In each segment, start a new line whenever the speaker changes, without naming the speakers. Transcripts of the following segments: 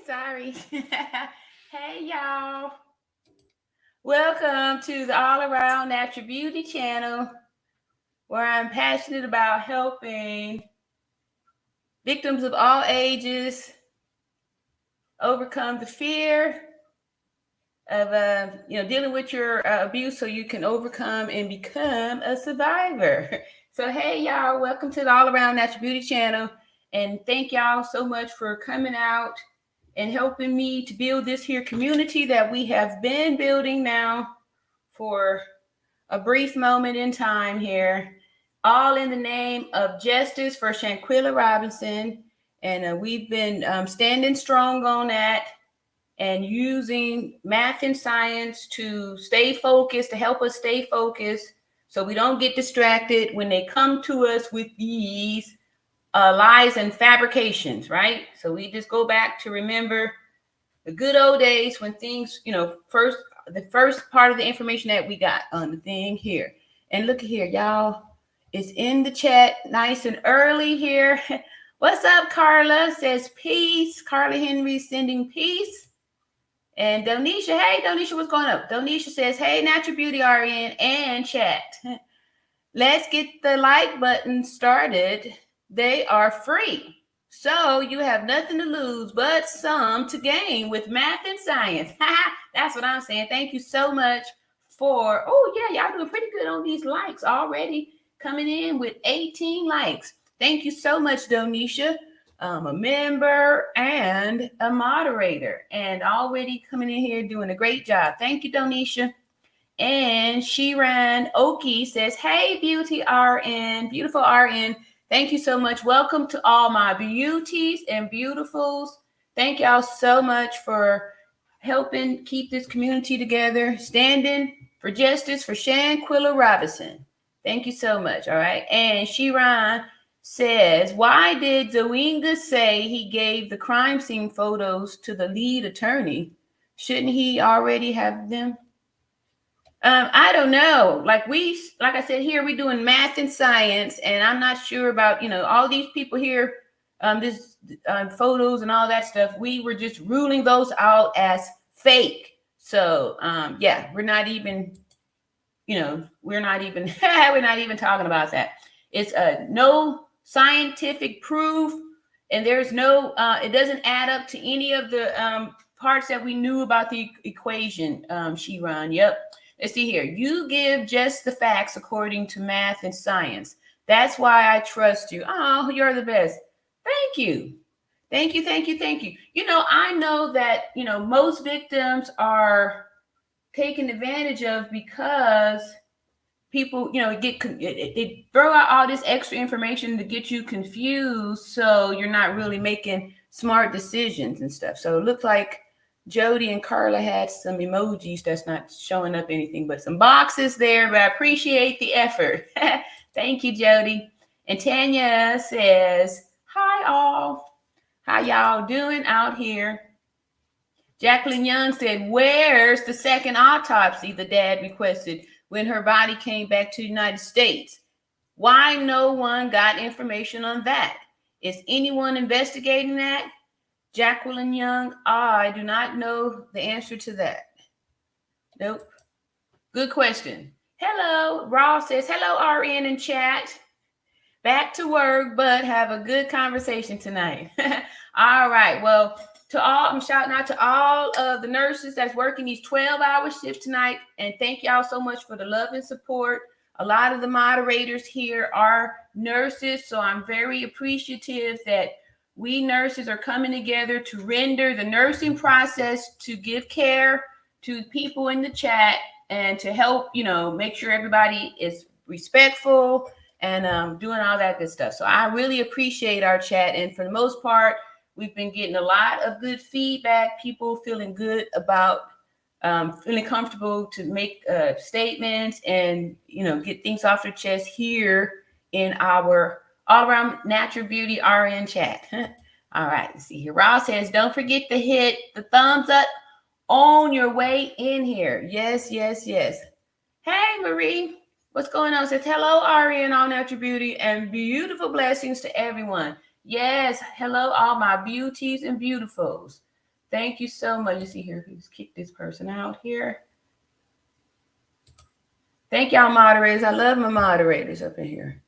Sorry. Hey, y'all. Welcome to the All Around Natural Beauty channel, where I'm passionate about helping victims of all ages overcome the fear of dealing with your abuse so you can overcome and become a survivor. So hey, y'all, welcome to the All Around Natural Beauty channel, and thank y'all so much for coming out and helping me to build this here community that we have been building now for a brief moment in time here, all in the name of justice for Shanquella Robinson. And we've been standing strong on that and using math and science to stay focused, to help us stay focused so we don't get distracted when they come to us with these lies and fabrications, right? So we just go back to remember the good old days when things, the first part of the information that we got on the thing here. And look here, y'all, it's in the chat nice and early here. What's up, Carla? Says peace. Carla Henry sending peace. And Donisha, hey, Donisha, what's going up? Donisha says, hey, Natural Beauty RN and chat. Let's get the like button started. They are free. So you have nothing to lose but some to gain with math and science. That's what I'm saying. Thank you so much for, y'all doing pretty good on these likes already. Coming in with 18 likes. Thank you so much, Donisha. A member and a moderator, and already coming in here doing a great job. Thank you, Donisha. And Shiran Oki says, hey, beauty RN, beautiful RN. Thank you so much. Welcome to all my beauties and beautifuls. Thank y'all so much for helping keep this community together, standing for justice for Shanquella Robinson. Thank you so much. All right. And Shiran says, why did Zoinga say he gave the crime scene photos to the lead attorney? Shouldn't he already have them? I don't know. Like I said, here we're doing math and science, and I'm not sure about, all these people here, this photos and all that stuff. We were just ruling those out as fake. So, we're not even, we're not even talking about that. It's no scientific proof, and there's no, it doesn't add up to any of the parts that we knew about the equation, Shiran. Yep. Let's see here. You give just the facts according to math and science. That's why I trust you. Oh, you're the best. Thank you. Thank you, thank you, thank you. I know that, most victims are taken advantage of because people, they throw out all this extra information to get you confused, so you're not really making smart decisions and stuff. So it looks like Jody and Carla had some emojis that's not showing up anything, but some boxes there, but I appreciate the effort. Thank you, Jody. And Tanya says, hi all. How y'all doing out here? Jacqueline Young said, where's the second autopsy the dad requested when her body came back to the United States? Why no one got information on that? Is anyone investigating that? Jacqueline Young, I do not know the answer to that. Nope. Good question. Hello. Ross says, hello, RN in chat. Back to work, but have a good conversation tonight. All right. Well, I'm shouting out to all of the nurses that's working these 12-hour shifts tonight. And thank y'all so much for the love and support. A lot of the moderators here are nurses, so I'm very appreciative that we nurses are coming together to render the nursing process, to give care to people in the chat, and to help, make sure everybody is respectful and doing all that good stuff. So I really appreciate our chat. And for the most part, we've been getting a lot of good feedback, people feeling good about feeling comfortable to make statements and, get things off their chest here in our All Around Natural Beauty RN chat. All right, let's see here. Ross says, don't forget to hit the thumbs up on your way in here. Yes, yes, yes. Hey, Marie, what's going on? Says, hello, RN All Natural Beauty, and beautiful blessings to everyone. Yes, hello, all my beauties and beautifuls. Thank you so much. You see here, let's kick this person out here. Thank y'all moderators. I love my moderators up in here.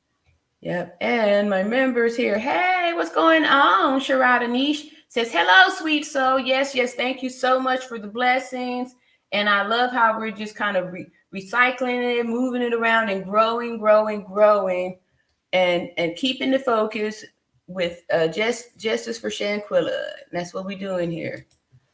Yep. And my members here. Hey, what's going on? Sharada Niche says, hello, sweet soul. Yes, yes. Thank you so much for the blessings. And I love how we're just kind of recycling it, moving it around and growing, and keeping the focus with justice for Shanquella. That's what we're doing here.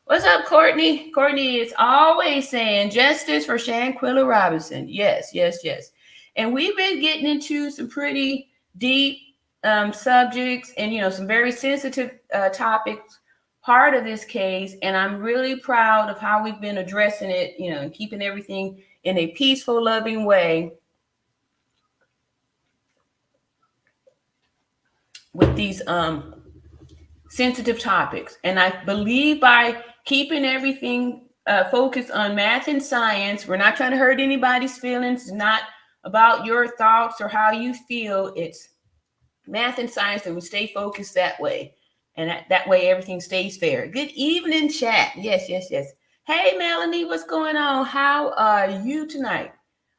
What's up, Courtney? Courtney is always saying justice for Shanquella Robinson. Yes, yes, yes. And we've been getting into some pretty deep subjects and, some very sensitive topics, part of this case. And I'm really proud of how we've been addressing it, and keeping everything in a peaceful, loving way with these sensitive topics. And I believe by keeping everything focused on math and science, we're not trying to hurt anybody's feelings. It's not about your thoughts or how you feel. It's math and science, and we stay focused that way. And that way everything stays fair. Good evening, chat. Yes, yes, yes. Hey, Melanie, what's going on? How are you tonight?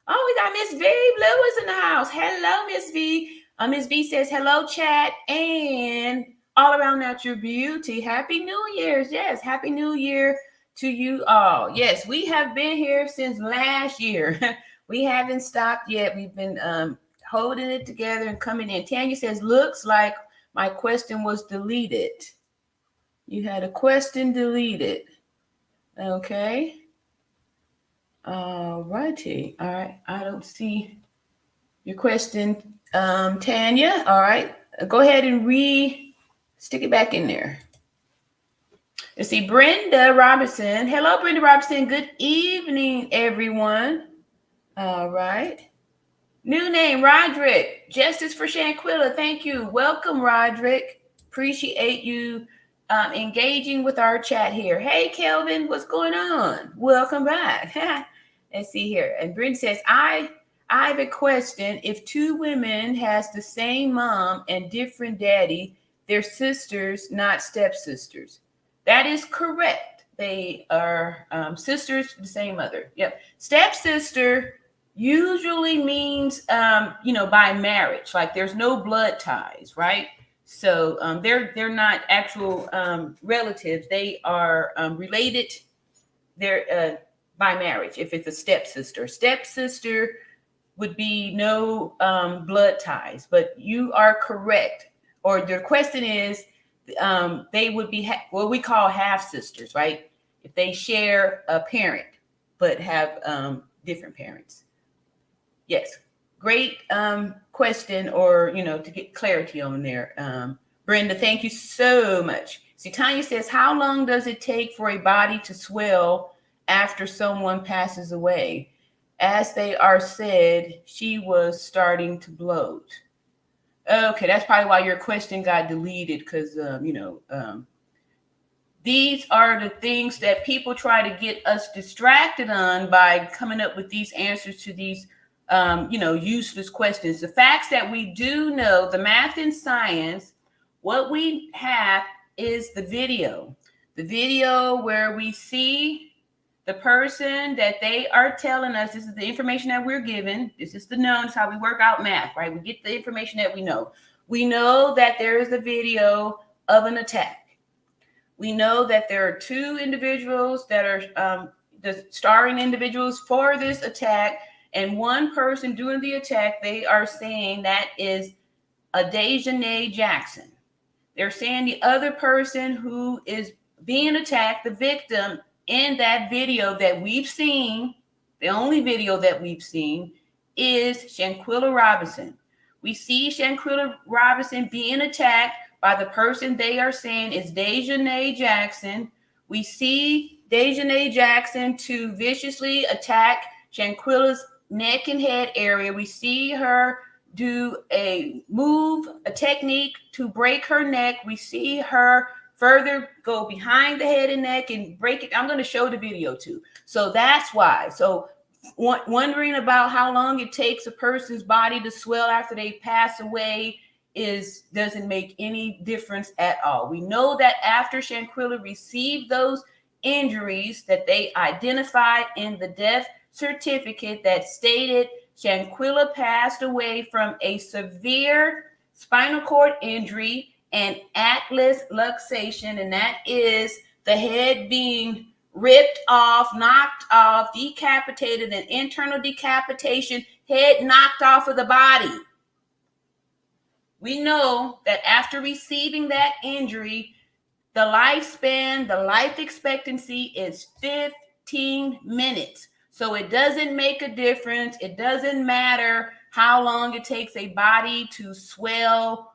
Oh, we got Miss V. Blue is in the house. Hello, Miss V. Miss V says, hello, chat, and all around natural beauty. Happy New Year's. Yes, Happy New Year to you all. Yes, we have been here since last year. We haven't stopped yet. We've been holding it together and coming in. Tanya says, looks like my question was deleted. You had a question deleted. Okay. All righty. All right. I don't see your question, Tanya. All right. Go ahead and stick it back in there. Let's see. Brenda Robinson. Hello, Brenda Robinson. Good evening, everyone. All right. New name, Roderick. Justice for Shanquella. Thank you. Welcome, Roderick. Appreciate you engaging with our chat here. Hey, Kelvin, what's going on? Welcome back. Let's see here. And Brent says, I have a question. If two women has the same mom and different daddy, they're sisters, not stepsisters. That is correct. They are sisters, the same mother. Yep. Stepsister usually means, by marriage, like there's no blood ties, right? So they're not actual relatives. They are related. They're by marriage. If it's a stepsister would be no blood ties. But you are correct. Or the question is, they would be what we call half sisters, right? If they share a parent but have different parents. Yes, great question, or, to get clarity on there. Brenda, thank you so much. See, Tanya says, how long does it take for a body to swell after someone passes away? As they are said, she was starting to bloat. Okay, that's probably why your question got deleted, because, these are the things that people try to get us distracted on by coming up with these answers to these useless questions. The facts that we do know, the math and science, what we have is the video where we see the person that they are telling us. This is the information that we're given. This is the known. It's how we work out math, right? We get the information that we know. We know that there is a video of an attack. We know that there are two individuals that are the starring individuals for this attack. And one person doing the attack, they are saying that is a Dejanay Jackson. They're saying the other person who is being attacked, the victim, in that video that we've seen, the only video that we've seen, is Shanquella Robinson. We see Shanquella Robinson being attacked by the person they are saying is Dejanay Jackson. We see Dejanay Jackson to viciously attack Shanquella's neck and head area. We see her do a technique to break her neck. We see her further go behind the head and neck and break it. I'm going to show the video too. So that's why. So wondering about how long it takes a person's body to swell after they pass away doesn't make any difference at all. We know that after Shanquella received those injuries that they identified in the death certificate that stated Shanquella passed away from a severe spinal cord injury and atlas luxation, and that is the head being ripped off, knocked off, decapitated, an internal decapitation, head knocked off of the body. We know that after receiving that injury, the lifespan, the life expectancy is 15 minutes. So it doesn't make a difference. It doesn't matter how long it takes a body to swell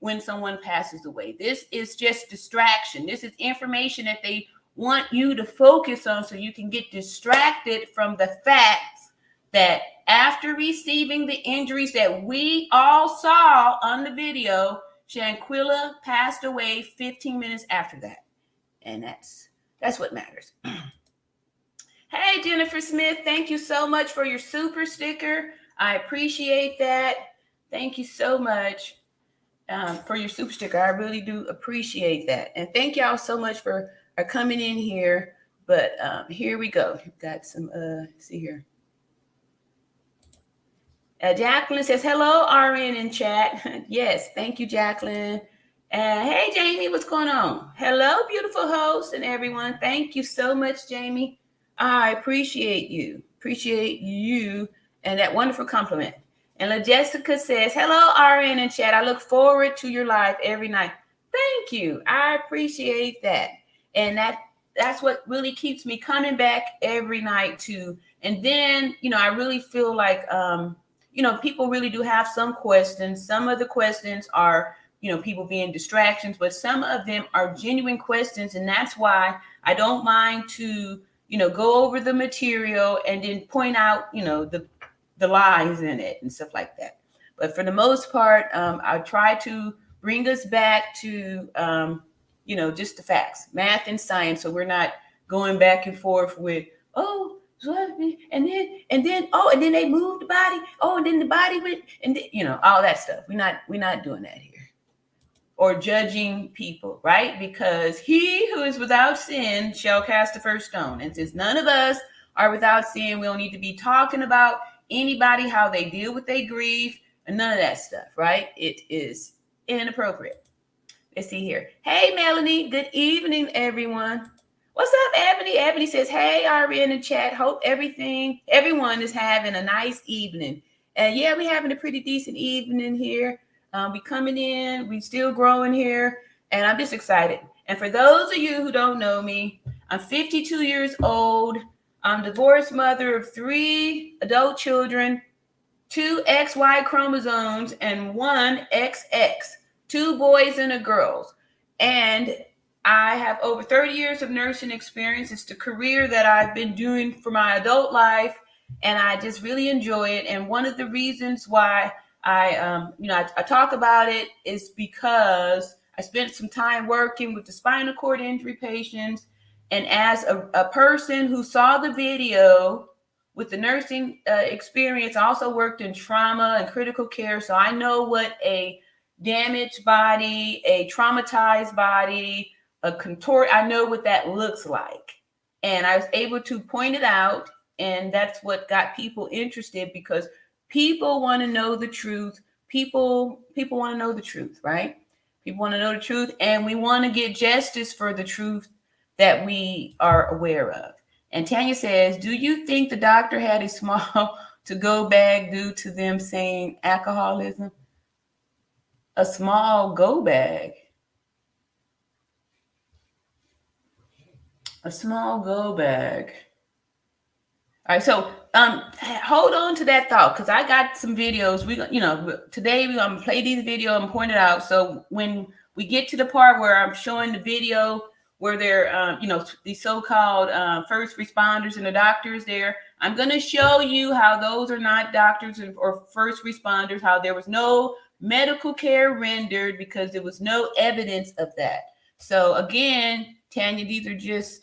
when someone passes away. This is just distraction. This is information that they want you to focus on so you can get distracted from the facts that after receiving the injuries that we all saw on the video, Shanquella passed away 15 minutes after that. And that's what matters. Hey, Jennifer Smith, thank you so much for your super sticker. I appreciate that. Thank you so much for your super sticker. I really do appreciate that. And thank y'all so much for coming in here. But here we go. We've got some, see here. Jacqueline says, hello, RN in chat. Yes, thank you, Jacqueline. Hey, Jamie, what's going on? Hello, beautiful host and everyone. Thank you so much, Jamie. I appreciate you. Appreciate you and that wonderful compliment. And La Jessica says, hello, RN in chat. I look forward to your live every night. Thank you. I appreciate that. And that's what really keeps me coming back every night too. And then, I really feel like, people really do have some questions. Some of the questions are, people being distractions, but some of them are genuine questions. And that's why I don't mind to, go over the material and then point out, the lies in it and stuff like that. But for the most part, I try to bring us back to, just the facts, math and science. So we're not going back and forth with, and then they moved the body. Oh, and then the body went, and then, all that stuff. We're not doing that here. Or judging people, right? Because he who is without sin shall cast the first stone. And since none of us are without sin, we don't need to be talking about anybody, how they deal with their grief, and none of that stuff, right? It is inappropriate. Let's see here. Hey, Melanie. Good evening, everyone. What's up, Ebony? Ebony says, hey, RN in chat. Hope everyone is having a nice evening. Yeah, we're having a pretty decent evening here. We coming in, we still growing here, and I'm just excited. And for those of you who don't know me, I'm 52 years old. I'm divorced mother of 3 adult children, 2 XY chromosomes, and 1 XX, 2 boys and a girl. And I have over 30 years of nursing experience. It's the career that I've been doing for my adult life, and I just really enjoy it. And one of the reasons why I talk about it is because I spent some time working with the spinal cord injury patients. And as a person who saw the video with the nursing experience, I also worked in trauma and critical care. So I know what a damaged body, a traumatized body, I know what that looks like. And I was able to point it out. And that's what got people interested, because people want to know the truth. People want to know the truth, right? People want to know the truth, and we want to get justice for the truth that we are aware of. And Tanya says, do you think the doctor had a small to-go bag due to them saying alcoholism? A small go bag. A small go bag. All right, so hold on to that thought, because I got some videos. Today we're gonna play these videos and point it out. So when we get to the part where I'm showing the video where they're, these so-called first responders and the doctors there, I'm gonna show you how those are not doctors or first responders, how there was no medical care rendered because there was no evidence of that. So again, Tanya, these are just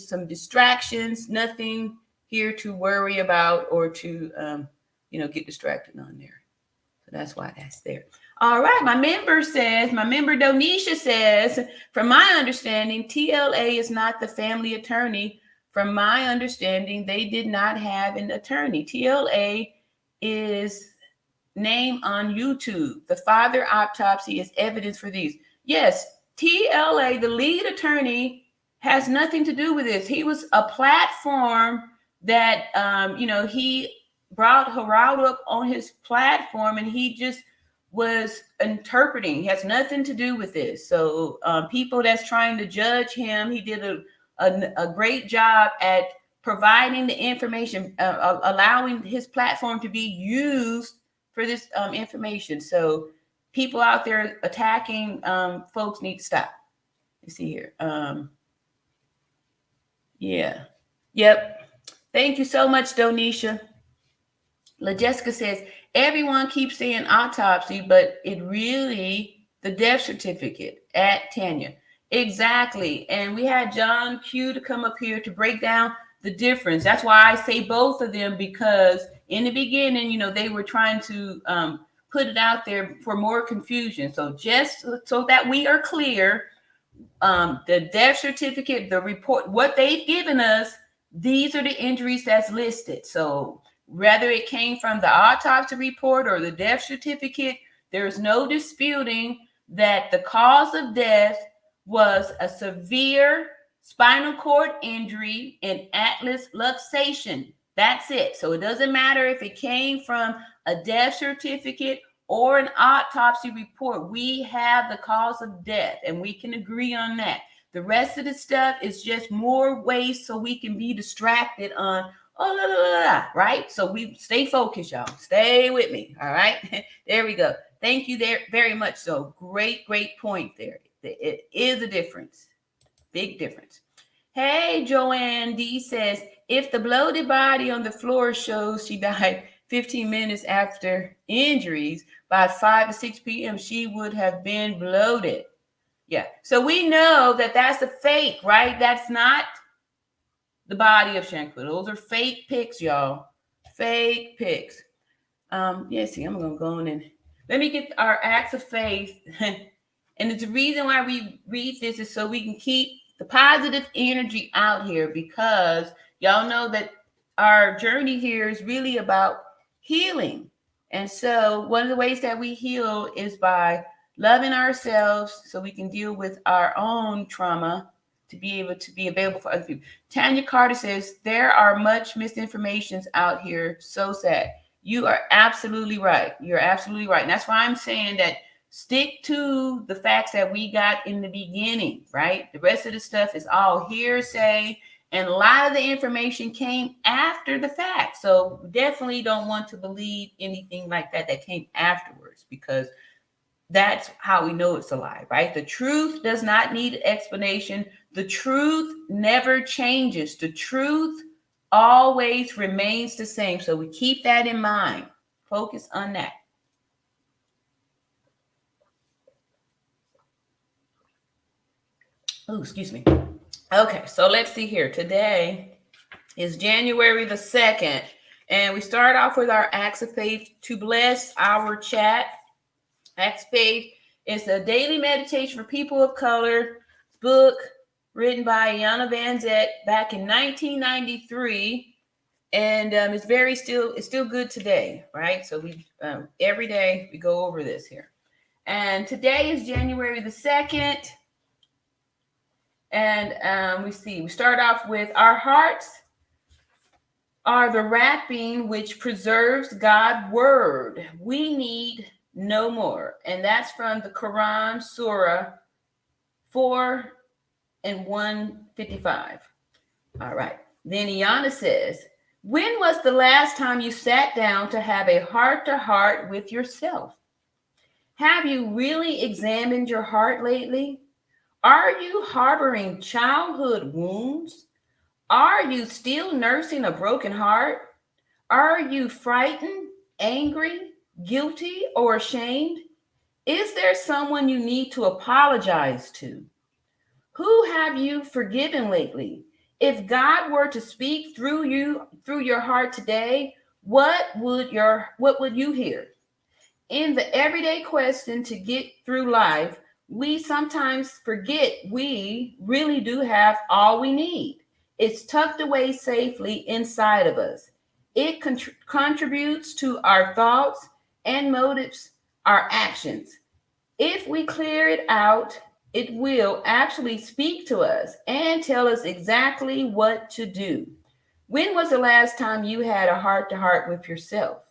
some distractions, nothing here to worry about or to, get distracted on there. So that's why that's there. All right. My member Donisha says, from my understanding, TLA is not the family attorney. From my understanding, they did not have an attorney. TLA is name on YouTube. The father autopsy is evidence for these. Yes, TLA, the lead attorney, has nothing to do with this. He was a platform that, he brought Geraldo up on his platform, and he just was interpreting. He has nothing to do with this. So people that's trying to judge him, he did a great job at providing the information, allowing his platform to be used for this information. So people out there attacking folks need to stop. You see here. Yeah. Yep. Thank you so much, Donisha. La Jessica says, everyone keeps saying autopsy, but it really the death certificate at Tanya. Exactly. And we had John Q to come up here to break down the difference. That's why I say both of them, because in the beginning, they were trying to put it out there for more confusion. So just so that we are clear, the death certificate, the report, what they've given us, these are the injuries that's listed. So whether it came from the autopsy report or the death certificate, there's no disputing that the cause of death was a severe spinal cord injury and atlas luxation. That's it. So it doesn't matter if it came from a death certificate or an autopsy report. We have the cause of death, and we can agree on that. The rest of the stuff is just more ways so we can be distracted on, right? So we stay focused, y'all. Stay with me, all right? There we go. Thank you there very much. So great point there. It is a difference. Big difference. Hey, Joanne D says, if the bloated body on the floor shows she died 15 minutes after injuries, by 5 to 6 p.m., she would have been bloated. Yeah. So we know that that's a fake, right? That's not the body of Shanquella. Those are fake pics, y'all. Fake pics. See, I'm going to go in and let me get our acts of faith. And it's the reason why we read this is so we can keep the positive energy out here, because y'all know that our journey here is really about healing. And so one of the ways that we heal is by loving ourselves so we can deal with our own trauma to be able to be available for other people. Tanya Carter says, there are much misinformations out here. So sad. You are absolutely right. You're absolutely right. And that's why I'm saying that stick to the facts that we got in the beginning, right? The rest of the stuff is all hearsay, and a lot of the information came after the fact. So definitely don't want to believe anything like that came afterwards, because that's how we know it's a lie, right? The truth does not need explanation. The truth never changes. The truth always remains the same. So we keep that in mind. Focus on that. Oh, excuse me. Okay, so let's see here. Today is January the 2nd, and we start off with our acts of faith to bless our chat. Acts of Faith is a daily meditation for people of color. Book written by Yana Van Zett back in 1993, and it's still good today, right? So we every day we go over this here, and today is January the 2nd. And we start off with our hearts are the wrapping which preserves God's word. We need no more. And that's from the Quran, Surah 4 and 155. All right. Then Iana says, when was the last time you sat down to have a heart-to-heart with yourself? Have you really examined your heart lately? Are you harboring childhood wounds? Are you still nursing a broken heart? Are you frightened, angry, guilty, or ashamed? Is there someone you need to apologize to? Who have you forgiven lately? If God were to speak through you, through your heart today, what would you hear? In the everyday question to get through life, we sometimes forget we really do have all we need. It's tucked away safely inside of us. It contributes to our thoughts and motives, our actions. If we clear it out, it will actually speak to us and tell us exactly what to do. When was the last time you had a heart to heart with yourself?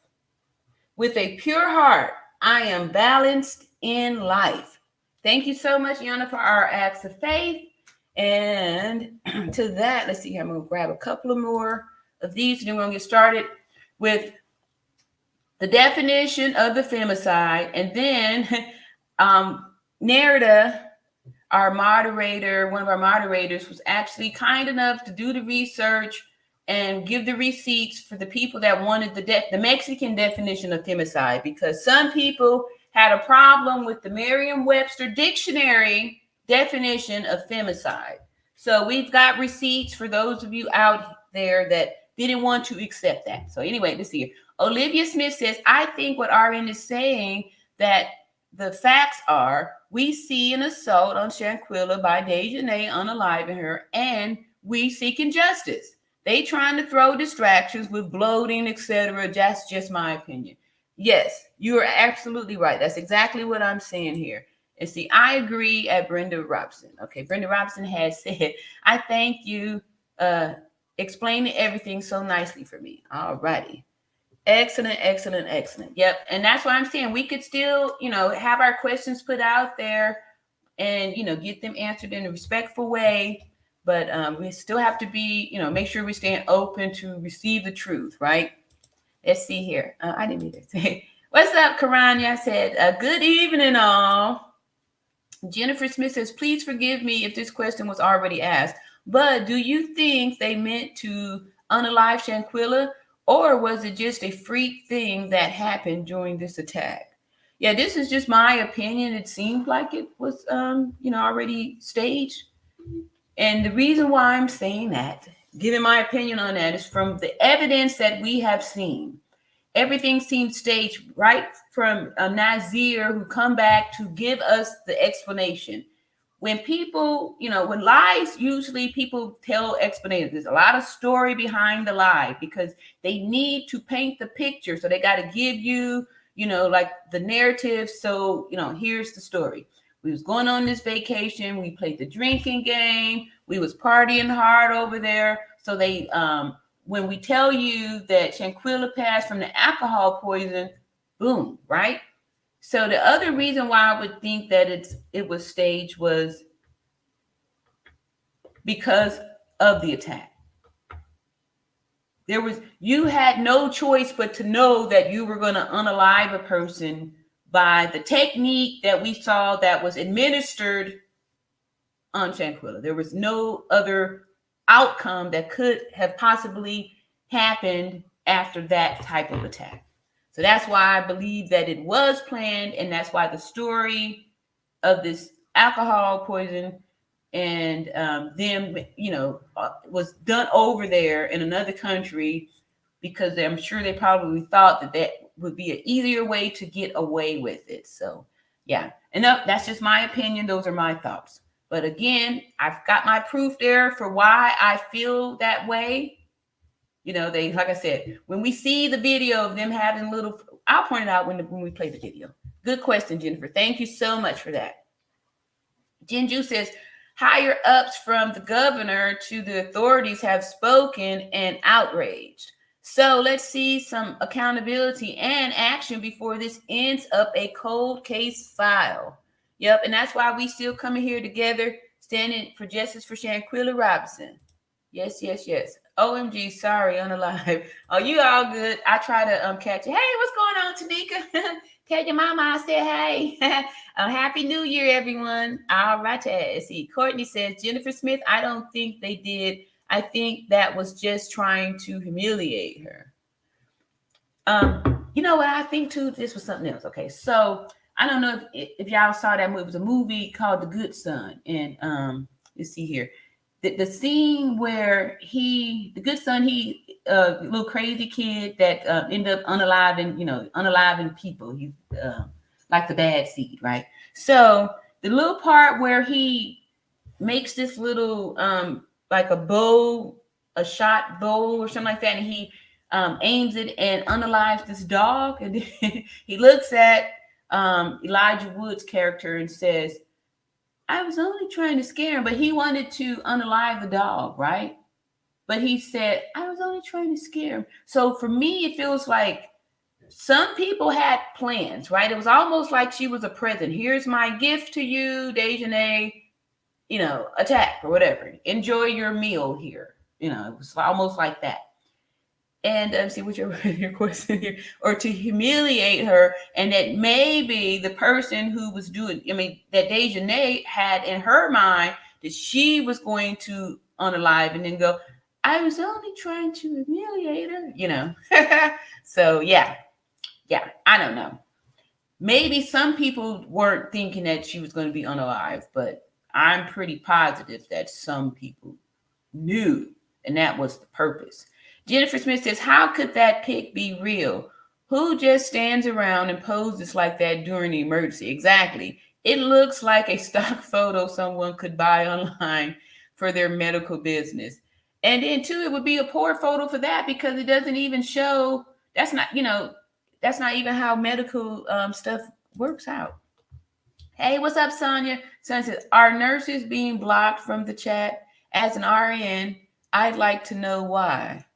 With a pure heart, I am balanced in life. Thank you so much, Yana, for our acts of faith. And to that, let's see here. I'm going to grab a couple of more of these, and then we're going to get started with the definition of the femicide. And then Nerida, our moderator, one of our moderators, was actually kind enough to do the research and give the receipts for the people that wanted the Mexican definition of femicide, because some people had a problem with the Merriam-Webster dictionary definition of femicide. So we've got receipts for those of you out there that didn't want to accept that. So anyway, let's see here. Olivia Smith says, I think what RN is saying that the facts are, we see an assault on Shanquella by Dejanay unaliving her, and we seeking justice. They trying to throw distractions with bloating, etc. That's just my opinion. Yes, you are absolutely right. That's exactly what I'm saying here. And see, I agree at Brenda Robinson. Okay, Brenda Robinson has said, I thank you explaining everything so nicely for me. All righty. Excellent, excellent, excellent. Yep. And that's why I'm saying we could still, have our questions put out there and, get them answered in a respectful way. But we still have to be, make sure we stand open to receive the truth, right? Let's see here. I didn't mean to say. What's up, Karanya? I said, good evening, all. Jennifer Smith says, please forgive me if this question was already asked, but do you think they meant to unalive Shanquella, or was it just a freak thing that happened during this attack? Yeah, this is just my opinion. It seemed like it was, already staged. And the reason why I'm saying that, giving my opinion on that, is from the evidence that we have seen. Everything seems staged, right from Nazir, who come back to give us the explanation. When people, when lies, usually people tell explanations. There's a lot of story behind the lie because they need to paint the picture. So they got to give you, like the narrative. So, here's the story. We was going on this vacation. We played the drinking game. We was partying hard over there. So they, when we tell you that Shanquella passed from the alcohol poison, boom, right? So the other reason why I would think that it was staged was because of the attack. You had no choice but to know that you were going to unalive a person by the technique that we saw that was administered on Shanquella. There was no other outcome that could have possibly happened after that type of attack. So that's why I believe that it was planned, and that's why the story of this alcohol poison and them, was done over there in another country, because I'm sure they probably thought that would be an easier way to get away with it. So, yeah. And that's just my opinion. Those are my thoughts. But again, I've got my proof there for why I feel that way. They, like I said, when we see the video of them having I'll point it out when we play the video. Good question, Jennifer. Thank you so much for that. Jinju says, higher ups from the governor to the authorities have spoken and outraged. So let's see some accountability and action before this ends up a cold case file. Yep, and that's why we still coming here together, standing for justice for Shanquella Robinson. Yes, yes, yes. OMG, sorry, unalive. Oh, you all good. I try to catch you. Hey, what's going on, Tanika? Tell your mama I said hey. Happy New Year, everyone. All right, see. Courtney says, Jennifer Smith, I don't think they did. I think that was just trying to humiliate her. You know what I think too? This was something else. Okay, so I don't know if y'all saw that movie. It was a movie called The Good Son, and let's see here. the scene where the good son, little crazy kid that ended up unaliving people. He's like the bad seed, right? So the little part where he makes this little like a shot bow or something like that, and he aims it and unalives this dog, and then he looks at Elijah Wood's character and says, I was only trying to scare him, but he wanted to unalive the dog, right? But he said, I was only trying to scare him. So for me, it feels like some people had plans, right? It was almost like she was a present. Here's my gift to you, Dejanay, attack or whatever. Enjoy your meal here. It was almost like that. And see what your question here, or to humiliate her, and that maybe the person who was doing, that Dejanay had in her mind that she was going to unalive and then go, I was only trying to humiliate her, So yeah, I don't know. Maybe some people weren't thinking that she was going to be unalive, but I'm pretty positive that some people knew, and that was the purpose. Jennifer Smith says, how could that pic be real? Who just stands around and poses like that during the emergency? Exactly. It looks like a stock photo someone could buy online for their medical business. And then too, it would be a poor photo for that because it doesn't even show, that's not even how medical stuff works out. Hey, what's up, Sonia? Sonia says, are nurses being blocked from the chat? As an RN, I'd like to know why.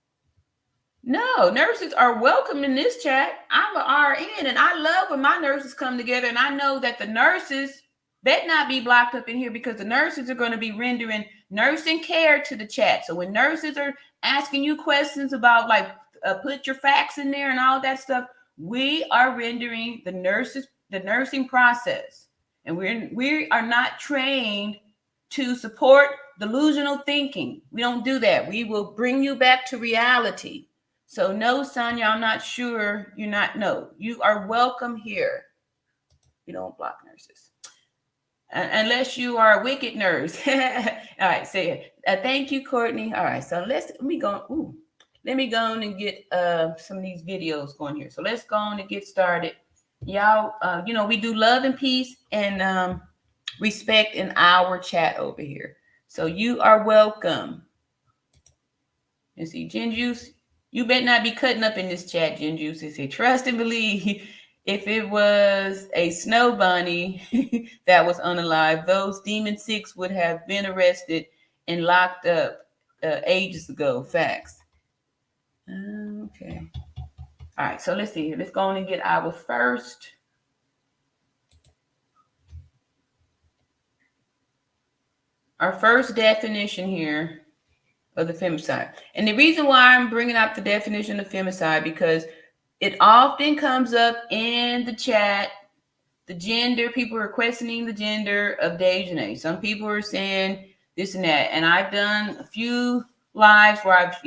No, nurses are welcome in this chat. I'm an RN, and I love when my nurses come together, and I know that the nurses better not be blocked up in here because the nurses are going to be rendering nursing care to the chat. So when nurses are asking you questions about, like, put your facts in there and all that stuff, we are rendering the nursing process. And we are not trained to support delusional thinking. We don't do that. We will bring you back to reality. So no, Sonia, I'm not sure. No, you are welcome here. We don't block nurses. Unless you are a wicked nurse. All right, say thank you, Courtney. All right, so let me go on and get some of these videos going here. So let's go on and get started. Y'all, we do love and peace and respect in our chat over here. So you are welcome. You see, Gin Juice, you better not be cutting up in this chat, Gin Juice. It say, trust and believe. If it was a snow bunny that was unalive, those Demon Six would have been arrested and locked up ages ago. Facts. Okay. All right, so let's see here. Let's go on and get our first. Our first definition here of the femicide. And the reason why I'm bringing up the definition of femicide, because it often comes up in the chat, the gender, people are questioning the gender of Dejanay. Some people are saying this and that. And I've done a few lives where I've,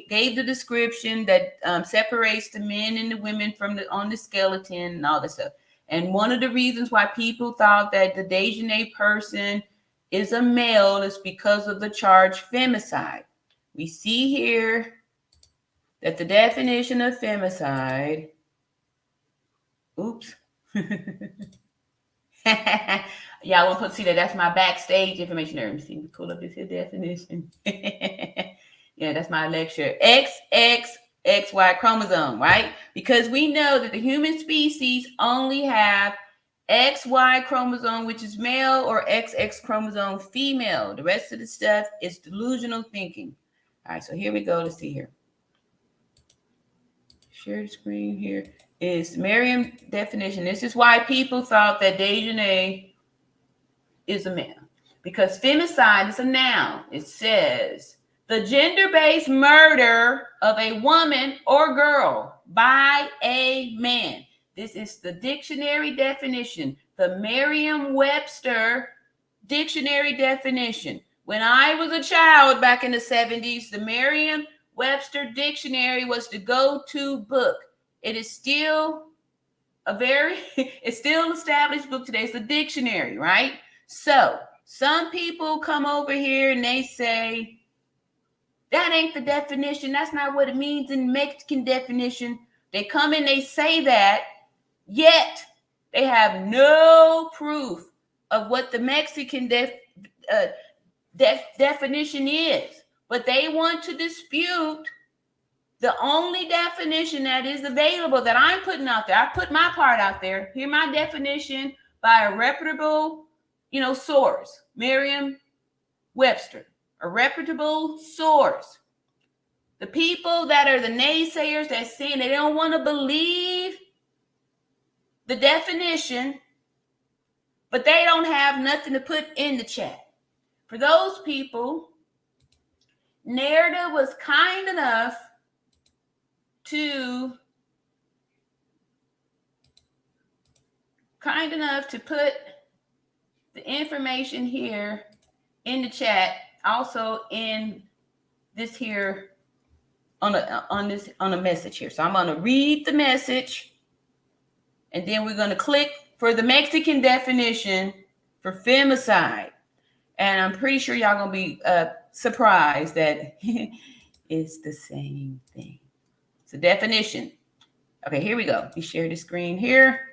gave the description that separates the men and the women on the skeleton and all that stuff. And one of the reasons why people thought that the Dejanay person is a male is because of the charge femicide. We see here that the definition of femicide, oops. Y'all want to see that's my backstage information there. Let me see, pull up this here definition. Yeah, that's my lecture. XY chromosome, right? Because we know that the human species only have XY chromosome, which is male, or XX chromosome, female. The rest of the stuff is delusional thinking. All right, so here we go. Let's see here. Share the screen here. Is Merriam definition. This is why people thought that Dejanay is a man. Because femicide is a noun. It says the gender-based murder of a woman or girl by a man. This is the dictionary definition, the Merriam-Webster dictionary definition. When I was a child back in the 70s, the Merriam-Webster dictionary was the go-to book. It is still it's still an established book today. It's a dictionary, right? So Some people come over here and they say, that ain't the definition. That's not what it means in Mexican definition. They come and they say that, yet they have no proof of what the Mexican definition is. But they want to dispute the only definition that is available that I'm putting out there. I put my part out there. Here's my definition by a reputable, source, Merriam-Webster, a reputable source. The people that are the naysayers that saying they don't want to believe the definition, but they don't have nothing to put in the chat. For those people, Narrative was kind enough to put the information here in the chat, also in this here on a message here. So I'm going to read the message, and then we're going to click for the Mexican definition for femicide. And I'm pretty sure y'all going to be surprised that it's the same thing. So definition. Okay, here we go. Let me share the screen here.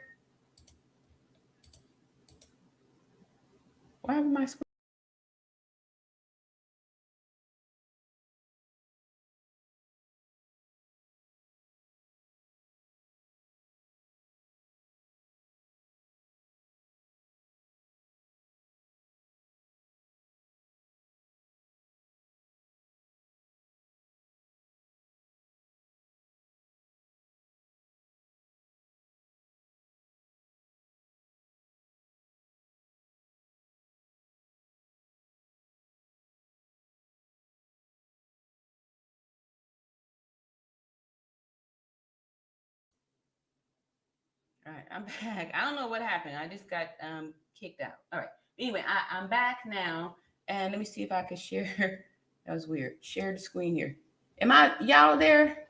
Why am I screen? All right, I'm back. I don't know what happened. I just got kicked out. All right. Anyway, I'm back now, and let me see if I can share. That was weird. Share the screen here. Am y'all there?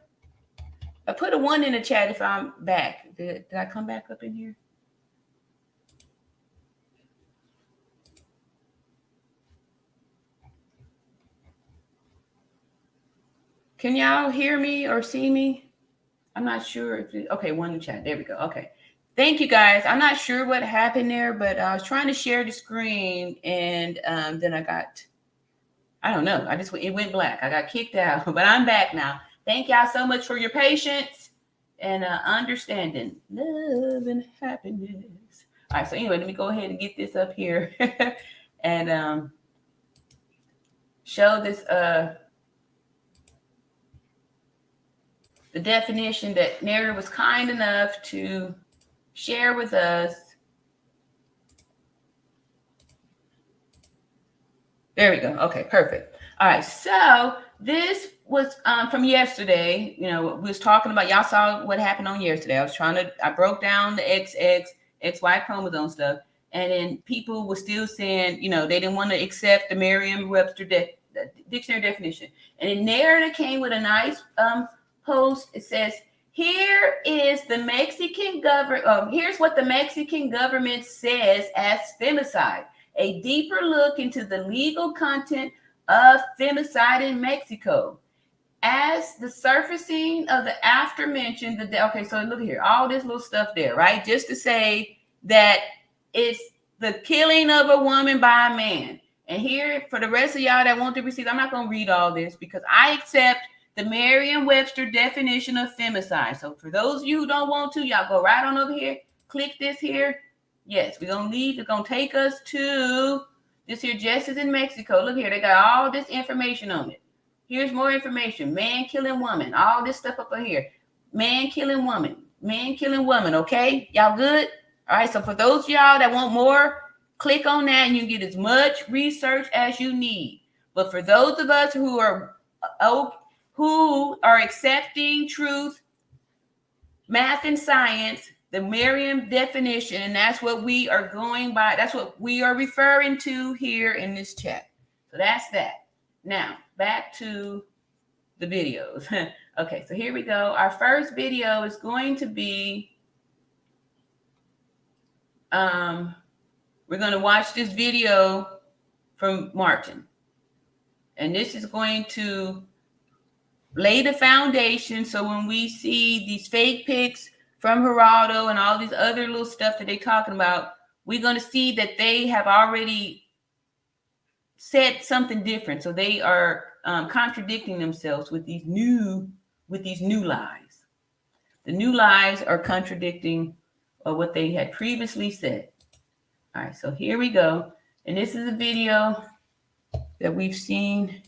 I put a 1 in the chat if I'm back. Did I come back up in here? Can y'all hear me or see me? I'm not sure if okay, 1 in the chat. There we go. Okay. Thank you guys. I'm not sure what happened there, but I was trying to share the screen, and then I don't know. It went black. I got kicked out, but I'm back now. Thank y'all so much for your patience and understanding. Love and happiness. All right. So anyway, let me go ahead and get this up here and show this the definition that Narrative was kind enough to share with us. There we go. Okay, perfect. All right, so this was from yesterday. We was talking about, y'all saw what happened on yesterday. I broke down the XX, XY chromosome stuff, and then people were still saying, they didn't want to accept the Merriam-Webster dictionary definition. And then Narrative came with a nice post. It says, here's what the Mexican government says as femicide, a deeper look into the legal content of femicide in Mexico. As the surfacing of the aforementioned, okay, so look here, all this little stuff there, right? Just to say that it's the killing of a woman by a man. And here, for the rest of y'all that want to receive, I'm not going to read all this because I accept the Merriam-Webster definition of femicide. So for those of you who don't want to, y'all go right on over here, click this here. Yes, we're going to leave. It's going to take us to this here Justice in Mexico. Look here. They got all this information on it. Here's more information. Man killing woman. All this stuff up here. Man killing woman. Man killing woman. Okay? Y'all good? All right. So for those of y'all that want more, click on that and you get as much research as you need. But for those of us who are accepting truth, math, and science, the Merriam definition, and that's what we are going by. That's what we are referring to here in this chat. So that's that. Now, back to the videos. Okay, so here we go. Our first video is going to be, we're going to watch this video from Martin. And this is going to lay the foundation. So when we see these fake pics from Geraldo and all these other little stuff that they're talking about, we're going to see that they have already said something different. So they are contradicting themselves with these new lies. The new lies are contradicting what they had previously said. All right, so here we go. And this is a video that we've seen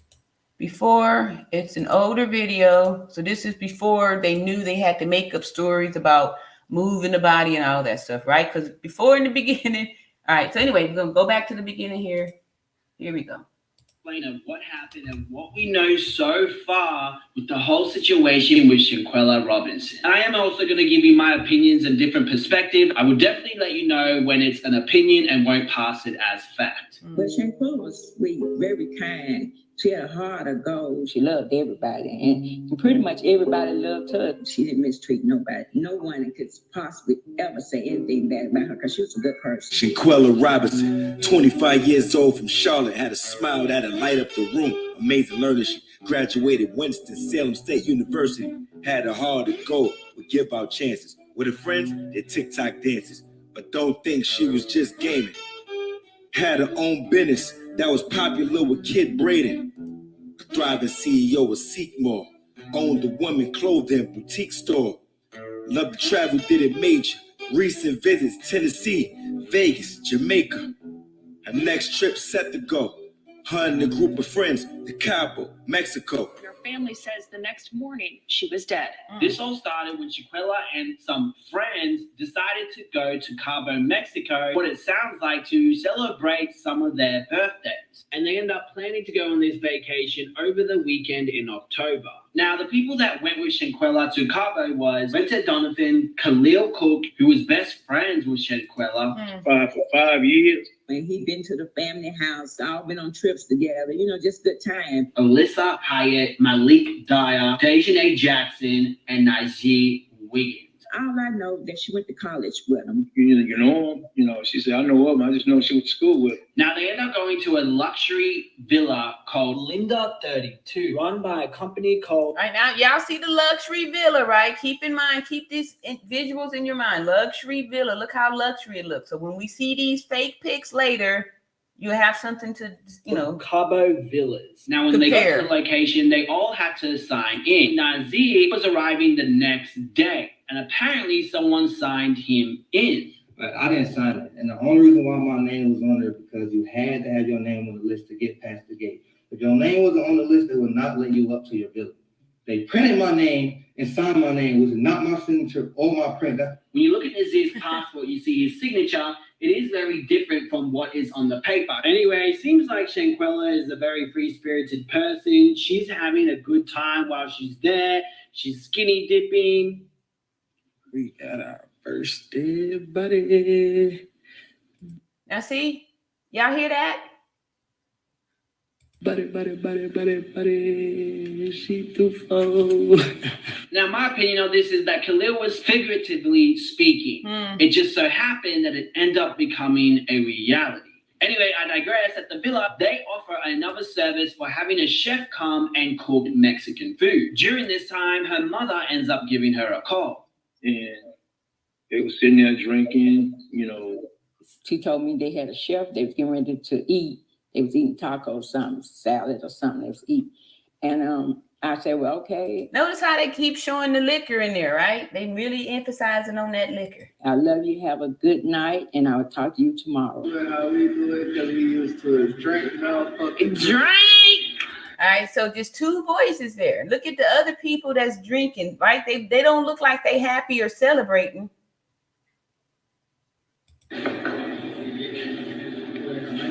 before. It's an older video. So this is before they knew they had to make up stories about moving the body and all that stuff, right? Because before in the beginning. All right, so anyway, we're going to go back to the beginning here. Here we go.
Of what happened and what we know so far with the whole situation with Shanquella Robinson. I am also going to give you my opinions and different perspective. I will definitely let you know when it's an opinion and won't pass it as fact.
But Shanquella was sweet, very kind. She had a heart of gold.
She loved everybody, and pretty much everybody loved her.
She didn't mistreat nobody. No one could possibly ever say anything bad about her because she was a good person.
Shanquella Robinson, 25 years old from Charlotte, had a smile that'd light up the room. Amazing learner, she graduated Winston-Salem State University. Had a heart of gold, would give out chances. With her friends, they TikTok dances. But don't think she was just gaming. Had her own business that was popular with Kid Braden. A thriving CEO of Seekmore. Owned a women clothing boutique store. Loved to travel, did it major. Recent visits, Tennessee, Vegas, Jamaica. Her next trip set to go. Her and a group of friends to Cabo, Mexico.
Her family says the next morning she was dead.
This all started when Shanquella and some friends decided to go to Cabo, Mexico, what it sounds like to celebrate some of their birthdays. And they end up planning to go on this vacation over the weekend in October. Now, the people that went with Shanquella to Cabo was Winter Donovan, Khalil Cook, who was best friends with Shanquella
for 5 years.
And he'd been to the family house, all been on trips together, just good time.
Alyssa Hyatt, Malik Dyer, Dejanay Jackson, and Najee Wiggins.
All I know that she went to college with him.
You know him? She said, I know of him. I just know she went to school with him.
Now, they end up going to a luxury villa called Linda 32, run by a company called...
All right, now, y'all see the luxury villa, right? Keep in mind, keep these visuals in your mind. Luxury villa, look how luxury it looks. So when we see these fake pics later, you have something to,
Cabo Villas. Now, when they got to the location, they all had to sign in. Nazir was arriving the next day, and apparently someone signed him in.
But I didn't sign it. And the only reason why my name was on there because you had to have your name on the list to get past the gate. If your name wasn't on the list, they would not let you up to your villa. They printed my name and signed my name, which is not my signature or my print.
When you look at Nazir's passport, you see his signature. It is very different from what is on the paper. Anyway, it seems like Shanquella is a very free-spirited person. She's having a good time while she's there. She's skinny dipping.
We got our first day, buddy.
Now see, y'all hear that?
Buddy, she too full.
Now, my opinion on this is that Khalil was figuratively speaking. It just so happened that it ended up becoming a reality. Anyway, I digress. At the villa, they offer another service for having a chef come and cook Mexican food. During this time, her mother ends up giving her a call.
And they were sitting there drinking,
She told me they had a chef. They was getting ready to eat. They was eating tacos, something, salad or something they was eating. And I said, well, okay.
Notice how they keep showing the liquor in there, right? They really emphasizing on that liquor.
I love you. Have a good night, and I will talk to you tomorrow.
How we do it because we used to drink,
Drink! All right, so just two voices there. Look at the other people that's drinking, right? They don't look like they happy or celebrating.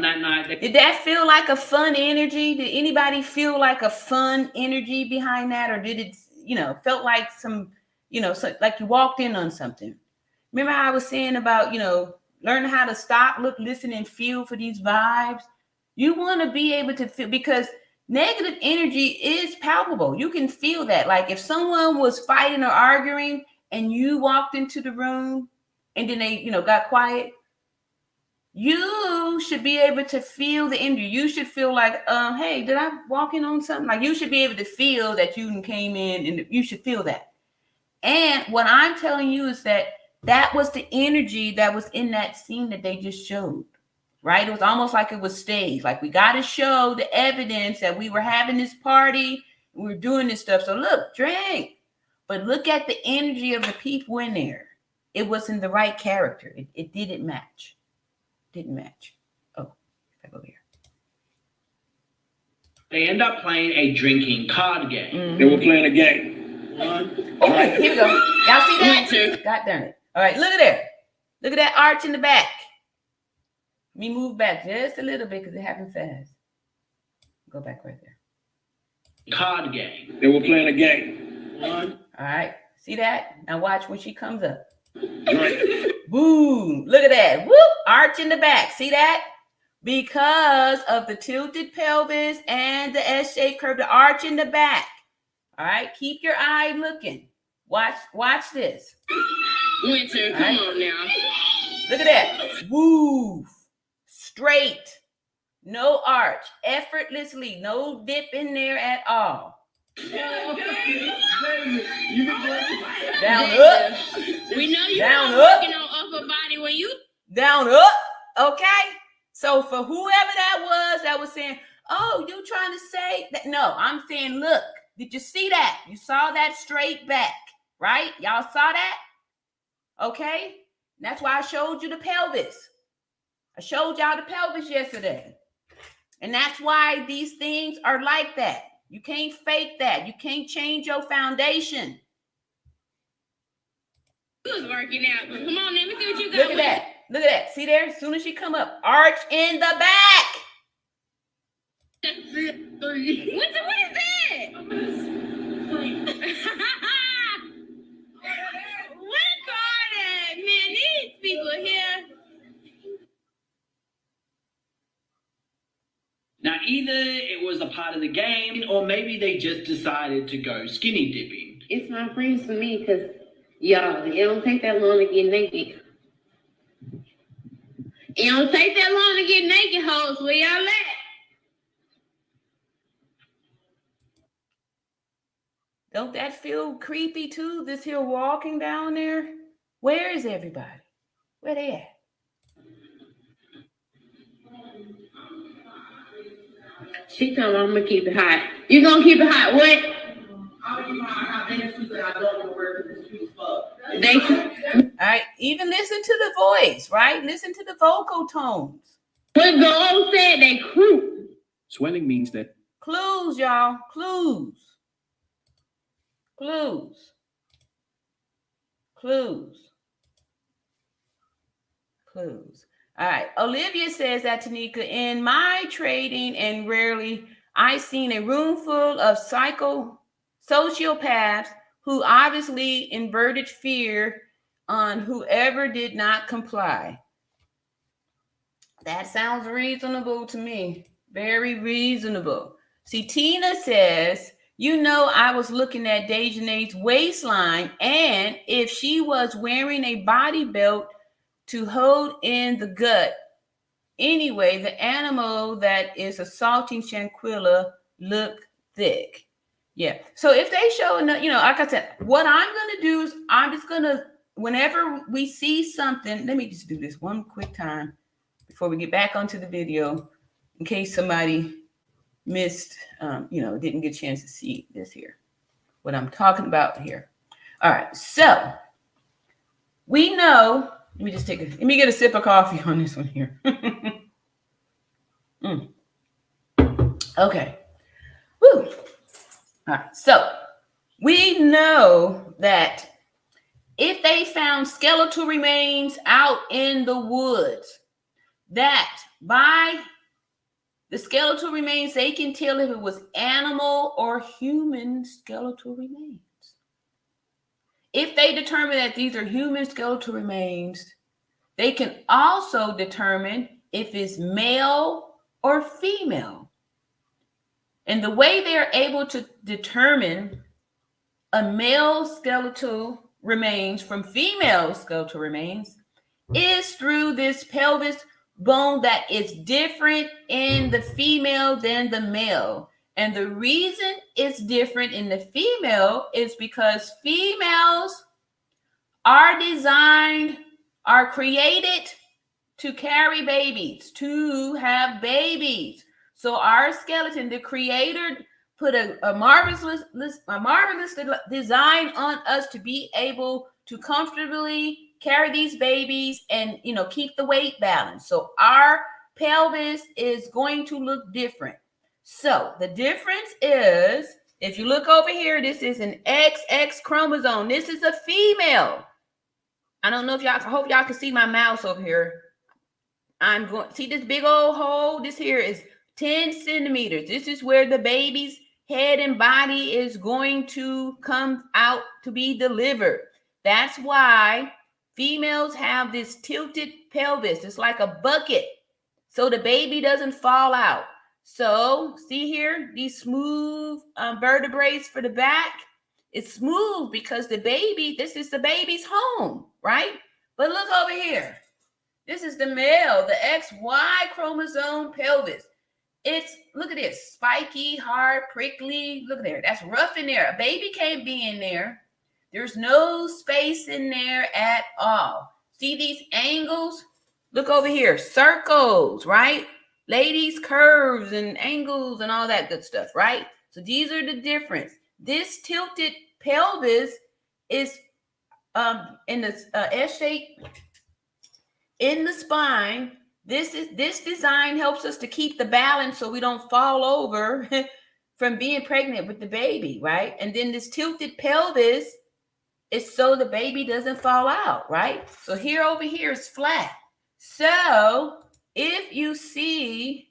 That night,
Did that feel like a fun energy? Did anybody feel like a fun energy behind that? Or did it, felt like some, like you walked in on something? Remember how I was saying about, learning how to stop, look, listen, and feel for these vibes? You want to be able to feel, because negative energy is palpable. You can feel that. Like if someone was fighting or arguing and you walked into the room and then they, got quiet, you should be able to feel the injury. You should feel like, hey, did I walk in on something? Like, you should be able to feel that you came in, and you should feel that. And what I'm telling you is that was the energy that was in that scene that they just showed, right? It was almost like it was staged. Like, we got to show the evidence that we were having this party, we were doing this stuff. So look, drink, but look at the energy of the people in there. It wasn't the right character. It didn't match. Didn't match. Oh, back over here.
They end up playing a drinking card game.
Mm-hmm.
They were playing a game.
Okay, here we go. Y'all see that? God darn it. All right, look at there. Look at that arch in the back. Let me move back just a little bit because it happened fast. Go back right there.
Card game.
They were playing a game.
All right, see that? Now watch when she comes up.
Drink.
Boom. Look at that. Whoop. Arch in the back. See that? Because of the tilted pelvis and the S-shaped curve, the arch in the back. All right. Keep your eye looking. Watch this.
Winter, come on now.
Look at that. Woo. Straight. No arch. Effortlessly. No dip in there at all. Down up.
We know you
down
working on upper body when you
down up. Okay. So for whoever that was saying, oh, you trying to say that? No, I'm saying, look, did you see that? You saw that straight back, right? Y'all saw that? Okay. And that's why I showed you the pelvis. I showed y'all the pelvis yesterday. And that's why these things are like that. You can't fake that. You can't change your foundation.
was working out. Come on, let me see what you got.
Look at that. Look at that. See there? As soon as she come up, arch in the back.
What is that? What a card at, man. These people here.
Now, either it was a part of the game, or maybe they just decided to go skinny dipping.
It's my friends for me, because, y'all, it don't take that long to get naked. It don't take that long to get naked, hoes. Where y'all at?
Don't that feel creepy too? This here walking down there? Where is everybody? Where they at?
She told me I'm gonna keep it hot. You gonna keep it hot? What?
All right, even listen to the voice, right? Listen to the vocal tones.
What Gold said, they crew.
Swelling means that
Clues, y'all. Clues. Clues. Clues. Clues. All right. Olivia says that, Tanika, in my trading and rarely, I've seen a room full of sociopaths who obviously inverted fear on whoever did not comply. That sounds reasonable to me. Very reasonable. See, Tina says, you know, I was looking at Dejanay's waistline, and if she was wearing a body belt to hold in the gut. Anyway, the animal that is assaulting Shanquella look thick. Yeah. So if they show, you know, like I said, what I'm going to do is I'm just going to, whenever we see something, let me just do this one quick time before we get back onto the video, in case somebody missed, didn't get a chance to see this here, what I'm talking about here. All right. So we know, let me get a sip of coffee on this one here. Okay. Woo. All right. So we know that if they found skeletal remains out in the woods, that by the skeletal remains, they can tell if it was animal or human skeletal remains. If they determine that these are human skeletal remains, they can also determine if it's male or female. And the way they are able to determine a male skeletal remains from female skeletal remains is through this pelvis bone that is different in the female than the male. And the reason it's different in the female is because females are designed, are created to carry babies, to have babies. So our skeleton, the creator put a marvelous design on us to be able to comfortably carry these babies and, you know, keep the weight balance. So our pelvis is going to look different. So the difference is, if you look over here, this is an XX chromosome. This is a female. I don't know if y'all, I hope y'all can see my mouse over here. I'm going, see this big old hole? This here is 10 centimeters. This is where the baby's head and body is going to come out to be delivered. That's why females have this tilted pelvis. It's like a bucket, so the baby doesn't fall out. So see here, these smooth vertebrae for the back. It's smooth because the baby, this is the baby's home, right? But look over here. This is the male, the XY chromosome pelvis. It's, look at this, spiky, hard, prickly. Look there, that's rough in there. A baby can't be in there. There's no space in there at all. See these angles? Look over here, circles, right? Ladies, curves and angles and all that good stuff, right? So these are the difference. This tilted pelvis is in the S shape in the spine. This design helps us to keep the balance so we don't fall over from being pregnant with the baby, right? And then this tilted pelvis is so the baby doesn't fall out, right? So here over here is flat. So if you see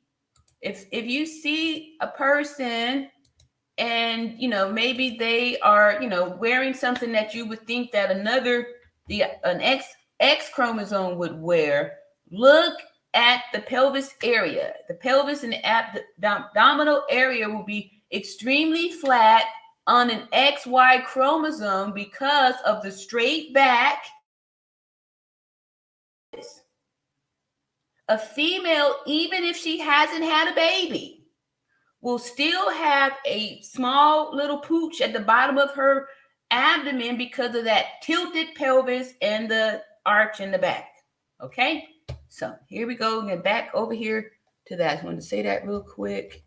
a person and, you know, maybe they are, you know, wearing something that you would think that an X chromosome would wear, look at the pelvis area. The pelvis and the abdominal area will be extremely flat on an XY chromosome because of the straight back. A female, even if she hasn't had a baby, will still have a small little pooch at the bottom of her abdomen because of that tilted pelvis and the arch in the back. Okay, so here we go. Get back over here to that. I wanted to say that real quick.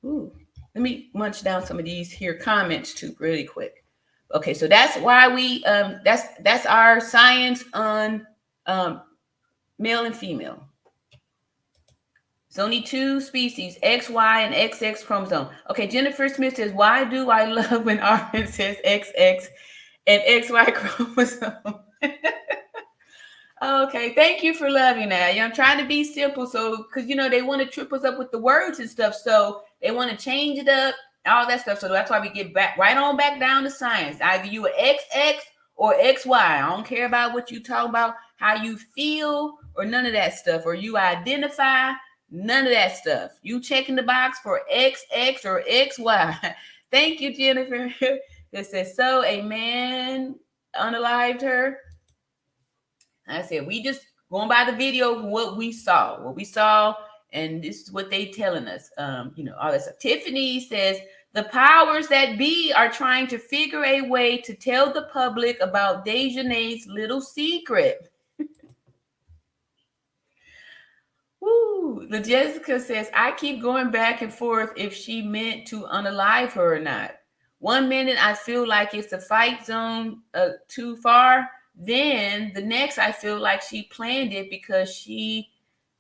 Ooh, let me munch down some of these here comments too, really quick. Okay, so that's why we that's our science on male and female. It's only two species, XY and XX chromosome. Okay, Jennifer Smith says, why do I love when Armin says XX and XY chromosome? Okay, thank you for loving that. I'm trying to be simple, so because you know they want to trip us up with the words and stuff, so they want to change it up, all that stuff. So that's why we get back right on back down to science. Either you are XX or XY. I don't care about what you talk about, how you feel, or none of that stuff, or you identify. None of that stuff. You checking the box for XX or XY. Thank you, Jennifer. It says, so a man unalived her. I said, we just going by the video of what we saw, and this is what they telling us. You know, all that stuff. Tiffany says, the powers that be are trying to figure a way to tell the public about Dejanay's little secret. Woo. The Jessica says, I keep going back and forth if she meant to unalive her or not. 1 minute I feel like it's a fight zone too far. Then the next I feel like she planned it because she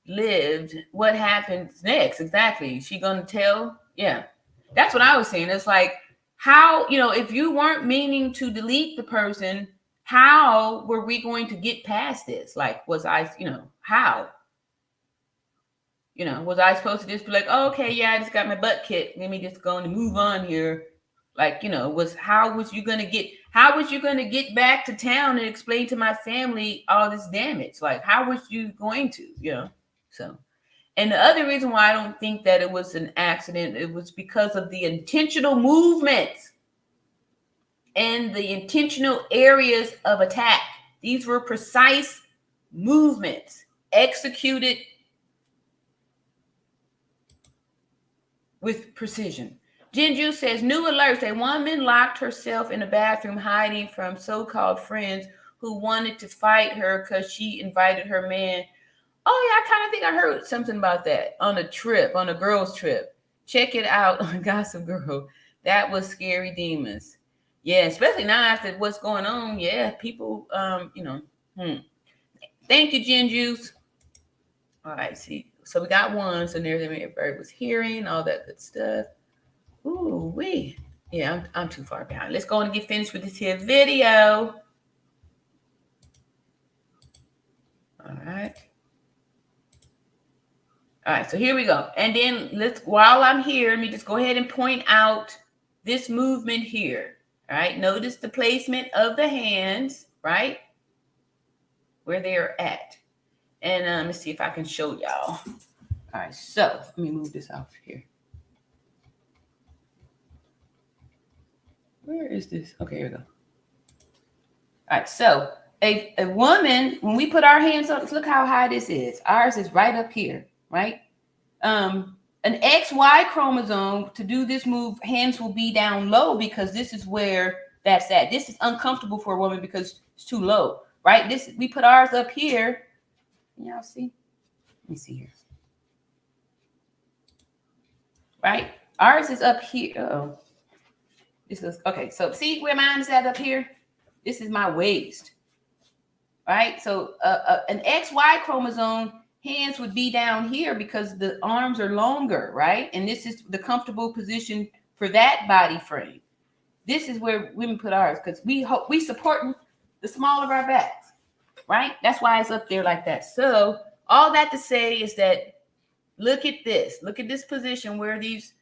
lived. What happens next? Exactly. She gonna tell? Yeah. That's what I was saying. It's like, how, you know, if you weren't meaning to delete the person, how were we going to get past this? Like, was I, you know, how? You know, was I supposed to just be like, oh, okay, yeah, I just got my butt kicked. Let me just go and move on here. Like, you know, how was you gonna get back to town and explain to my family all this damage? Like, how was you going to, you know? So, and the other reason why I don't think that it was an accident, it was because of the intentional movements and the intentional areas of attack. These were precise movements executed with precision. Jinju says, new alerts. A woman locked herself in a bathroom hiding from so-called friends who wanted to fight her because she invited her man. Oh, yeah, I kind of think I heard something about that on a trip, on a girl's trip. Check it out on Gossip Girl. That was Scary Demons. Yeah, especially now after what's going on. Yeah, people, Thank you, Jinjuice. All right, see. So we got one. So near them, everybody was hearing all that good stuff. Ooh, wee. Yeah, I'm too far behind. Let's go and get finished with this here video. All right. All right, so here we go. And then while I'm here, let me just go ahead and point out this movement here. All right, notice the placement of the hands, right? Where they're at. And let me see if I can show y'all. All right, so let me move this off here. Where is this? Okay, here we go. All right, so a woman, when we put our hands up, look how high this is. Ours is right up here, right? An XY chromosome, to do this move, hands will be down low because this is where that's at. This is uncomfortable for a woman because it's too low, right? We put ours up here. Can y'all see? Let me see here. Right? Ours is up here. Uh-oh. This is okay. So see where mine is at up here? This is my waist. Right? So an XY chromosome, hands would be down here because the arms are longer, right? And this is the comfortable position for that body frame. This is where women put ours because we support the small of our backs, right? That's why it's up there like that. So all that to say is that look at this. Look at this position where these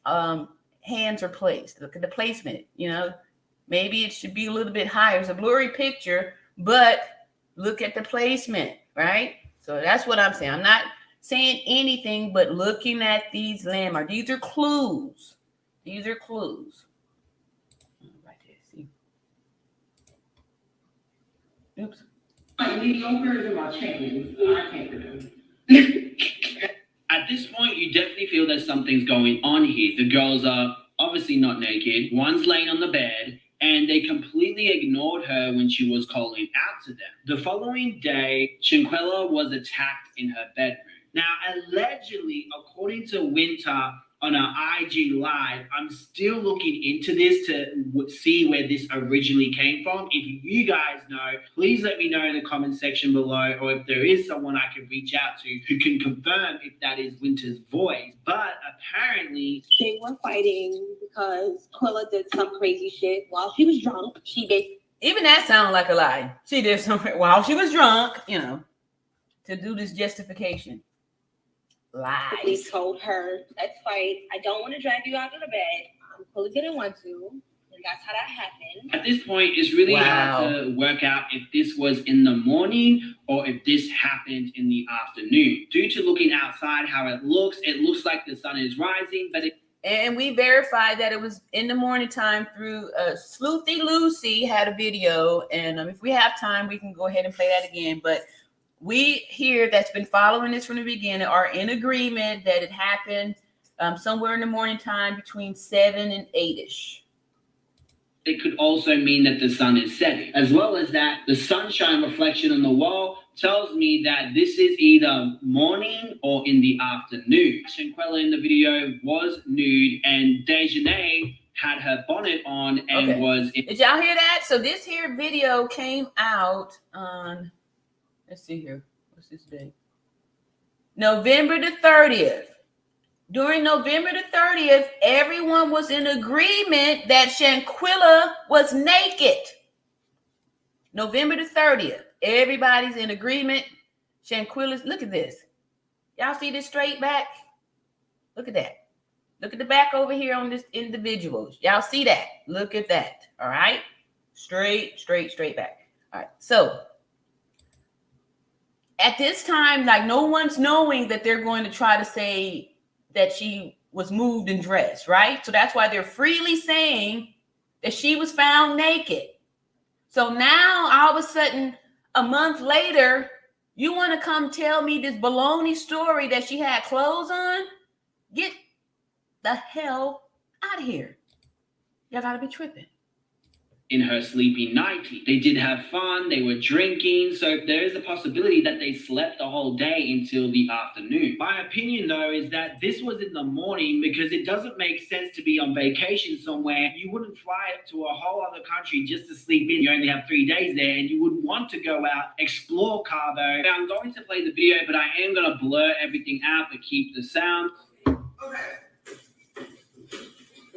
hands are placed. Look at the placement. Maybe it should be a little bit higher. It's a blurry picture, but look at the placement, right? So that's what I'm saying. I'm not saying anything, but looking at these landmarks. These are clues. These are clues. Right there, see? Oops.
I need yogurt in my chains. I can't do it.
At this point, you definitely feel that something's going on here. The girls are obviously not naked. One's laying on the bed, and they completely ignored her when she was calling out to them. The following day, Shanquella was attacked in her bedroom. Now, allegedly, according to Winter on her IG Live, I'm still looking into this to see where this originally came from. If you guys know, please let me know in the comment section below, or if there is someone I can reach out to who can confirm if that is Winter's voice. But apparently,
they were fighting because Quilla did some crazy shit while she was drunk. She basically,
even that sounded like a lie. She did something while she was drunk, to do this justification. Lies.
Told her, let's fight. I don't want to drag you out of the bed. Quilla didn't want to. And that's how that happened.
At this point, it's really hard to work out if this was in the morning or if this happened in the afternoon. Due to looking outside how it looks like the sun is rising, but
and we verified that it was in the morning time through Sleuthy Lucy had a video. And if we have time, we can go ahead and play that again. But we here that's been following this from the beginning are in agreement that it happened somewhere in the morning time between 7 and 8-ish.
It could also mean that the sun is setting. As well as that, the sunshine reflection on the wall tells me that this is either morning or in the afternoon. Shanquella in the video was nude, and Dejanay had her bonnet on and was...
Did y'all hear that? So this here video came out on... Let's see here. What's this date? November the 30th. During November the 30th, everyone was in agreement that Shanquella was naked. November the 30th. Everybody's in agreement. Shanquella's, look at this. Y'all see this straight back? Look at that. Look at the back over here on this individual. Y'all see that? Look at that. All right. Straight back. All right. So at this time, like no one's knowing that they're going to try to say that she was moved and dressed, right? So that's why they're freely saying that she was found naked. So now all of a sudden, a month later, you want to come tell me this baloney story that she had clothes on? the hell out of here. Y'all gotta be tripping.
In her sleeping nightie. They did have fun, they were drinking, so there is a possibility that they slept the whole day until the afternoon. My opinion, though, is that this was in the morning because it doesn't make sense to be on vacation somewhere. You wouldn't fly to a whole other country just to sleep in. You only have 3 days there, and you would want to go out, explore Cabo. Now, I'm going to play the video, but I am going to blur everything out but keep the sound.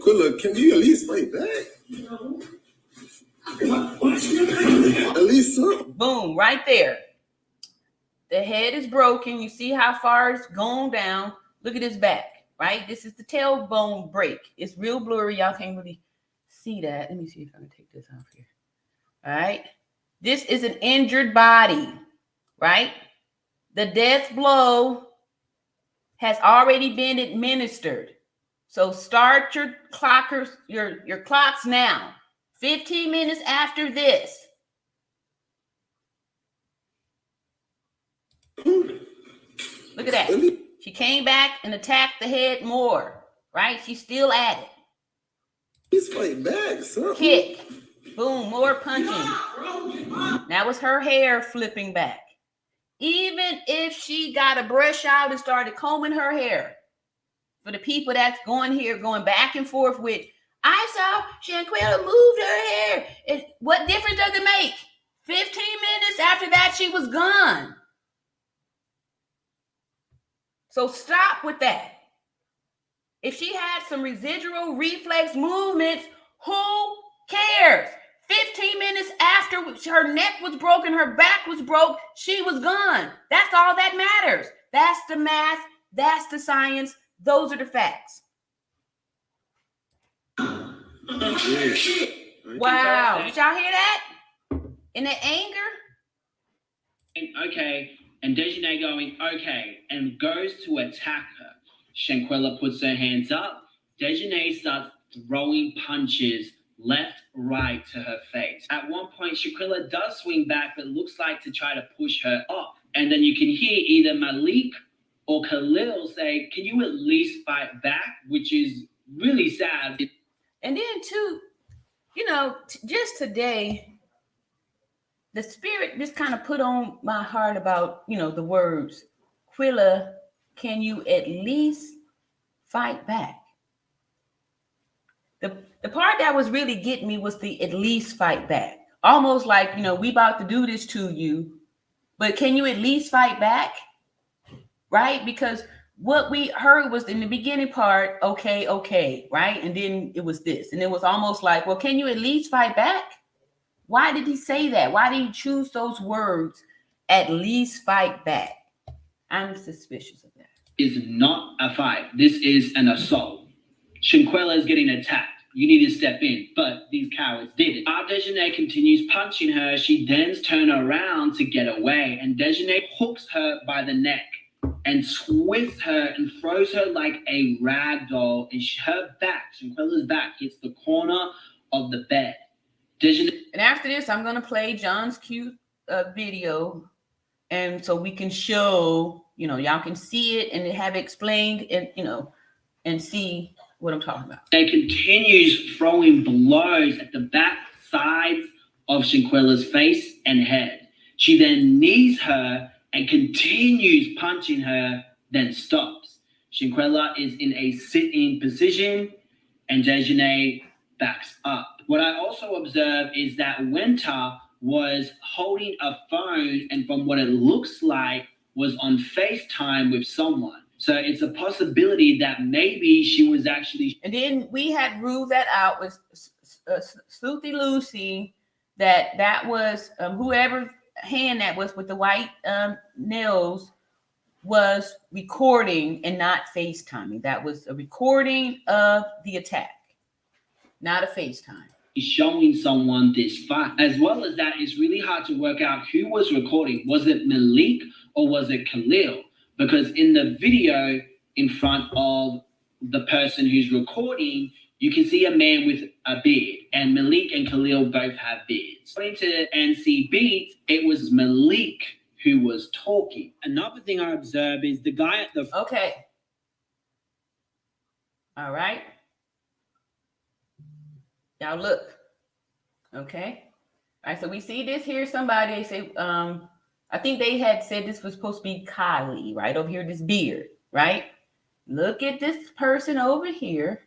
Quilla, can you at least fight back? At least something.
Boom, right there. The head is broken. You see how far it's gone down. Look at his back, right? This is the tailbone break. It's real blurry. Y'all can't really see that. Let me see if I can take this off here. All right. This is an injured body, right? The death blow has already been administered. So start your clockers, your clocks now. 15 minutes after this. Look at that. She came back and attacked the head more, right? She's still at it.
He's fighting back, son.
Kick. Boom, more punching. That was her hair flipping back. Even if she got a brush out and started combing her hair, for the people that's going back and forth with, I saw Shanquella moved her hair. What difference does it make? 15 minutes after that, she was gone. So stop with that. If she had some residual reflex movements, who cares? 15 minutes after her neck was broken, her back was broke, she was gone. That's all that matters. That's the math. That's the science. Those are the facts. Wow. Did y'all hear that? In the anger?
Okay. And Desjardins going, okay, and goes to attack her. Shanquella puts her hands up. Desjardins starts throwing punches left, right to her face. At one point, Shanquella does swing back, but looks like to try to push her off. And then you can hear either Malik or Khalil say, can you at least fight back? Which is really sad.
And then too, just today, the spirit just kind of put on my heart about, the words, Quilla, can you at least fight back? The part that was really getting me was the at least fight back. Almost like, we about to do this to you, but can you at least fight back? Right? Because what we heard was in the beginning part, okay, right? And then it was this. And it was almost like, well, can you at least fight back? Why did he say that? Why did he choose those words, at least fight back? I'm suspicious of that.
Is not a fight. This is an assault. Shanquella is getting attacked. You need to step in, but these cowards did it. After Desjardins continues punching her, she then turns around to get away, and Desjardins hooks her by the neck and twists her and throws her like a rag doll, and her back, Shanquella's back, hits the corner of the bed.
And after this, I'm going to play John's cute video, and so we can show, y'all can see it and have it explained, and and see what I'm talking about.
They continues throwing blows at the back sides of Shanquella's face and head. She then knees her and continues punching her, then stops. Shanquella is in a sit-in position, and Desjardins backs up. What I also observed is that Winter was holding a phone, and from what it looks like, was on FaceTime with someone. So it's a possibility that maybe she was actually...
And then we had ruled that out with Sleuthy Lucy, that was whoever hand that was with the white nails was recording and not FaceTiming. That was a recording of the attack, not a FaceTime.
Showing someone this fight. As well as that, it's really hard to work out who was recording. Was it Malik or was it Khalil? Because in the video in front of the person who's recording, you can see a man with a beard, and Malik and Khalil both have beards. According to NC Beats, it was Malik who was talking. Another thing I observed is the guy at the...
Okay. All right. Y'all look. Okay. All right. So we see this here. Somebody say, I think they had said this was supposed to be Kylie, right? Over here, this beard, right? Look at this person over here.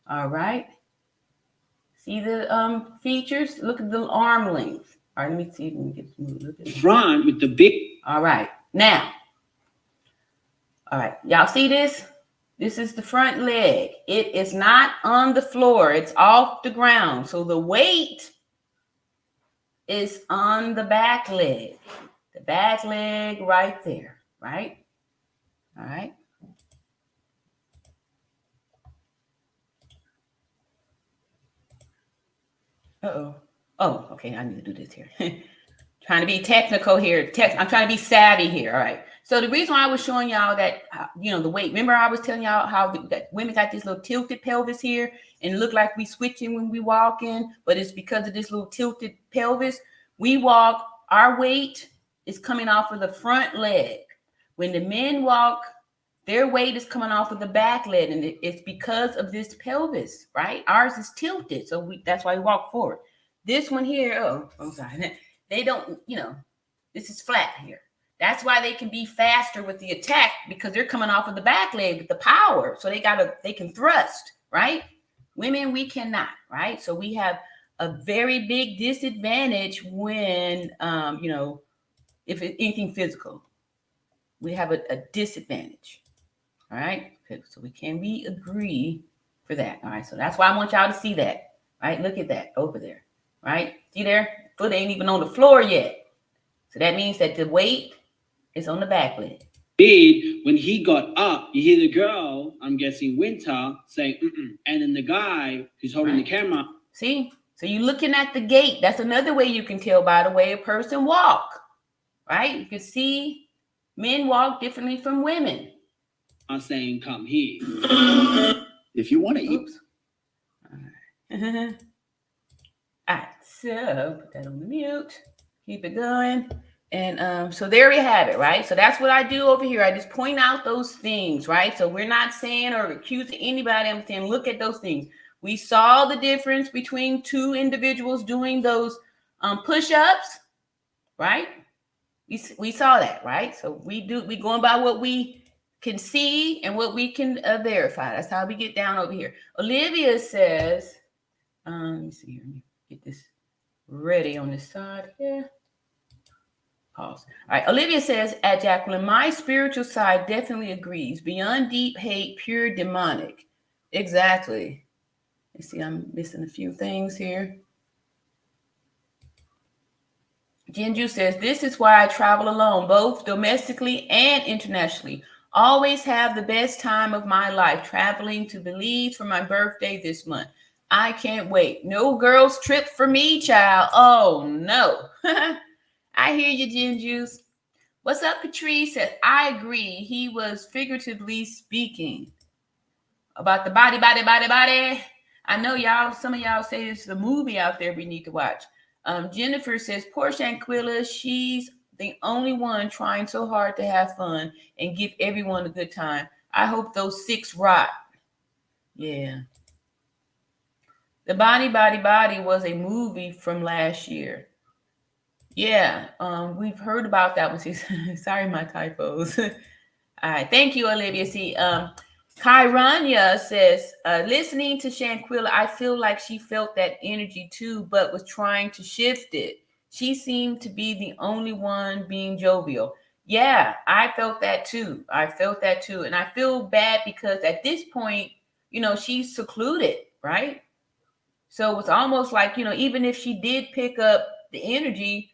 All right. See the features? Look at the arm length. All right, let me see if we can get some look at
front with the big.
All right. Now. All right. Y'all see this? This is the front leg. It is not on the floor. It's off the ground. So the weight is on the back leg. The back leg right there, right? All right. Uh-oh. Oh, okay. I need to do this here. Trying to be technical here. I'm trying to be savvy here. All right. So the reason why I was showing y'all that, the weight. Remember I was telling y'all how that women got this little tilted pelvis here and look like we switching when we walk in, but it's because of this little tilted pelvis. We walk, our weight is coming off of the front leg. When the men walk, their weight is coming off of the back leg, and it's because of this pelvis, right? Ours is tilted, so that's why we walk forward. This one here, oh, I'm sorry. They don't, this is flat here. That's why they can be faster with the attack, because they're coming off of the back leg with the power. So they can thrust, right? Women, we cannot, right? So we have a very big disadvantage when, if it's anything physical, we have a disadvantage. All right. Okay, so we agree for that. All right. So that's why I want y'all to see that. Right. Look at that over there. Right. See there? Foot ain't even on the floor yet. So that means that the weight is on the back leg.
When he got up, you hear the girl, I'm guessing Winter, saying, and then the guy who's holding the camera.
See? So you're looking at the gait. That's another way you can tell by the way a person walk. Right? You can see men walk differently from women.
I'm saying, come here.
If you want to eat.
Oops. All right. So put that on the mute. Keep it going. And so there we have it, right? So that's what I do over here. I just point out those things, right? So we're not saying or accusing anybody. I'm saying look at those things. We saw the difference between two individuals doing those push-ups, right? We saw that, right? So we going by what we can see and what we can verify. That's how we get down over here. Olivia says, let me see here. Let me get this ready on this side here. Pause. All right. Olivia says, at Jacqueline, my spiritual side definitely agrees. Beyond deep hate, pure demonic. Exactly. You see, I'm missing a few things here. Jinju says, this is why I travel alone, both domestically and internationally. Always have the best time of my life traveling to Belize for my birthday this month. I can't wait. No girls trip for me, child. Oh, no. I hear you, Jinjuice. What's up, Patrice? Says, I agree. He was figuratively speaking about the body. I know y'all, some of y'all say it's a movie out there we need to watch. Jennifer says, poor Shanquella, she's the only one trying so hard to have fun and give everyone a good time. I hope those 6 rot. Yeah. The Body was a movie from last year. Yeah, we've heard about that one. Sorry, my typos. All right, thank you, Olivia. See, Kyrania says, listening to Shanquella, I feel like she felt that energy too, but was trying to shift it. She seemed to be the only one being jovial. Yeah, I felt that too. And I feel bad because at this point, she's secluded, right? So it's almost like, even if she did pick up the energy,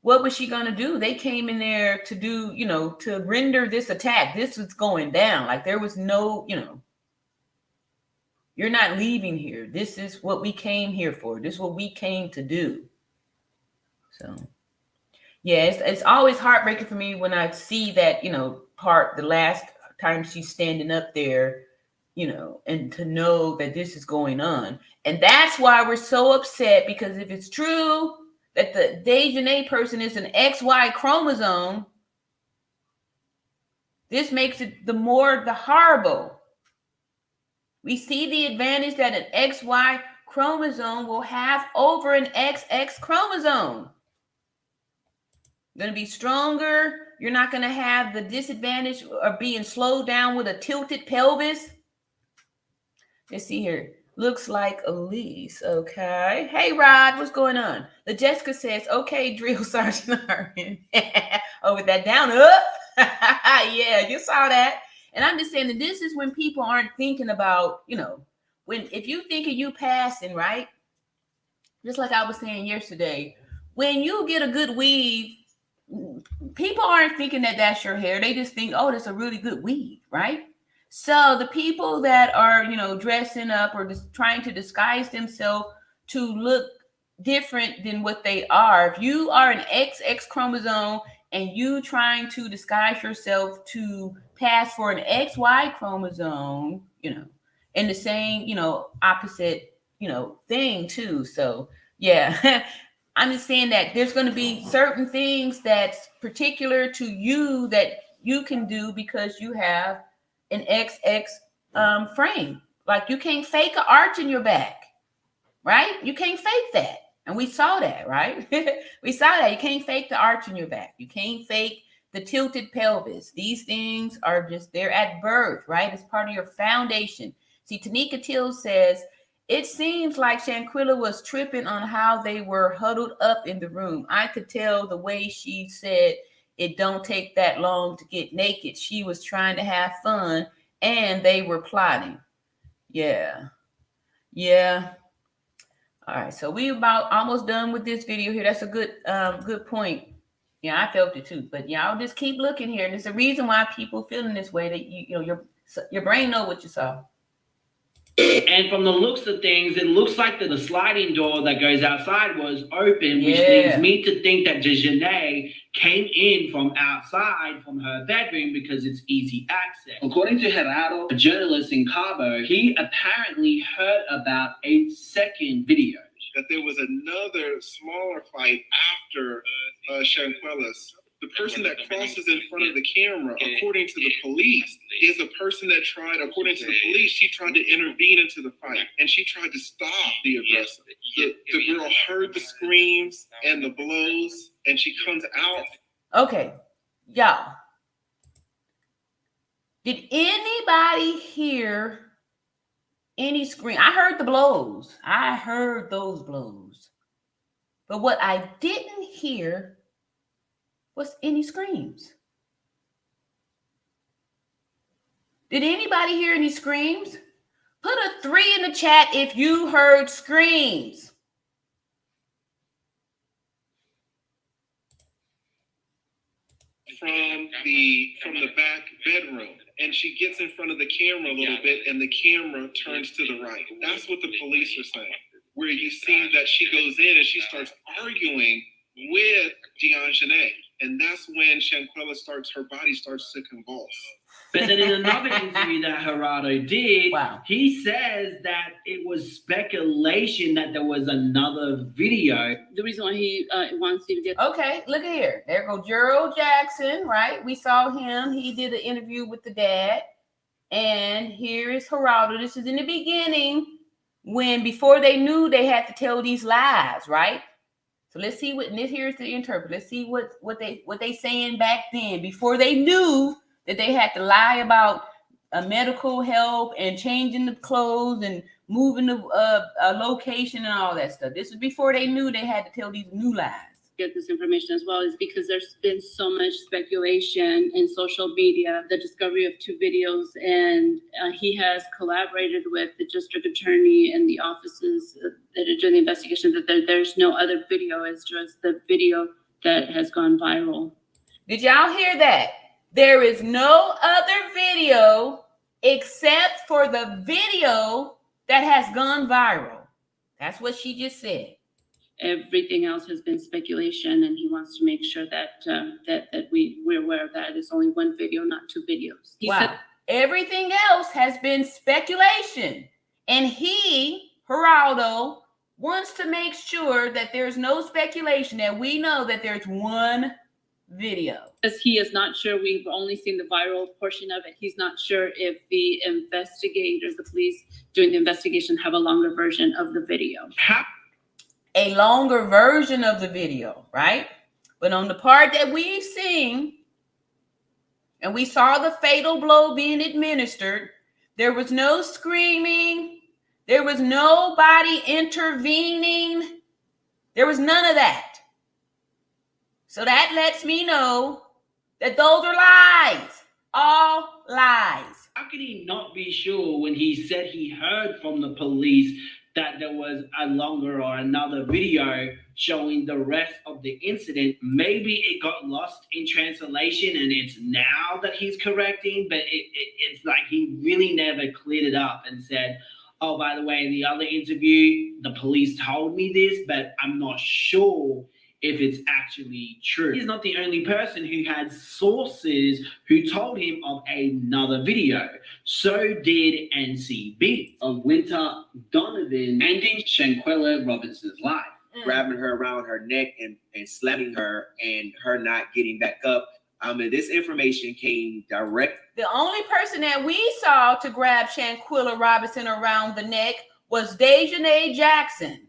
what was she going to do? They came in there to do, to render this attack. This was going down. Like there was no, you're not leaving here. This is what we came here for. This is what we came to do. So, yeah, it's always heartbreaking for me when I see that, the last time she's standing up there, and to know that this is going on. And that's why we're so upset, because if it's true that the Dejanay person is an XY chromosome, this makes it the horrible. We see the advantage that an XY chromosome will have over an XX chromosome. Going to be stronger. You're not going to have the disadvantage of being slowed down with a tilted pelvis. Let's see here. Looks like Elise. Okay. Hey, Rod, what's going on? The Jessica says, okay, Drill Sergeant Harmon. Oh, with that down up. Yeah, you saw that. And I'm just saying that this is when people aren't thinking about, if you think of you passing, right? Just like I was saying yesterday, when you get a good weave, people aren't thinking that that's your hair. They just think, oh, that's a really good weave, right? So the people that are, dressing up or just trying to disguise themselves to look different than what they are. If you are an XX chromosome and you trying to disguise yourself to pass for an XY chromosome, and the same, opposite, thing too. So yeah, I'm just saying that there's going to be certain things that's particular to you that you can do because you have an XX frame. Like you can't fake an arch in your back, right? You can't fake that. And we saw that, right? We saw that. You can't fake the arch in your back. You can't fake the tilted pelvis. These things are just, they're at birth, right? It's part of your foundation. See, Tanika Till says, it seems like Shanquella was tripping on how they were huddled up in the room. I could tell the way she said it don't take that long to get naked. She was trying to have fun and they were plotting. Yeah. All right, so we about almost done with this video here. That's a good point. Yeah, I felt it too. But y'all just keep looking here. And there's a reason why people feeling this way. That your brain know what you saw.
And from the looks of things, it looks like the sliding door that goes outside was open, which leads me to think that Janae came in from outside from her bedroom because it's easy access. According to Gerardo, a journalist in Cabo, he apparently heard about a second video.
That there was another smaller fight after Shanquella's. The person that crosses in front of the camera, according to the police, is a person that tried, according to the police, she tried to intervene into the fight and she tried to stop the aggressor. The girl heard the screams and the blows and she comes out.
Okay, y'all. Did anybody hear any scream? I heard the blows. I heard those blows. But what I didn't hear was any screams. Did anybody hear any screams? Put a 3 in the chat if you heard screams.
From the back bedroom, and she gets in front of the camera a little bit, and the camera turns to the right. That's what the police are saying. Where you see that she goes in and she starts arguing with Janae. And that's when Shanquella her body starts to convulse.
But then in another interview that Gerardo did, he says that it was speculation that there was another video.
The reason why he wants you to get...
Okay, look at here. There go Gerald Jackson, right? We saw him. He did an interview with the dad. And here is Gerardo. This is in the beginning before they knew they had to tell these lies, right? So let's see what, and this here's the interpreter. Let's see what they saying back then before they knew that they had to lie about medical help and changing the clothes and moving the location and all that stuff. This was before they knew they had to tell these new lies.
Get this information as well is because there's been so much speculation in social media, the discovery of 2 videos, and he has collaborated with the district attorney and the offices that are doing the investigation that there's no other video. It's just the video that has gone viral.
Did y'all hear that? There is no other video except for the video that has gone viral. That's what she just said.
Everything else has been speculation, and he wants to make sure that we're aware of that. It's only 1 video, not 2 videos. He said
everything else has been speculation, and Geraldo, wants to make sure that there's no speculation, that we know that there's one video.
Because he is not sure, we've only seen the viral portion of it. He's not sure if the investigators, the police doing the investigation, have a longer version of the video.
A longer version of the video, right? But on the part that we've seen, and we saw the fatal blow being administered, there was no screaming. There was nobody intervening. There was none of that. So that lets me know that those are lies. All lies.
How could he not be sure when he said he heard from the police that there was a longer or another video showing the rest of the incident? Maybe it got lost in translation and it's now that he's correcting, but it's like he really never cleared it up and said, oh, by the way, in the other interview, the police told me this, but I'm not sure if it's actually true. He's not the only person who had sources who told him of another video. So did NCB of Winter Donovan ending Shanquella Robinson's life.
Grabbing her around her neck and slapping her and her not getting back up. This information came direct.
The only person that we saw to grab Shanquella Robinson around the neck was Dejanay Jackson.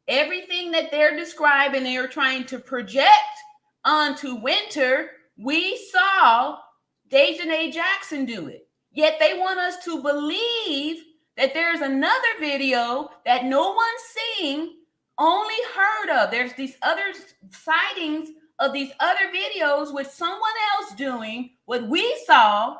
Everything that they're describing, they're trying to project onto Winter, we saw Dejanay Jackson do it. Yet they want us to believe that there's another video that no one's seen, only heard of. There's these other sightings of these other videos with someone else doing what we saw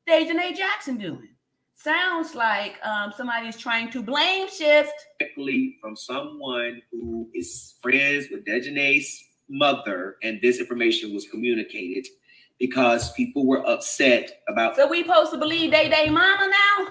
Dejanay Jackson doing. Sounds like somebody's trying to blame shift.
Directly from someone who is friends with Dejanay's mother, and this information was communicated because people were upset about.
So we supposed to believe Day mama now?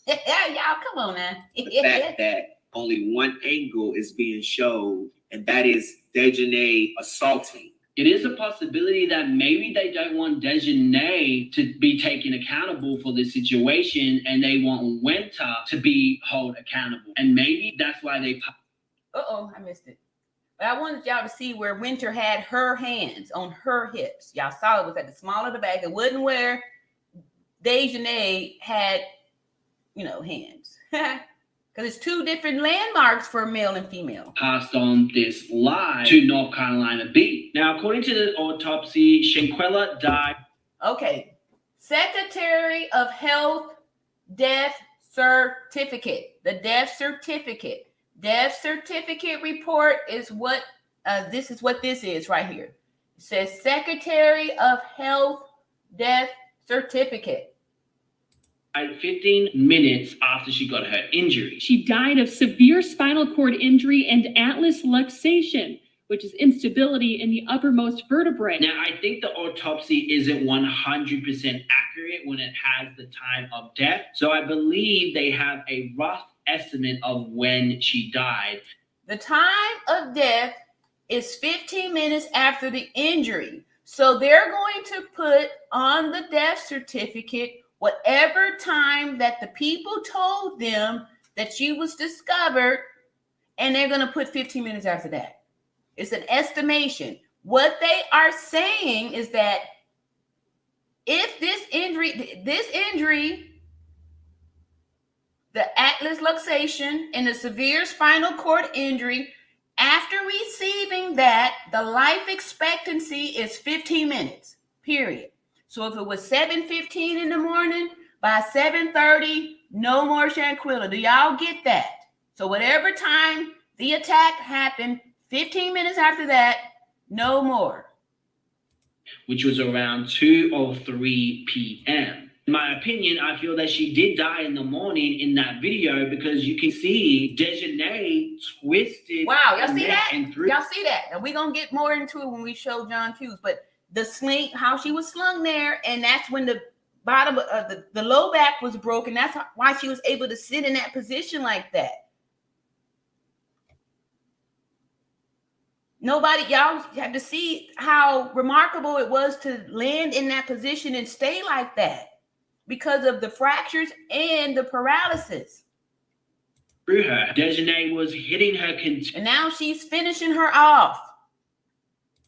Y'all, come on now.
The fact that only one angle is being showed, and that is Dejanay assaulting.
It is a possibility that maybe they don't want Dejanay to be taken accountable for this situation and they want Winter to be held accountable. And maybe that's why they...
I missed it. But I wanted y'all to see where Winter had her hands on her hips. Y'all saw it was at the small of the back. It wasn't where Dejanay had, hands. Because it's two different landmarks for male and female.
Passed on this lie to North Carolina B. Now, according to the autopsy, Shanquella died.
Okay. Secretary of Health death certificate. The death certificate. Death certificate report is what this is right here. It says Secretary of Health death certificate.
15 minutes after she got her injury.
She died of severe spinal cord injury and atlas luxation, which is instability in the uppermost vertebrae.
Now, I think the autopsy isn't 100% accurate when it has the time of death. So I believe they have a rough estimate of when she died.
The time of death is 15 minutes after the injury. So they're going to put on the death certificate whatever time that the people told them that she was discovered, and they're going to put 15 minutes after that. It's an estimation. What they are saying is that if this injury, the atlas luxation and the severe spinal cord injury, after receiving that, the life expectancy is 15 minutes, period. So if it was 7:15 in the morning, by 7:30, no more Shanquella. Do y'all get that? So whatever time the attack happened, 15 minutes after that, no more.
Which was around 2 or 3 p.m. In my opinion, I feel that she did die in the morning in that video because you can see Dejanay twisted.
Wow, y'all see that? Y'all see that? And we're going to get more into it when we show John Hughes. But the sling, how she was slung there, and that's when the bottom of the low back was broken. That's why she was able to sit in that position like that. Y'all have to see how remarkable it was to land in that position and stay like that because of the fractures and the paralysis.
Through her, Dejanay was hitting her
and now she's finishing her off.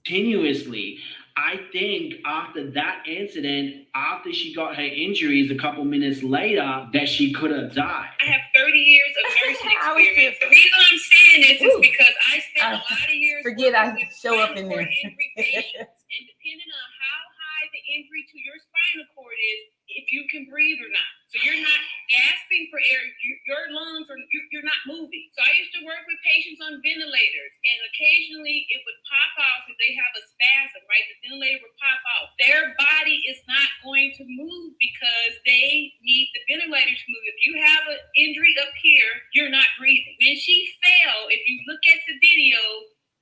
continuously. I think after that incident, after she got her injuries a couple minutes later, that she could have died.
I have 30 years of nursing experience. The reason I'm saying this is because I spent a lot of years
I show up in there.
injury patients, and depending on how high the injury to your spinal cord is, if you can breathe or not. So you're not gasping for air. Your lungs are you're not moving. So I used to work with patients on ventilators, and occasionally it would pop out if they have a spasm, right? The ventilator would pop out. Their body is not going to move because they need the ventilator to move. If you have an injury up here, you're not breathing. When she fell, if you look at the video,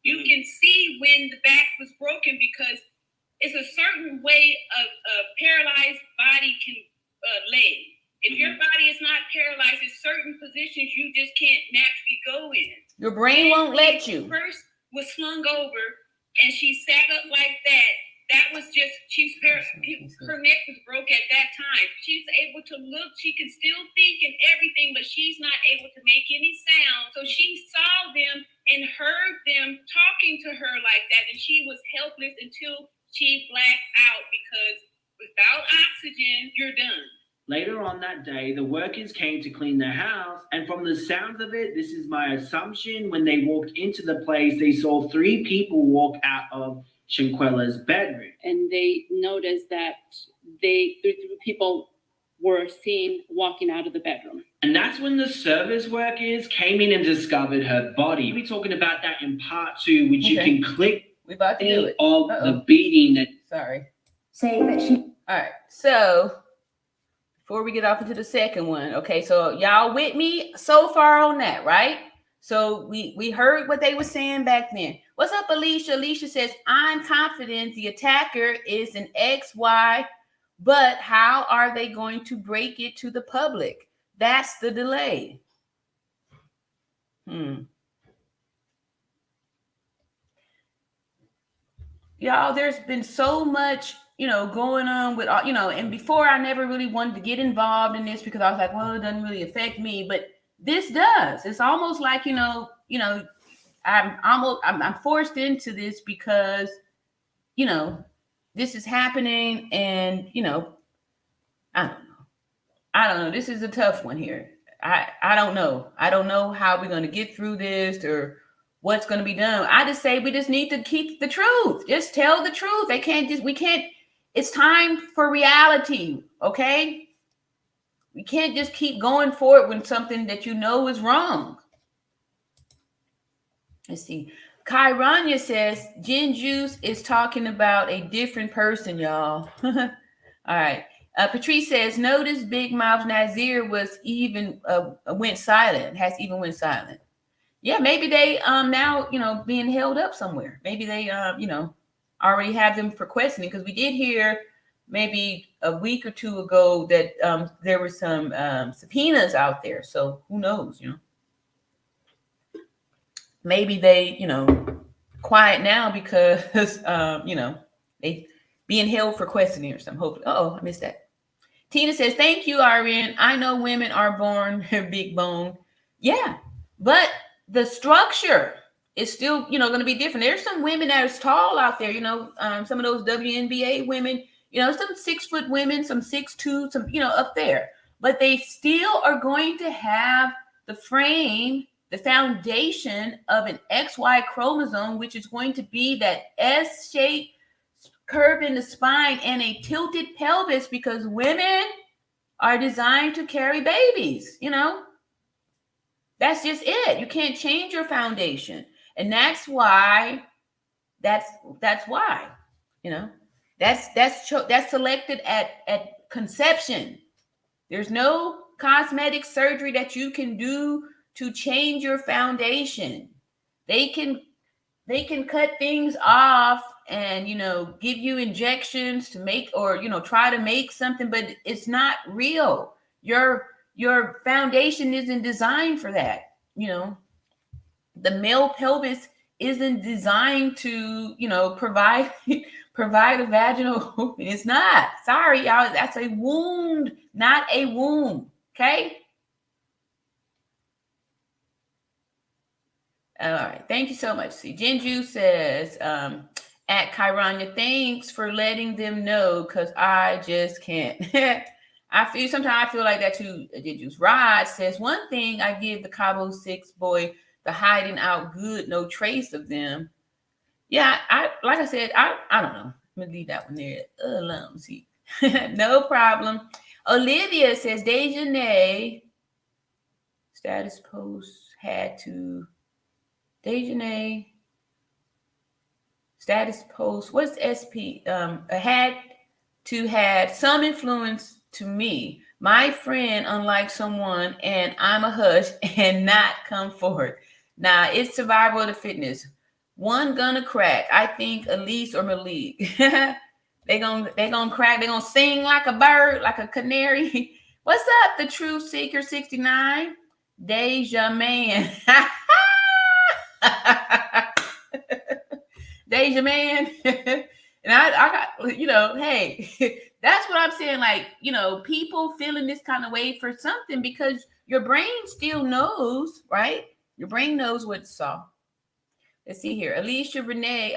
you can see when the back was broken because it's a certain way a paralyzed body can lay. If your body is not paralyzed, in certain positions you just can't naturally go in.
Your brain won't let you.
First was slung over, and she sat up like that. That was just her neck was broke at that time. She's able to look. She can still think and everything, but she's not able to make any sound. So she saw them and heard them talking to her like that, and she was helpless until she blacked out because without oxygen, you're done.
Later on that day, the workers came to clean the house, and from the sounds of it, this is my assumption, when they walked into the place, they saw 3 people walk out of Shanquella's bedroom.
And they noticed that the 3 people were seen walking out of the bedroom.
And that's when the service workers came in and discovered her body. We'll be talking about that in part 2, which you can click.
We're about to do it.
Of the beating that.
Sorry.
Saying that she.
All right. So before we get off into the second one, okay. So y'all with me so far on that, right? So we heard what they were saying back then. What's up, Alicia? Alicia says, I'm confident the attacker is an XY, but how are they going to break it to the public? That's the delay. Y'all, there's been so much, going on with, and before I never really wanted to get involved in this because I was like, well, it doesn't really affect me, but this does. It's almost like, I'm forced into this because, this is happening and, I don't know. This is a tough one here. I don't know. I don't know how we're going to get through this or what's going to be done. I just say we just need to keep the truth. Just tell the truth. It's time for reality, okay? We can't just keep going forward when something that is wrong. Let's see. Kyrania says, Gin Juice is talking about a different person, y'all. All right. Patrice says, notice Big Mouth Nazir was even went silent. Yeah, maybe they now being held up somewhere. Maybe they already have them for questioning, because we did hear maybe a week or 2 ago that there were some subpoenas out there. So who knows? Maybe they quiet now because they being held for questioning or something. Hopefully, I missed that. Tina says, thank you, Irene. I know women are born big bone. Yeah, but the structure is still, going to be different. There's some women that are tall out there, some of those WNBA women, some 6-foot women, some 6'2", some, up there. But they still are going to have the frame, the foundation of an XY chromosome, which is going to be that S-shaped curve in the spine and a tilted pelvis, because women are designed to carry babies, That's just it. You can't change your foundation. And that's why, that's selected at conception. There's no cosmetic surgery that you can do to change your foundation. They can cut things off and, give you injections to make, or, try to make something, but it's not real. Your foundation isn't designed for that. The male pelvis isn't designed to, provide a vaginal opening. It's not. Sorry, y'all. That's a wound, not a womb. Okay. All right. Thank you so much. See, Jinju says, At Kyrania, thanks for letting them know, because I just can't. Sometimes I feel like that too. Did you? Rod says, one thing I give the Cabo 6 boy, the hiding out good, no trace of them. Yeah, like I said, I don't know. Let me leave that one there alone. See, no problem. Olivia says, Dejanay status post had to Dejanay status post. What's SP? Had to had some influence to me. My friend, unlike someone, and I'm a hush and not come forward. Now it's survival of the fitness. One gonna crack. I think Elise or Malik. they gonna crack. They gonna sing like a bird, like a canary. What's up, the Truth Seeker 69? Deja man. Deja man. And I got, you know, hey, that's what I'm saying. Like, you know, people feeling this kind of way for something, because your brain still knows, right? Your brain knows what it saw. Let's see here. Alicia Renee,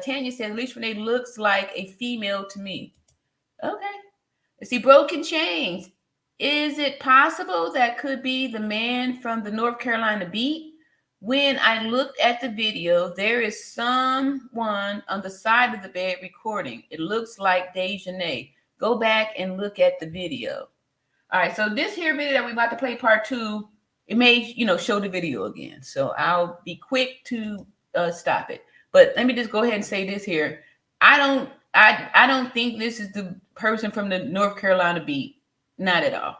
Tanya said, Alicia Renee looks like a female to me. Okay. Let's see. Broken Chains. Is it possible that could be the man from the North Carolina beat? When I looked at the video, there is someone on the side of the bed recording. It looks like Dejanay. Go back and look at the video. All right, so this here video that we're about to play part 2, it may, you know, show the video again. So I'll be quick to stop it. But let me just go ahead and say this here. I don't think this is the person from the North Carolina beat. Not at all.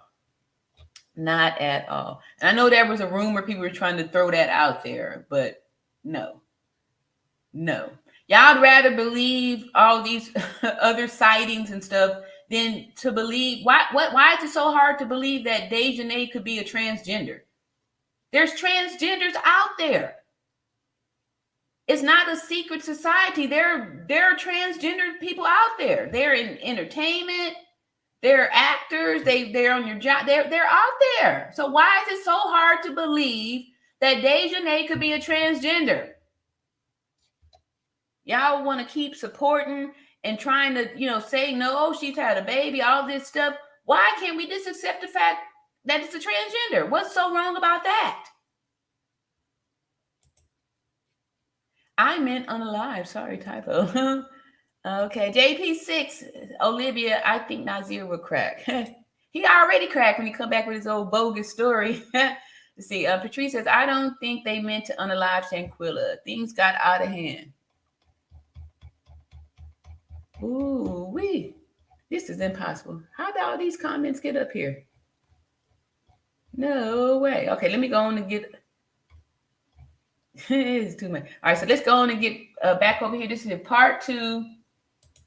Not at all. And I know there was a rumor, people were trying to throw that out there, but no. Y'all would rather believe all these other sightings and stuff than to believe. Why is it so hard to believe that Dejanay could be a transgender? There's transgenders out there. It's not a secret society. There are transgender people out there. They're in entertainment. They're actors. They're on your job. They're out there. So why is it so hard to believe that Dejanay could be a transgender? Y'all want to keep supporting and trying to, you know, say, no, she's had a baby, all this stuff. Why can't we just accept the fact that it's a transgender? What's so wrong about that? I meant unalive. Sorry, typo. Okay, JP6, Olivia, I think Nazir will crack. He already cracked when he come back with his old bogus story. Let's see, Patrice says, I don't think they meant to unalive Shanquella. Things got out of hand. Ooh, this is impossible. How did all these comments get up here? No way. Okay, let me go on and get... It's too much. All right, so let's go on and get back over here. This is part 2.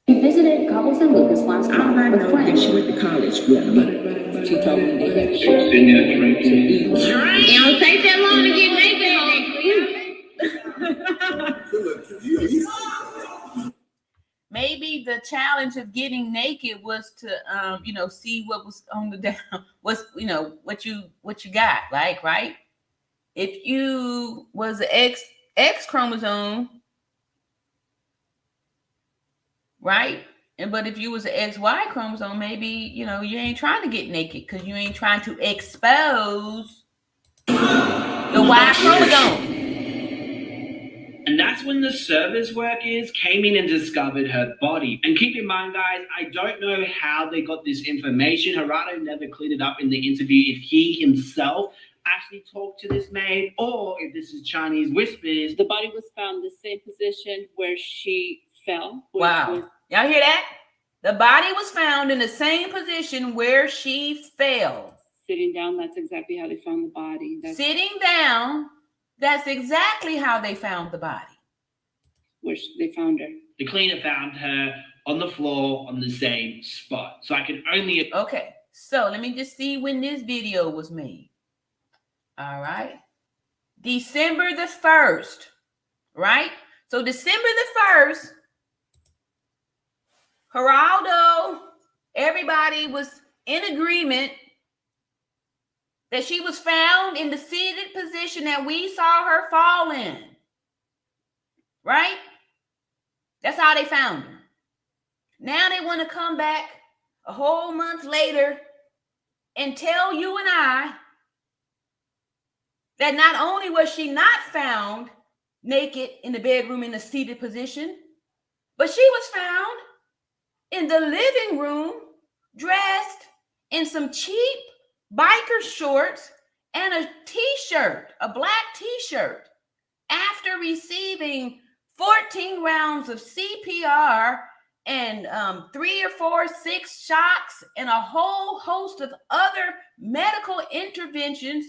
He visited Cabo San Lucas last month with friends. She went to college with me. She told me they had a show.
It don't take that long to get naked.
Maybe the challenge of getting naked was to, you know, see what was on the down, what's, you know, what you got, like, right? If you was an X chromosome, right? But if you was an XY chromosome, maybe, you know, you ain't trying to get naked because you ain't trying to expose the Y chromosome.
And that's when the service workers came in and discovered her body. And keep in mind, guys, I don't know how they got this information. Gerardo never cleared it up in the interview if he himself actually talked to this maid or if this is Chinese whispers.
The body was found in the same position where she fell.
Wow. Y'all hear that? The body was found in the same position where she fell.
Sitting down, that's exactly how they found the body.
Sitting down, that's exactly how they found the body.
Where they found her.
The cleaner found her on the floor on the same spot. So I can only...
Okay, so let me just see when this video was made. All right. December the 1st, right? So December the 1st, Geraldo, everybody was in agreement that she was found in the seated position that we saw her fall in, right? That's how they found her. Now they want to come back a whole month later and tell you and I that not only was she not found naked in the bedroom in a seated position, but she was found in the living room dressed in some cheap biker shorts and a t-shirt, a black t-shirt, after receiving 14 rounds of CPR and 3 or 4 6 shocks and a whole host of other medical interventions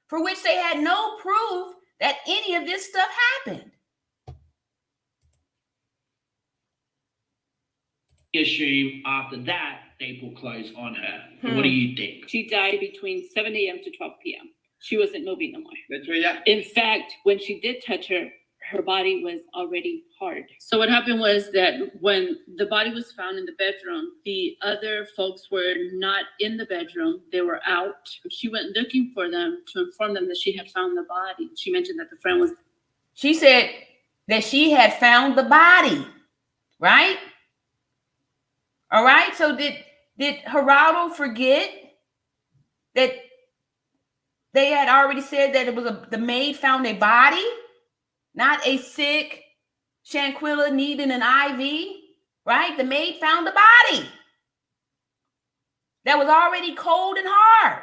for which they had no proof that any of this stuff happened.
Issue after that, they put clothes on her. What do you think?
She died between 7 a.m. to 12 p.m. She wasn't moving no more.
That's right, yeah.
In fact, when she did touch her, her body was already hard. So what happened was that when the body was found in the bedroom, the other folks were not in the bedroom. They were out. She went looking for them to inform them that she had found the body. She mentioned that the friend was...
She said that she had found the body, right? All right. So did Geraldo forget that they had already said that it was the maid found a body, not a sick Shanquella needing an IV, right? The maid found the body that was already cold and hard.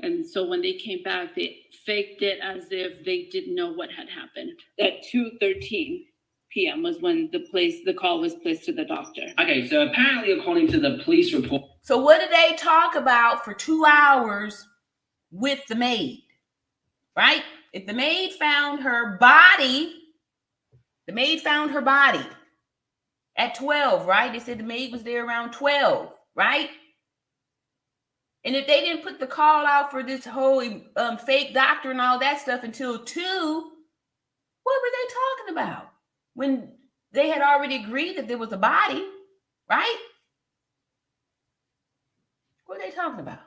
And so when they came back, they faked it as if they didn't know what had happened. At 2:13 p.m. was when the call was placed to the doctor.
Okay, so apparently, according to the police report.
So what did they talk about for 2 hours with the maid, right? If the maid found her body, at 12, right? They said the maid was there around 12, right? And if they didn't put the call out for this whole fake doctor and all that stuff until 2, what were they talking about? When they had already agreed that there was a body, right? What are they talking about?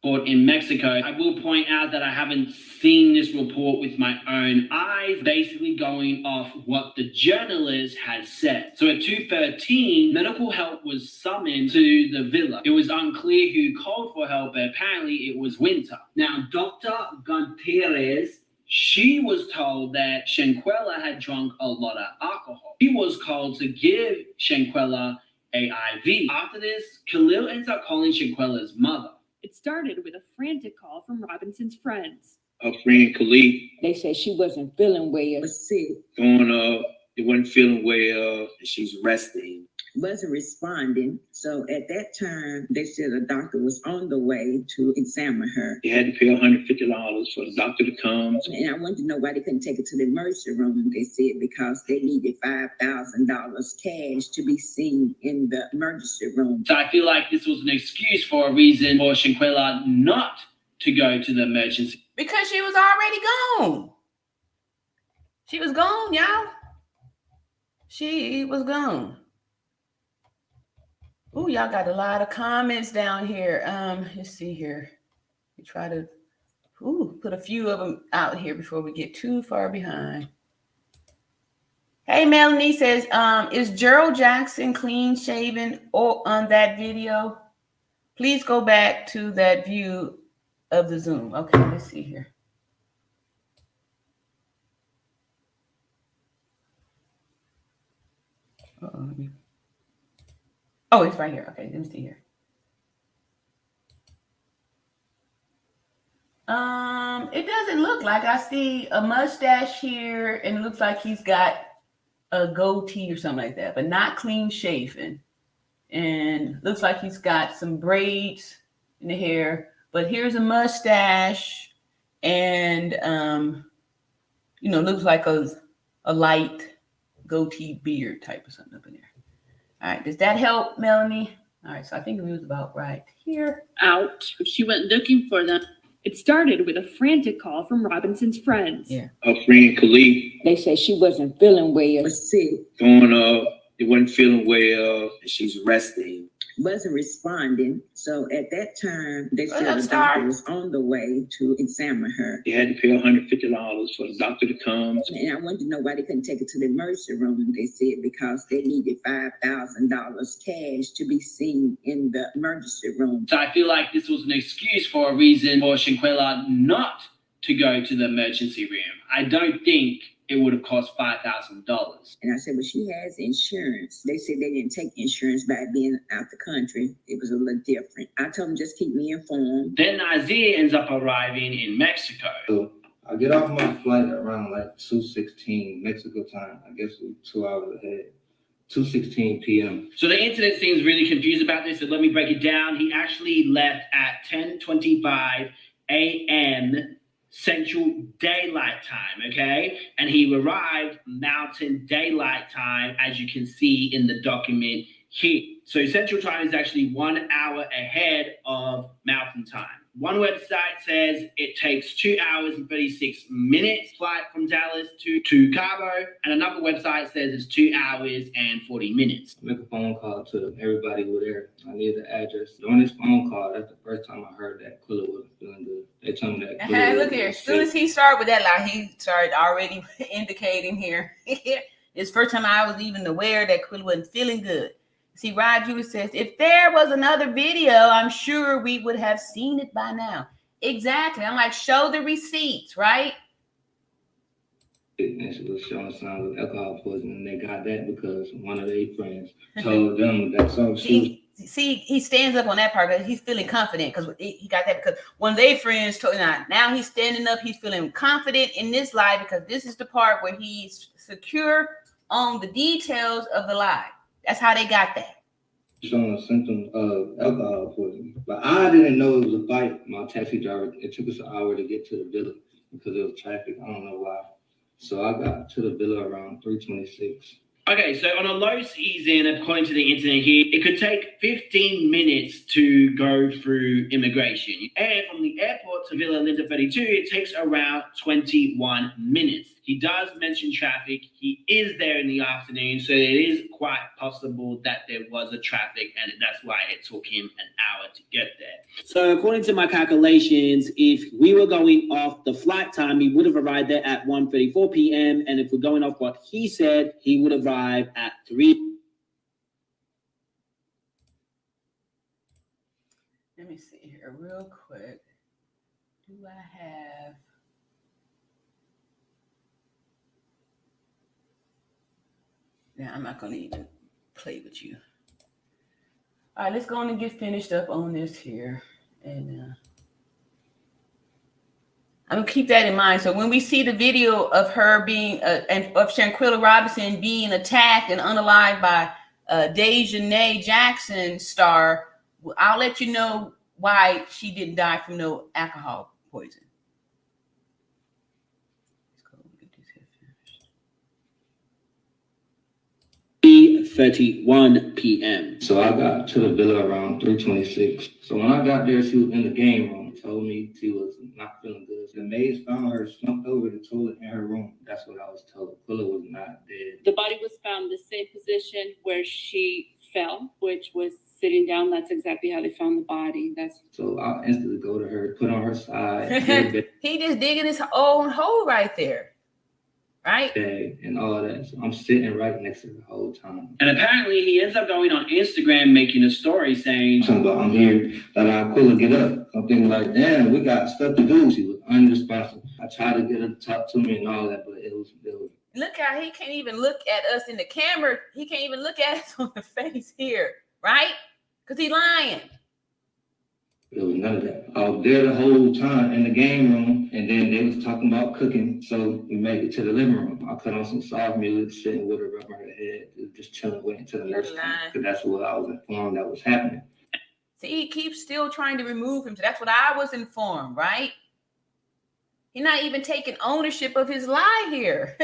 In Mexico, I will point out that I haven't seen this report with my own eyes, basically going off what the journalist has said. So at 2:13, medical help was summoned to the villa. It was unclear who called for help, but apparently it was Winter. Now, Dr. Gutierrez, she was told that Shanquella had drunk a lot of alcohol. She was called to give Shanquella a IV. After this, Khalil ends up calling Shanquella's mother.
It started with a frantic call from Robinson's friends.
Her friend Khalid.
They said she wasn't feeling well, was sick.
It wasn't feeling well.
She's resting.
Wasn't responding. So at that time, they said a doctor was on the way to examine her.
They had to pay $150 for the doctor to come.
And I wanted to know why they couldn't take her to the emergency room. They said because they needed $5,000 cash to be seen in the emergency room.
So I feel like this was an excuse for a reason for Shanquella not to go to the emergency.
Because she was already gone. She was gone, y'all. She was gone. Oh, y'all got a lot of comments down here. Let's see here. We try to put a few of them out here before we get too far behind. Hey, Melanie says, is Gerald Jackson clean shaven on that video? Please go back to that view of the Zoom. Okay, let's see here. Oh, it's right here. Okay, let me see here. It doesn't look like I see a mustache here, and it looks like he's got a goatee or something like that, but not clean shaven. And looks like he's got some braids in the hair, but here's a mustache, and looks like a light goatee beard type of something up in there. All right, does that help, Melanie? All right, so I think it was about right here.
Out. She went looking for them.
It started with a frantic call from Robinson's friends.
Her friend Khalid.
They said she wasn't feeling well, was sick.
It wasn't feeling well.
She's resting.
wasn't responding. So at that time, they
What
said
up,
the
Star?
doctor was on the way to examine her.
They had to pay $150 for the doctor to come.
And I wanted to know why they couldn't take her to the emergency room. They said because they needed $5,000 cash to be seen in the emergency room.
So I feel like this was an excuse for a reason for Shanquella not to go to the emergency room. I don't think it would have cost $5,000.
And I said, well, she has insurance. They said they didn't take insurance by being out the country. It was a little different. I told them just keep me informed.
Then Nazir ends up arriving in Mexico.
So I get off my flight around like 2:16 Mexico time. I guess we're 2 hours ahead. 2:16 p.m.
So the internet seems really confused about this, so let me break it down. He actually left at 10:25 a.m. Central Daylight Time, okay? And he arrived Mountain Daylight Time, as you can see in the document here. So Central Time is actually 1 hour ahead of Mountain Time. One website says it takes 2 hours and 36 minutes flight from Dallas to Cabo, and another website says it's 2 hours and 40 minutes.
Make a phone call to everybody who was there. I need the address. During this phone call, that's the first time I heard that Quilla wasn't feeling good. They told me that Quilla
Look here, as soon as he started with that lie, he started already indicating here. It's the first time I was even aware that Quilla wasn't feeling good. See, Rod Jewett says, if there was another video, I'm sure we would have seen it by now. Exactly. I'm like, show the receipts, right?
And she was showing signs of alcohol poisoning, and they got that because one of their friends told them that so she
See, he stands up on that part because he's feeling confident because he got that because one of their friends told him. Now he's standing up. He's feeling confident in this lie because this is the part where he's secure on the details of the lie. That's how they got that.
showing symptoms of alcohol poisoning. But I didn't know it was a fight. My taxi driver, it took us an hour to get to the villa because it was traffic. I don't know why. So I got to the villa around 3:26.
Okay, so on a low season, according to the internet here, it could take 15 minutes to go through immigration. And from the airport to Villa Linda 32, it takes around 21 minutes. He does mention traffic. He is there in the afternoon, so it is quite possible that there was a traffic, and that's why it took him an hour to get there. So according to my calculations, if we were going off the flight time, he would have arrived there at 1:34 p.m. And if we're going off what he said, he would arrive at 3.
Let me see here real quick. Do I have... Yeah, I'm not going to even play with you. All right, let's go on and get finished up on this here. And I'm going to keep that in mind. So when we see the video of her being, and of Shanquella Robinson being attacked and unalived by Dejanay Jackson star, I'll let you know why she didn't die from no alcohol poison.
3:31 p.m.
So I got to the villa around 3:26. So when I got there, she was in the game room. Told me she was not feeling good. The maids found her slumped over the toilet in her room. That's what I was told. Quilla was not dead.
The body was found in the same position where she fell, which was sitting down. That's exactly how they found the body.
So I instantly go to her, put on her side,
He just digging his own hole right there. Right?
And all that. So I'm sitting right next to her the whole time.
And apparently he ends up going on Instagram making a story saying,
I'm here, that I Quilla get up. I'm thinking like, damn, we got stuff to do. She was unresponsive. I tried to get her to talk to me and all that, but it was
look how he can't even look at us in the camera. He can't even look at us on the face here, right? Because he's lying.
It was none of that. I was there the whole time in the game room, and then they was talking about cooking. So we made it to the living room. I put on some soft music, sitting with her, rubbing her head, just chilling, waiting until the nurse came, because that's what I was informed that was happening.
See, he keeps still trying to remove him. So that's what I was informed, right? He's not even taking ownership of his lie here.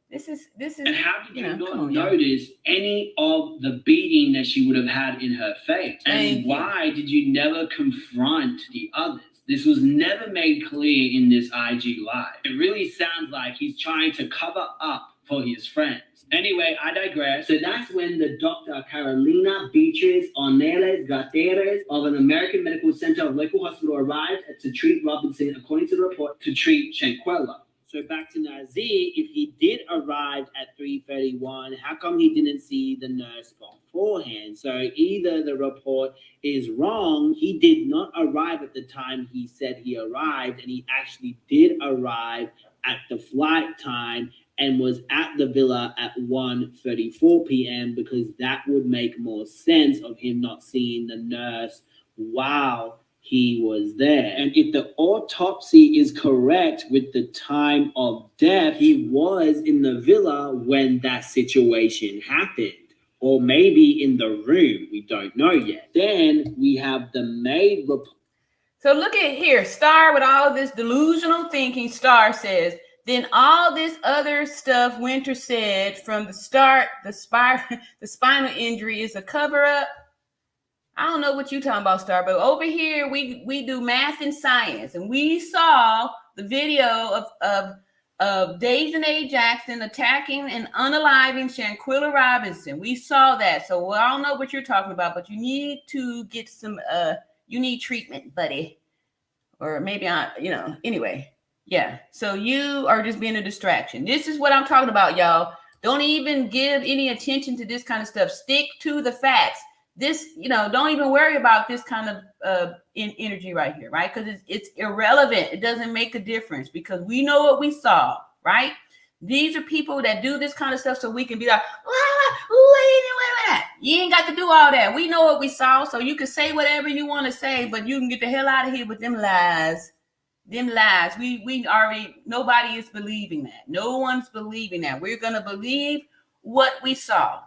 This is.
And how did you not notice any of the beating that she would have had in her face? And why did you never confront the others? This was never made clear in this IG live. It really sounds like he's trying to cover up for his friends. Anyway, I digress. So that's when the Dr. Carolina Beatriz Ornelas Gateres of an American Medical Center of local hospital arrived to treat Robinson, according to the report, to treat Shanquella. So back to Nazir, if he did arrive at 3:31, how come he didn't see the nurse beforehand? So either the report is wrong, he did not arrive at the time he said he arrived, and he actually did arrive at the flight time and was at the villa at 1:34 p.m. because that would make more sense of him not seeing the nurse while he was there. And if the autopsy is correct with the time of death, he was in the villa when that situation happened. Or maybe in the room, we don't know yet. Then we have the maid report.
So look at here, Star with all this delusional thinking, Star says, then all this other stuff Winter said from the start, the spinal injury is a cover-up. I don't know what you're talking about, Star, but over here we do math and science, and we saw the video of Dejanay Jackson attacking and unaliving Shanquella Robinson. We saw that, so I don't know what you're talking about, but you need to get some you need treatment, buddy, or maybe anyway. Yeah, so you are just being a distraction. This is what I'm talking about, y'all. Don't even give any attention to this kind of stuff. Stick to the facts. This, don't even worry about this kind of energy right here, right? Because it's irrelevant. It doesn't make a difference because we know what we saw, right? These are people that do this kind of stuff so we can be like, wait. You ain't got to do all that. We know what we saw, so you can say whatever you want to say, but you can get the hell out of here with them lies. Them lies. We already, nobody is believing that. No one's believing that. We're going to believe what we saw.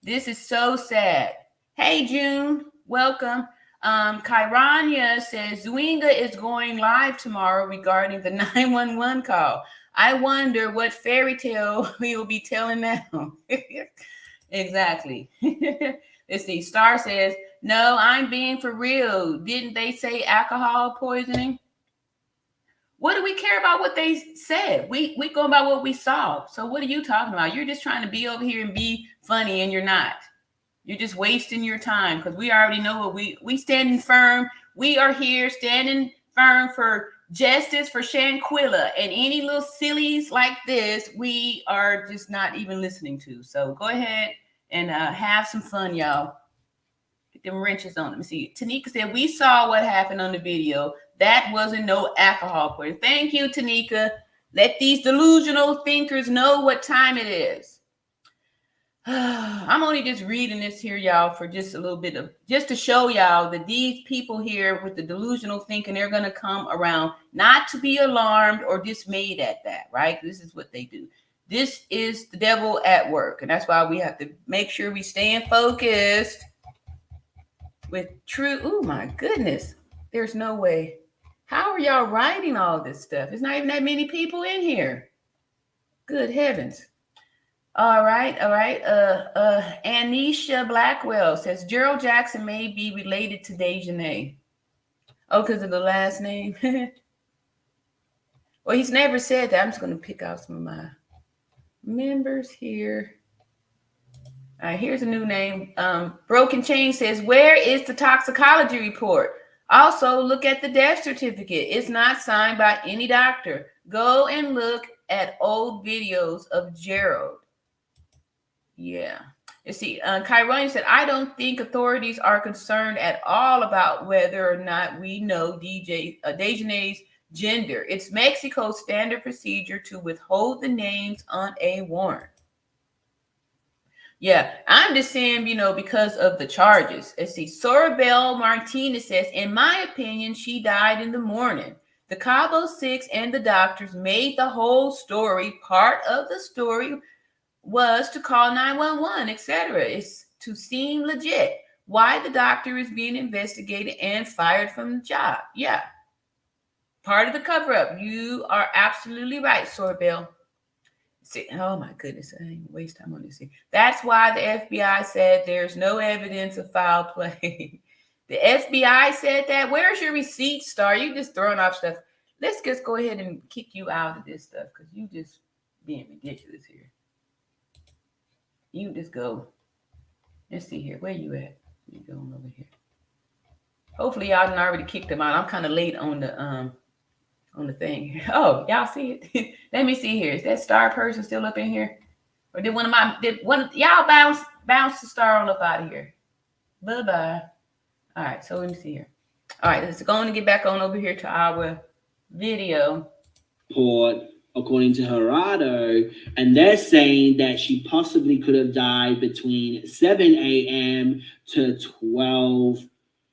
This is so sad. Hey, June, welcome. Kyrania says Zwinga is going live tomorrow regarding the 911 call. I wonder what fairy tale we will be telling now. Exactly. Let's see. Star says, no, I'm being for real. Didn't they say alcohol poisoning? What do we care about what they said? We go about what we saw. So what are you talking about? You're just trying to be over here and be funny, and you're not. You're just wasting your time because we already know what we standing firm. We are here standing firm for justice for Shanquella, and any little sillies like this, we are just not even listening to. So go ahead and have some fun, y'all. Get them wrenches on. Let me see. Tanika said, we saw what happened on the video. That wasn't no alcohol poisoning. Thank you, Tanika. Let these delusional thinkers know what time it is. I'm only just reading this here, y'all, for just a little bit of, just to show y'all that these people here with the delusional thinking, they're going to come around, not to be alarmed or dismayed at that, right? This is what they do. This is the devil at work. And that's why we have to make sure we stay focused with true. Oh, my goodness. There's no way. How are y'all writing all this stuff? There's not even that many people in here. Good heavens. All right. Anisha Blackwell says Gerald Jackson may be related to Dejanay. Oh, because of the last name. Well, he's never said that. I'm just going to pick out some of my members here. All right, here's a new name. Broken Chain says, where is the toxicology report? Also, look at the death certificate. It's not signed by any doctor. Go and look at old videos of Gerald. Yeah. You see, Kyrone said, I don't think authorities are concerned at all about whether or not we know Dejanay's gender. It's Mexico's standard procedure to withhold the names on a warrant. Yeah, I'm just saying, because of the charges. Let's see. Sorabel Martinez says, in my opinion, she died in the morning. The Cabo 6 and the doctors made the whole story. Part of the story was to call 911, etc. It's to seem legit. Why the doctor is being investigated and fired from the job. Yeah. Part of the cover-up. You are absolutely right, Sorabel. See, oh my goodness, I ain't waste time on this. That's why the FBI said there's no evidence of foul play. The FBI said that. Where's your receipt, Star? You just throwing off stuff. Let's just go ahead and kick you out of this stuff because you just being ridiculous here. You just go. Let's see here. Where you at? You going over here. Hopefully y'all done already kicked them out. I'm kind of late on the thing. Oh, y'all see it? Let me see here. Is that star person still up in here? Or did one y'all bounce the star on up out of here? Bye-bye. All right, so let me see here. All right, let's go on and get back on over here to our video.
Report, according to Gerardo, and they're saying that she possibly could have died between 7 a.m. to 12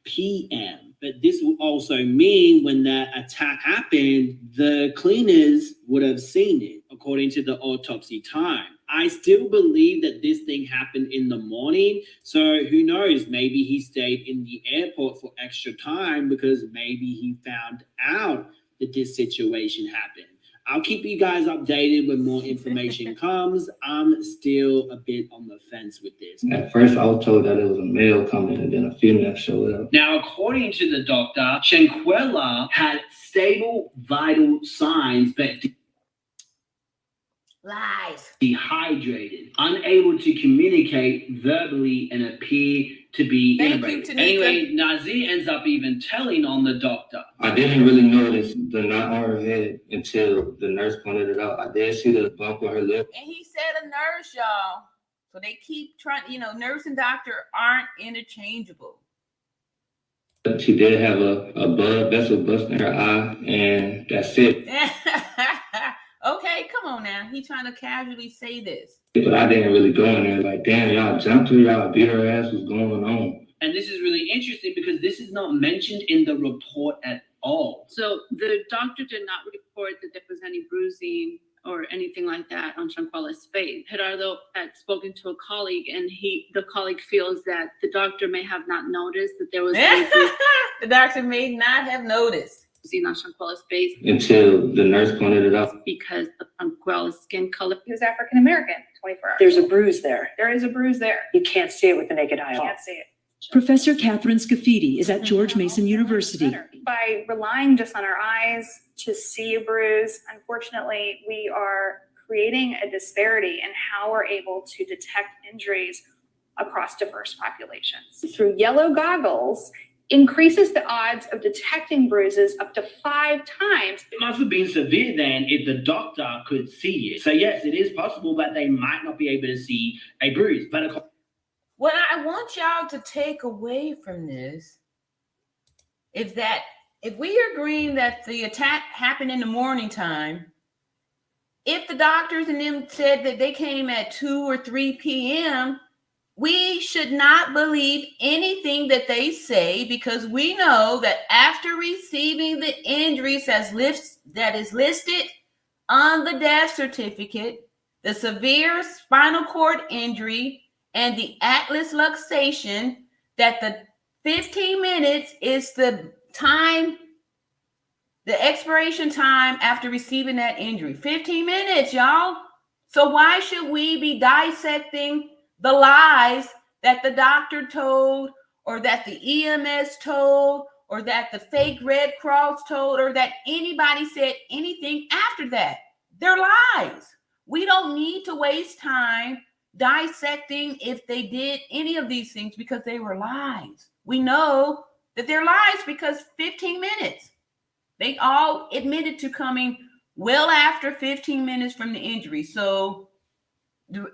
p.m. But this would also mean when that attack happened, the cleaners would have seen it, according to the autopsy time. I still believe that this thing happened in the morning. So who knows? Maybe he stayed in the airport for extra time because maybe he found out that this situation happened. I'll keep you guys updated when more information comes. I'm still a bit on the fence with this.
At first, I was told that it was a male coming and then a female showed up.
Now, according to the doctor, Shanquella had stable vital signs, but
lies,
dehydrated, unable to communicate verbally, and appear to be intubated. Anyway, Nazir ends up even telling on the doctor.
I didn't really notice the knot on her head until the nurse pointed it out. I did see the bump on her lip.
And he said a nurse, y'all. So they keep trying, nurse and doctor aren't interchangeable.
She did have a blood vessel bust in her eye, and that's it.
Okay, come on now. He's trying to casually say this.
But I didn't really go in there like, damn, y'all jumped her, y'all beat her ass, what's going on?
And this is really interesting because this is not mentioned in the report at all.
So the doctor did not report that there was any bruising or anything like that on Shanquella's face. Gerardo had spoken to a colleague, and the colleague feels that the doctor may have not noticed that there was
the doctor may not have noticed
seen on Shanquella's face
until the nurse pointed it out.
Because of Shanquella's skin color.
He was African American, 24 hours.
There's a bruise there.
There is a bruise there.
You can't see it with the naked eye.
You can't see it.
Professor Catherine Scafidi is at George Mason University.
By relying just on our eyes to see a bruise, unfortunately, we are creating a disparity in how we're able to detect injuries across diverse populations. Through yellow goggles, increases the odds of detecting bruises up to 5 times.
It must have been severe then if the doctor could see it. So yes, it is possible that they might not be able to see a bruise. But
what I want y'all to take away from this is that if we are agreeing that the attack happened in the morning time, if the doctors and them said that they came at 2 or 3 p.m., we should not believe anything that they say, because we know that after receiving the injuries that is listed on the death certificate, the severe spinal cord injury and the atlas luxation, that the 15 minutes is the time, the expiration time after receiving that injury. 15 minutes, y'all. So why should we be dissecting the lies that the doctor told, or that the EMS told, or that the fake Red Cross told, or that anybody said anything after that? They're lies. We don't need to waste time dissecting if they did any of these things, because they were lies. We know that they're lies because 15 minutes. They all admitted to coming well after 15 minutes from the injury. So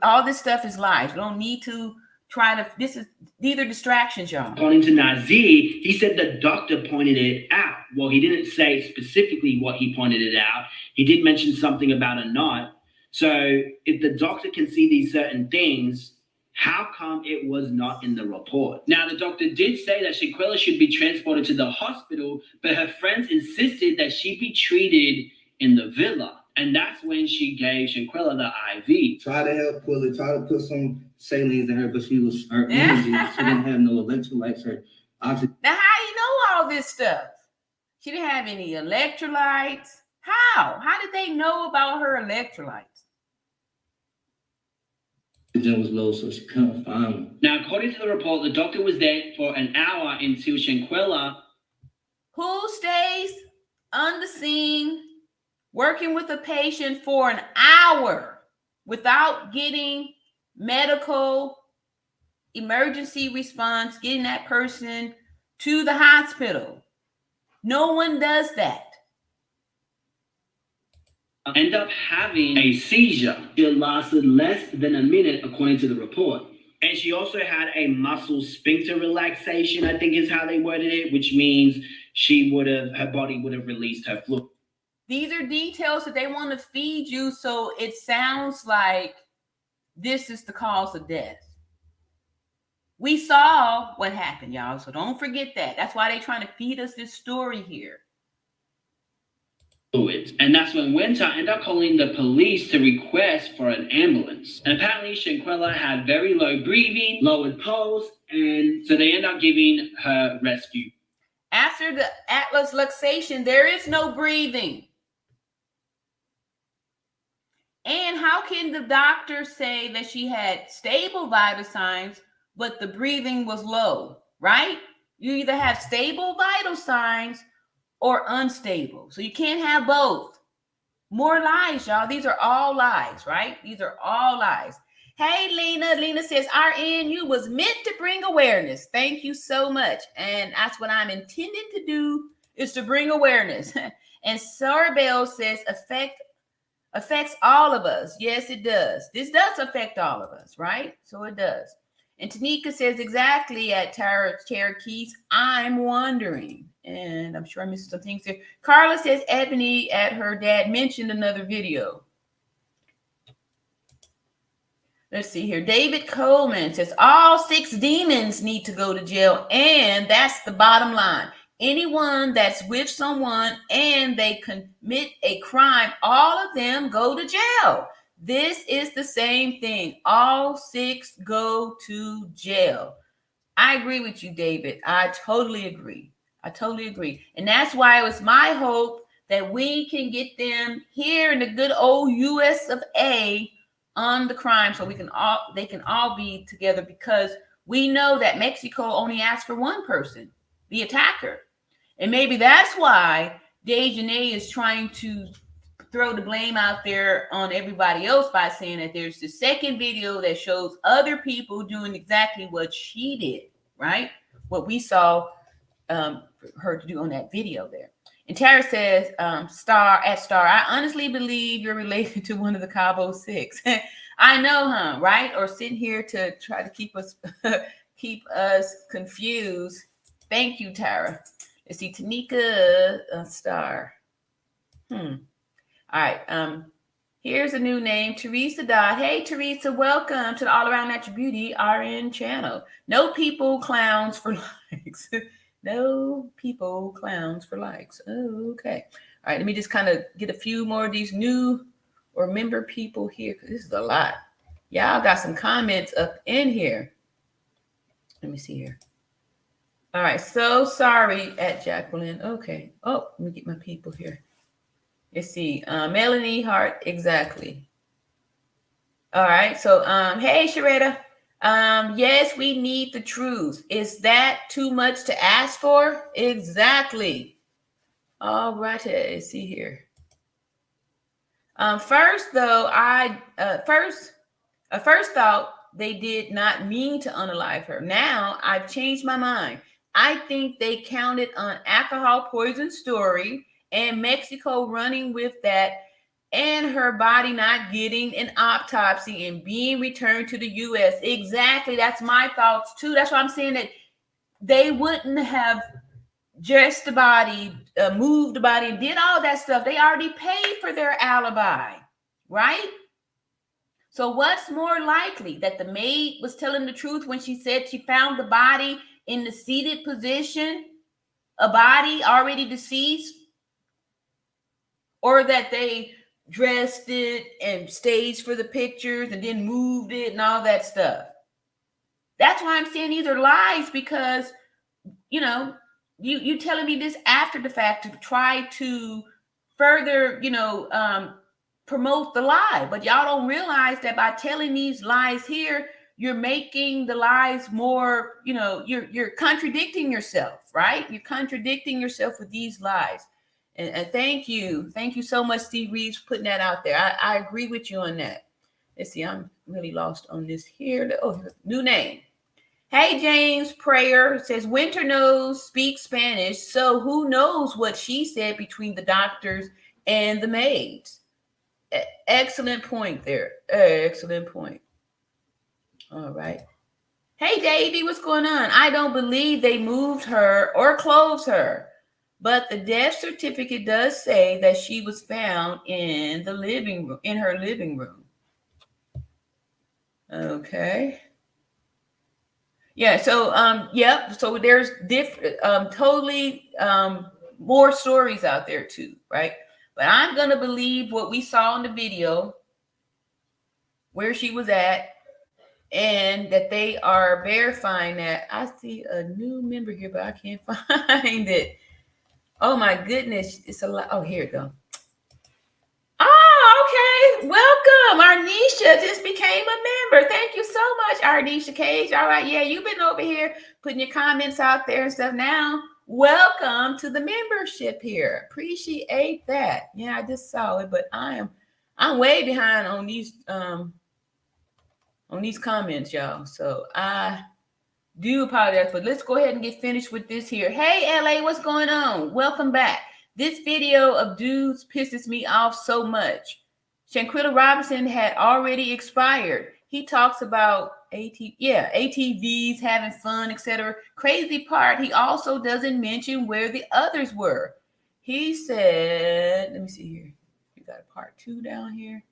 all this stuff is lies. We don't need to try to, these are distractions, y'all.
According to Nazir, he said the doctor pointed it out. Well, he didn't say specifically what he pointed it out. He did mention something about a knot. So if the doctor can see these certain things, how come it was not in the report? Now, the doctor did say that Shanquella should be transported to the hospital, but her friends insisted that she be treated in the villa. And that's when she gave Shanquella the IV.
Try to help pull it, try to put some salines in her, but her energy, she didn't have no electrolytes. Her oxygen.
Now, how you know all this stuff? She didn't have any electrolytes. How? How did they know about her electrolytes?
Oxygen was low, so she couldn't find them.
Now, according to the report, the doctor was there for an hour until Shanquella.
Who stays on the scene working with a patient for an hour without getting medical emergency response, getting that person to the hospital. No one does that.
End up having a seizure. It lasted less than a minute, according to the report. And she also had a muscle sphincter relaxation, I think is how they worded it, which means her body would have released her fluid.
These are details that they want to feed you, so it sounds like this is the cause of death. We saw what happened, y'all, so don't forget that. That's why they're trying to feed us this story here.
And that's when Winter ended up calling the police to request for an ambulance. And apparently Shanquella had very low breathing, lowered pulse, and so they end up giving her rescue.
After the Atlas luxation, there is no breathing. And how can the doctor say that she had stable vital signs, but the breathing was low, right? You either have stable vital signs or unstable. So you can't have both. More lies, y'all. These are all lies, right? These are all lies. Hey, Lena. Lena says, RNU was meant to bring awareness. Thank you so much. And that's what I'm intended to do, is to bring awareness. And Sorbel says, affects all of us. Yes, it does. This does affect all of us, right? So it does. And Tanika says, exactly, at Cherokees, I'm wondering. And I'm sure I missed some things here. Carla says, Ebony at her dad mentioned another video. Let's see here. David Coleman says, all 6 demons need to go to jail. And that's the bottom line. Anyone that's with someone and they commit a crime, all of them go to jail. This is the same thing. All 6 go to jail. I agree with you, David. I totally agree. And that's why it was my hope that we can get them here in the good old US of A on the crime, so they can all be together, because we know that Mexico only asked for one person, the attacker. And maybe that's why Dejanay is trying to throw the blame out there on everybody else by saying that there's the second video that shows other people doing exactly what she did, right? What we saw her to do on that video there. And Tara says, Star, I honestly believe you're related to one of the Cabo 6. I know, huh? Right? Or sitting here to try to keep us confused. Thank you, Tara. Let's see, Tanika Star. All right. Here's a new name, Teresa Dodd. Hey, Teresa, welcome to the All Around Natural Beauty RN channel. No people, clowns for likes. No people, clowns for likes. Oh, okay. All right, let me just kind of get a few more of these new or member people here, because this is a lot. Y'all got some comments up in here. Let me see here. All right, so sorry at Jacqueline. Okay. Oh, let me get my people here. Let's see. Melanie Hart, exactly. All right, so hey, Sharetta. Yes, we need the truth. Is that too much to ask for? Exactly. All right, let's see here. First, though, I first thought they did not mean to unalive her. Now I've changed my mind. I think they counted on alcohol poison story and Mexico running with that, and her body not getting an autopsy and being returned to the U.S. Exactly. That's my thoughts, too. That's why I'm saying that they wouldn't have dressed the body, moved the body, and did all that stuff. They already paid for their alibi, right? So what's more likely, that the maid was telling the truth when she said she found the body in the seated position, a body already deceased, or that they dressed it and staged for the pictures and then moved it and all that stuff? That's why I'm saying these are lies, because, you know, you telling me this after the fact to try to further, promote the lie. But y'all don't realize that by telling these lies here, you're making the lies more, you're contradicting yourself, right? You're contradicting yourself with these lies. And thank you so much, Steve Reeves, for putting that out there. I agree with you on that. Let's see, I'm really lost on this here. Oh, new name. Hey, James Prayer says Winter Nose speaks Spanish, so who knows what she said between the doctors and the maids? Excellent point there. Excellent point. All right. Hey, Davey, what's going on? I don't believe they moved her or closed her, but the death certificate does say that she was found in the living room, in her living room. Okay. Yeah, so yep, so there's different totally more stories out there too, right? But I'm gonna believe what we saw in the video, where she was at, and that they are verifying that. I see a new member here, but I can't find it. Oh my goodness, it's a lot. Oh, here it goes. Oh, okay. Welcome. Arnisha just became a member. Thank you so much, Arnisha Cage. All right. Yeah, you've been over here putting your comments out there and stuff. Now, welcome to the membership here. Appreciate that. Yeah, I just saw it, but I'm way behind on these comments, y'all. So I do apologize, but let's go ahead and get finished with this here. Hey, LA, what's going on? Welcome back. This video of dudes pisses me off so much. Shanquella Robinson had already expired. He talks about ATVs, having fun, etc. Crazy part, he also doesn't mention where the others were. He said, let me see here. You got a part 2 down here.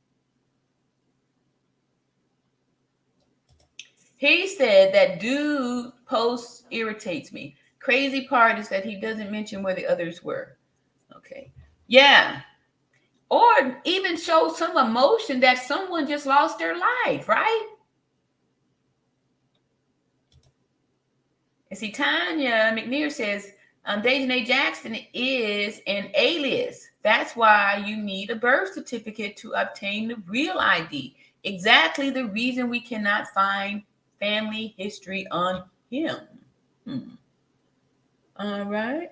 He said that dude post irritates me. Crazy part is that he doesn't mention where the others were. Okay. Yeah. Or even show some emotion that someone just lost their life, right? And see, Tanya McNear says, Dejanay Jackson is an alias. That's why you need a birth certificate to obtain the real ID. Exactly the reason we cannot find family history on him. All right.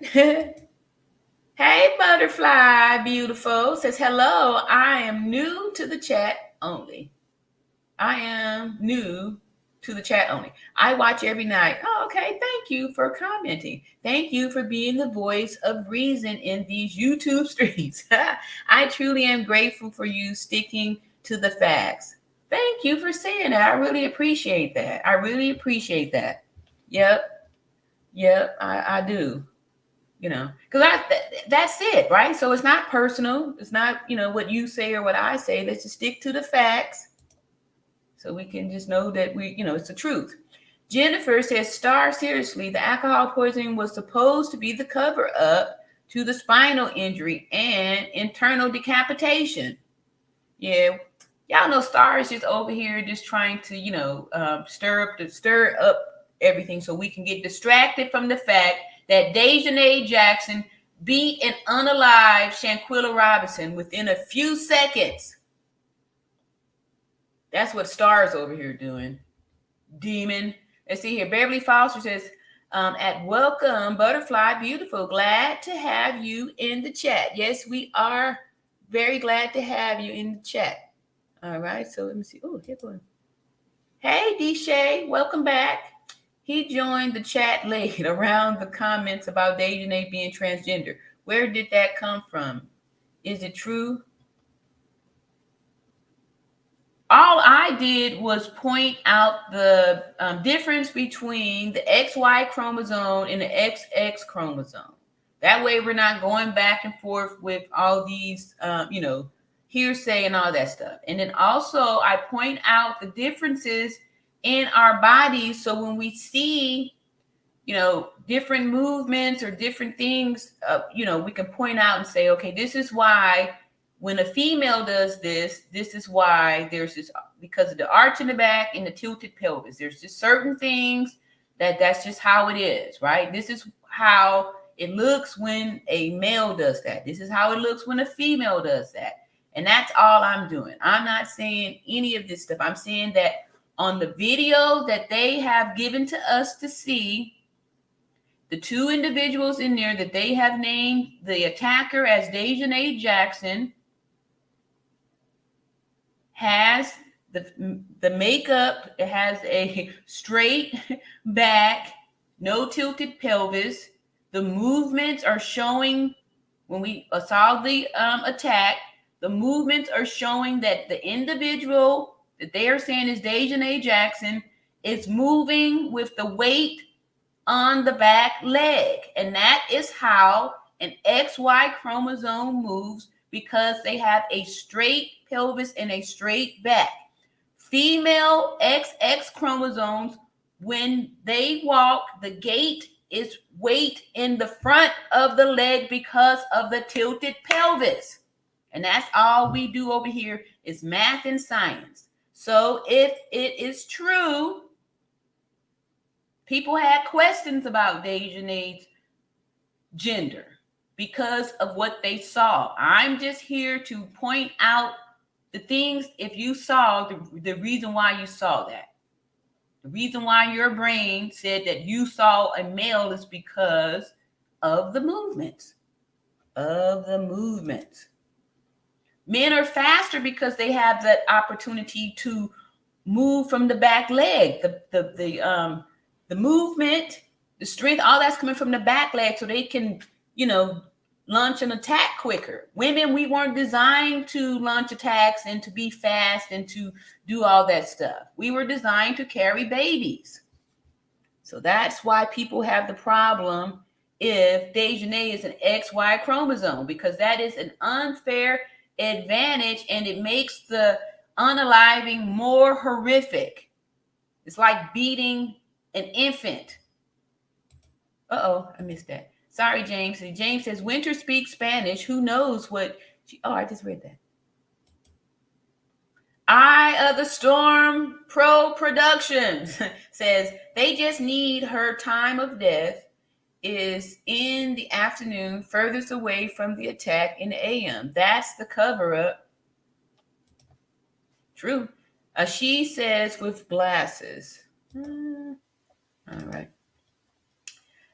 Hey, Butterfly Beautiful says, hello, I am new to the chat only. I watch every night. Oh, okay. Thank you for commenting. Thank you for being the voice of reason in these YouTube streams. I truly am grateful for you sticking to the facts. Thank you for saying that. I really appreciate that. Yep, I do. You know, because that's it, right? So it's not personal. It's not, what you say or what I say. Let's just stick to the facts so we can just know that it's the truth. Jennifer says, Star, seriously, the alcohol poisoning was supposed to be the cover up to the spinal injury and internal decapitation. Yeah, y'all know Star is just over here just trying to, stir up everything so we can get distracted from the fact that Dejanay Jackson beat an unalive Shanquella Robinson within a few seconds. That's what Star's over here doing. Demon. Let's see here. Beverly Foster says, at welcome, Butterfly Beautiful. Glad to have you in the chat. Yes, we are very glad to have you in the chat. All right, so let me see. Oh, here going. Hey, D-Shay, welcome back. He joined the chat late around the comments about Dejanay being transgender. Where did that come from? Is it true? All I did was point out the difference between the XY chromosome and the XX chromosome. That way we're not going back and forth with all these, hearsay and all that stuff. And then also I point out the differences in our bodies, so when we see different movements or different things, we can point out and say, okay, this is why when a female does this is why there's this, because of the arch in the back and the tilted pelvis. There's just certain things that's just how it is, right? This is how it looks when a male does that. This is how it looks when a female does that. And that's all I'm doing. I'm not saying any of this stuff. I'm saying that on the video that they have given to us to see, the two individuals in there that they have named the attacker as Dejanay Jackson has the makeup. It has a straight back, no tilted pelvis. The movements are showing, when we saw the attack, the movements are showing that the individual that they are saying is Dejanay Jackson is moving with the weight on the back leg. And that is how an XY chromosome moves, because they have a straight pelvis and a straight back. Female XX chromosomes, when they walk, the gait is weight in the front of the leg because of the tilted pelvis. And that's all we do over here is math and science. So if it is true, people had questions about Dejanay's gender because of what they saw. I'm just here to point out the things, if you saw the reason why you saw that. The reason why your brain said that you saw a male is because of the movements. Men are faster because they have that opportunity to move from the back leg. The movement, the strength, all that's coming from the back leg, so they can, launch an attack quicker. Women, we weren't designed to launch attacks and to be fast and to do all that stuff. We were designed to carry babies. So that's why people have the problem if Dejanay is an XY chromosome, because that is an unfair advantage and it makes the unaliving more horrific. It's like beating an infant. Uh-oh, I missed that. Sorry, James. James says, Winter speaks Spanish. Who knows what? I just read that. Eye of the Storm Pro Productions says, they just need her time of death is in the afternoon, furthest away from the attack in the AM. That's the cover-up. True. She says, with glasses. All right.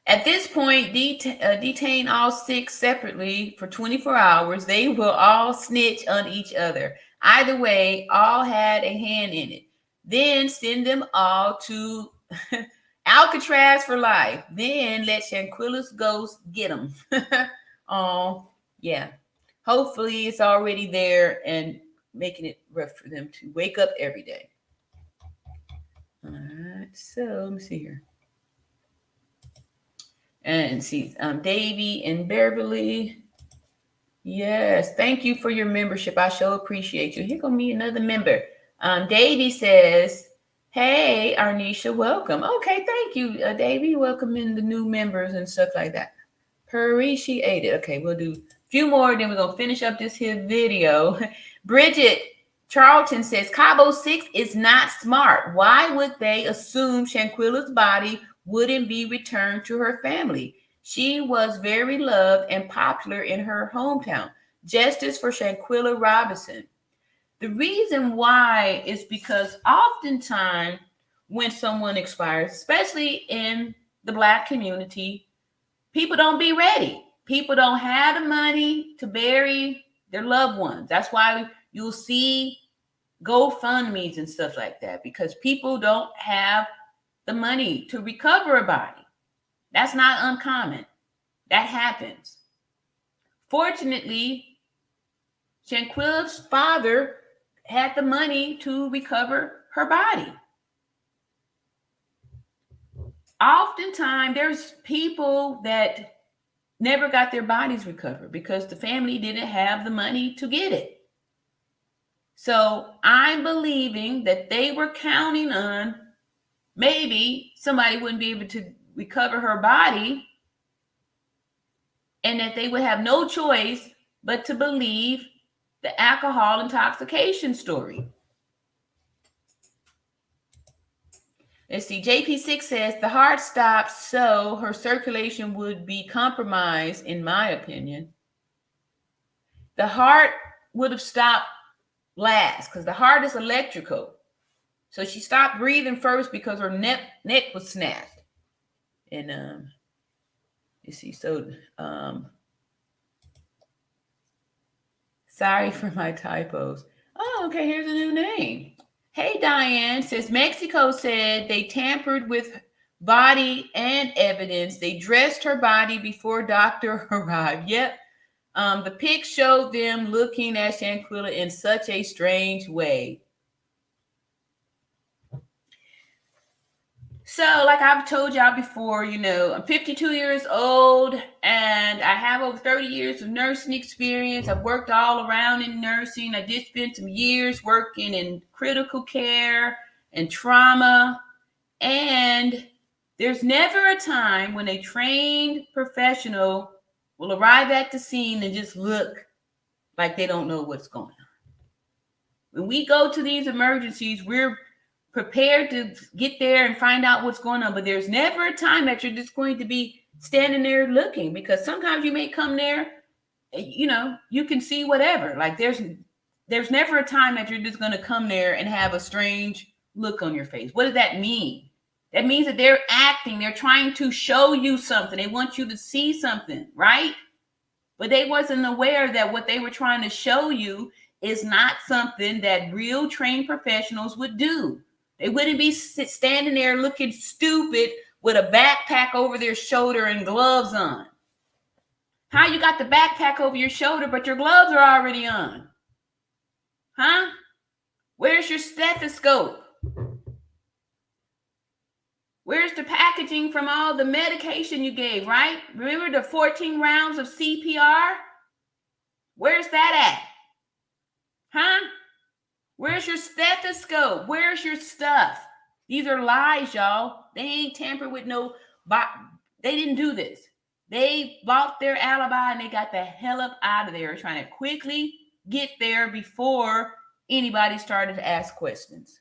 At this point, detain all 6 separately for 24 hours. They will all snitch on each other. Either way, all had a hand in it. Then send them all to Alcatraz for life. Then let Shanquella's ghost get them. Oh, yeah. Hopefully it's already there and making it rough for them to wake up every day. All right, so let me see here. And see, Davy and Beverly. Yes, thank you for your membership. I sure appreciate you. Here gonna be another member. Davy says, hey, Arnisha, welcome. Okay, thank you, Davy. Welcome in the new members and stuff like that. Appreciate it. Okay, we'll do a few more, then we're gonna finish up this here video. Bridget Charlton says, Cabo 6 is not smart. Why would they assume Shanquella's body wouldn't be returned to her family? She was very loved and popular in her hometown. Justice for Shanquella Robinson. The reason why is because oftentimes when someone expires, especially in the Black community, people don't be ready. People don't have the money to bury their loved ones. That's why you'll see GoFundMes and stuff like that, because people don't have the money to recover a body. That's not uncommon. That happens. Fortunately, Shanquella's father had the money to recover her body. Oftentimes, there's people that never got their bodies recovered because the family didn't have the money to get it. So I'm believing that they were counting on maybe somebody wouldn't be able to recover her body and that they would have no choice but to believe the alcohol intoxication story. Let's see, JP6 says the heart stopped so her circulation would be compromised, in my opinion. The heart would have stopped last because the heart is electrical. So she stopped breathing first because her neck was snapped. And You see, so sorry for my typos. Oh, okay, here's a new name. Hey, Diane says Mexico said they tampered with body and evidence. They dressed her body before doctor arrived. Yep. The pic showed them looking at Shanquella in such a strange way. So, like I've told y'all before, you know, I'm 52 years old and I have over 30 years of nursing experience. I've worked all around in nursing. I did spend some years working in critical care and trauma. And there's never a time when a trained professional will arrive at the scene and just look like they don't know what's going on. When we go to these emergencies, we're prepared to get there and find out what's going on, but there's never a time that you're just going to be standing there looking, because sometimes you may come there, you know, you can see whatever. Like there's never a time that you're just going to come there and have a strange look on your face. What does that mean? That means that they're acting, they're trying to show you something. They want you to see something, right? But they wasn't aware that what they were trying to show you is not something that real trained professionals would do. They wouldn't be standing there looking stupid with a backpack over their shoulder and gloves on. How you got the backpack over your shoulder, but your gloves are already on? Huh? Where's your stethoscope? Where's the packaging from all the medication you gave, right? Remember the 14 rounds of CPR? Where's that at? Huh? Where's your stethoscope? Where's your stuff? These are lies, y'all. They ain't tampered with no, they didn't do this. They bought their alibi and they got the hell up out of there, trying to quickly get there before anybody started to ask questions.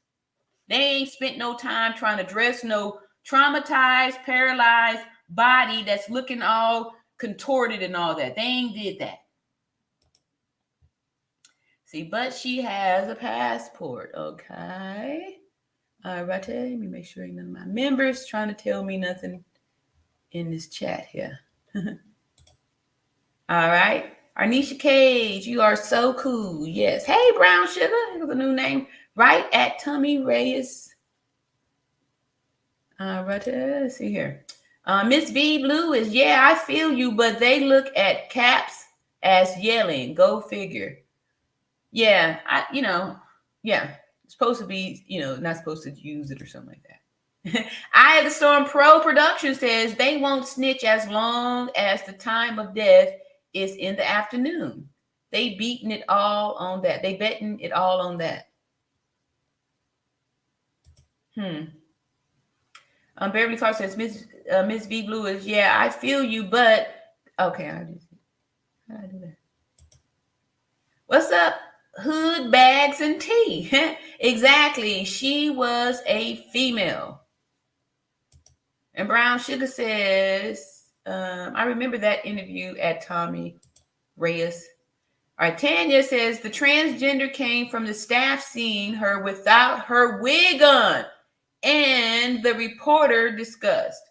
They ain't spent no time trying to dress no traumatized, paralyzed body that's looking all contorted and all that. They ain't did that. See, but she has a passport. Okay. All right. Let me make sure none of my members trying to tell me nothing in this chat here. All right. Arnisha Cage, you are so cool. Yes. Hey, Brown Sugar. Here's a new name. Right at Tommy Reyes. All right. Let's see here. Miss B Blue is, yeah, I feel you, but they look at caps as yelling. Go figure. Yeah, it's supposed to be, not supposed to use it or something like that. Eye of the Storm Pro Production says they won't snitch as long as the time of death is in the afternoon. They beating it all on that. They betting it all on that. Beverly Clark says, Miss V Blue is, yeah, I feel you, but okay, how do I do that? What's up? Hood, bags, and tea. Exactly. She was a female. And Brown Sugar says, I remember that interview at Tommy Reyes. All right, Tanya says, the transgender came from the staff seeing her without her wig on. And the reporter discussed.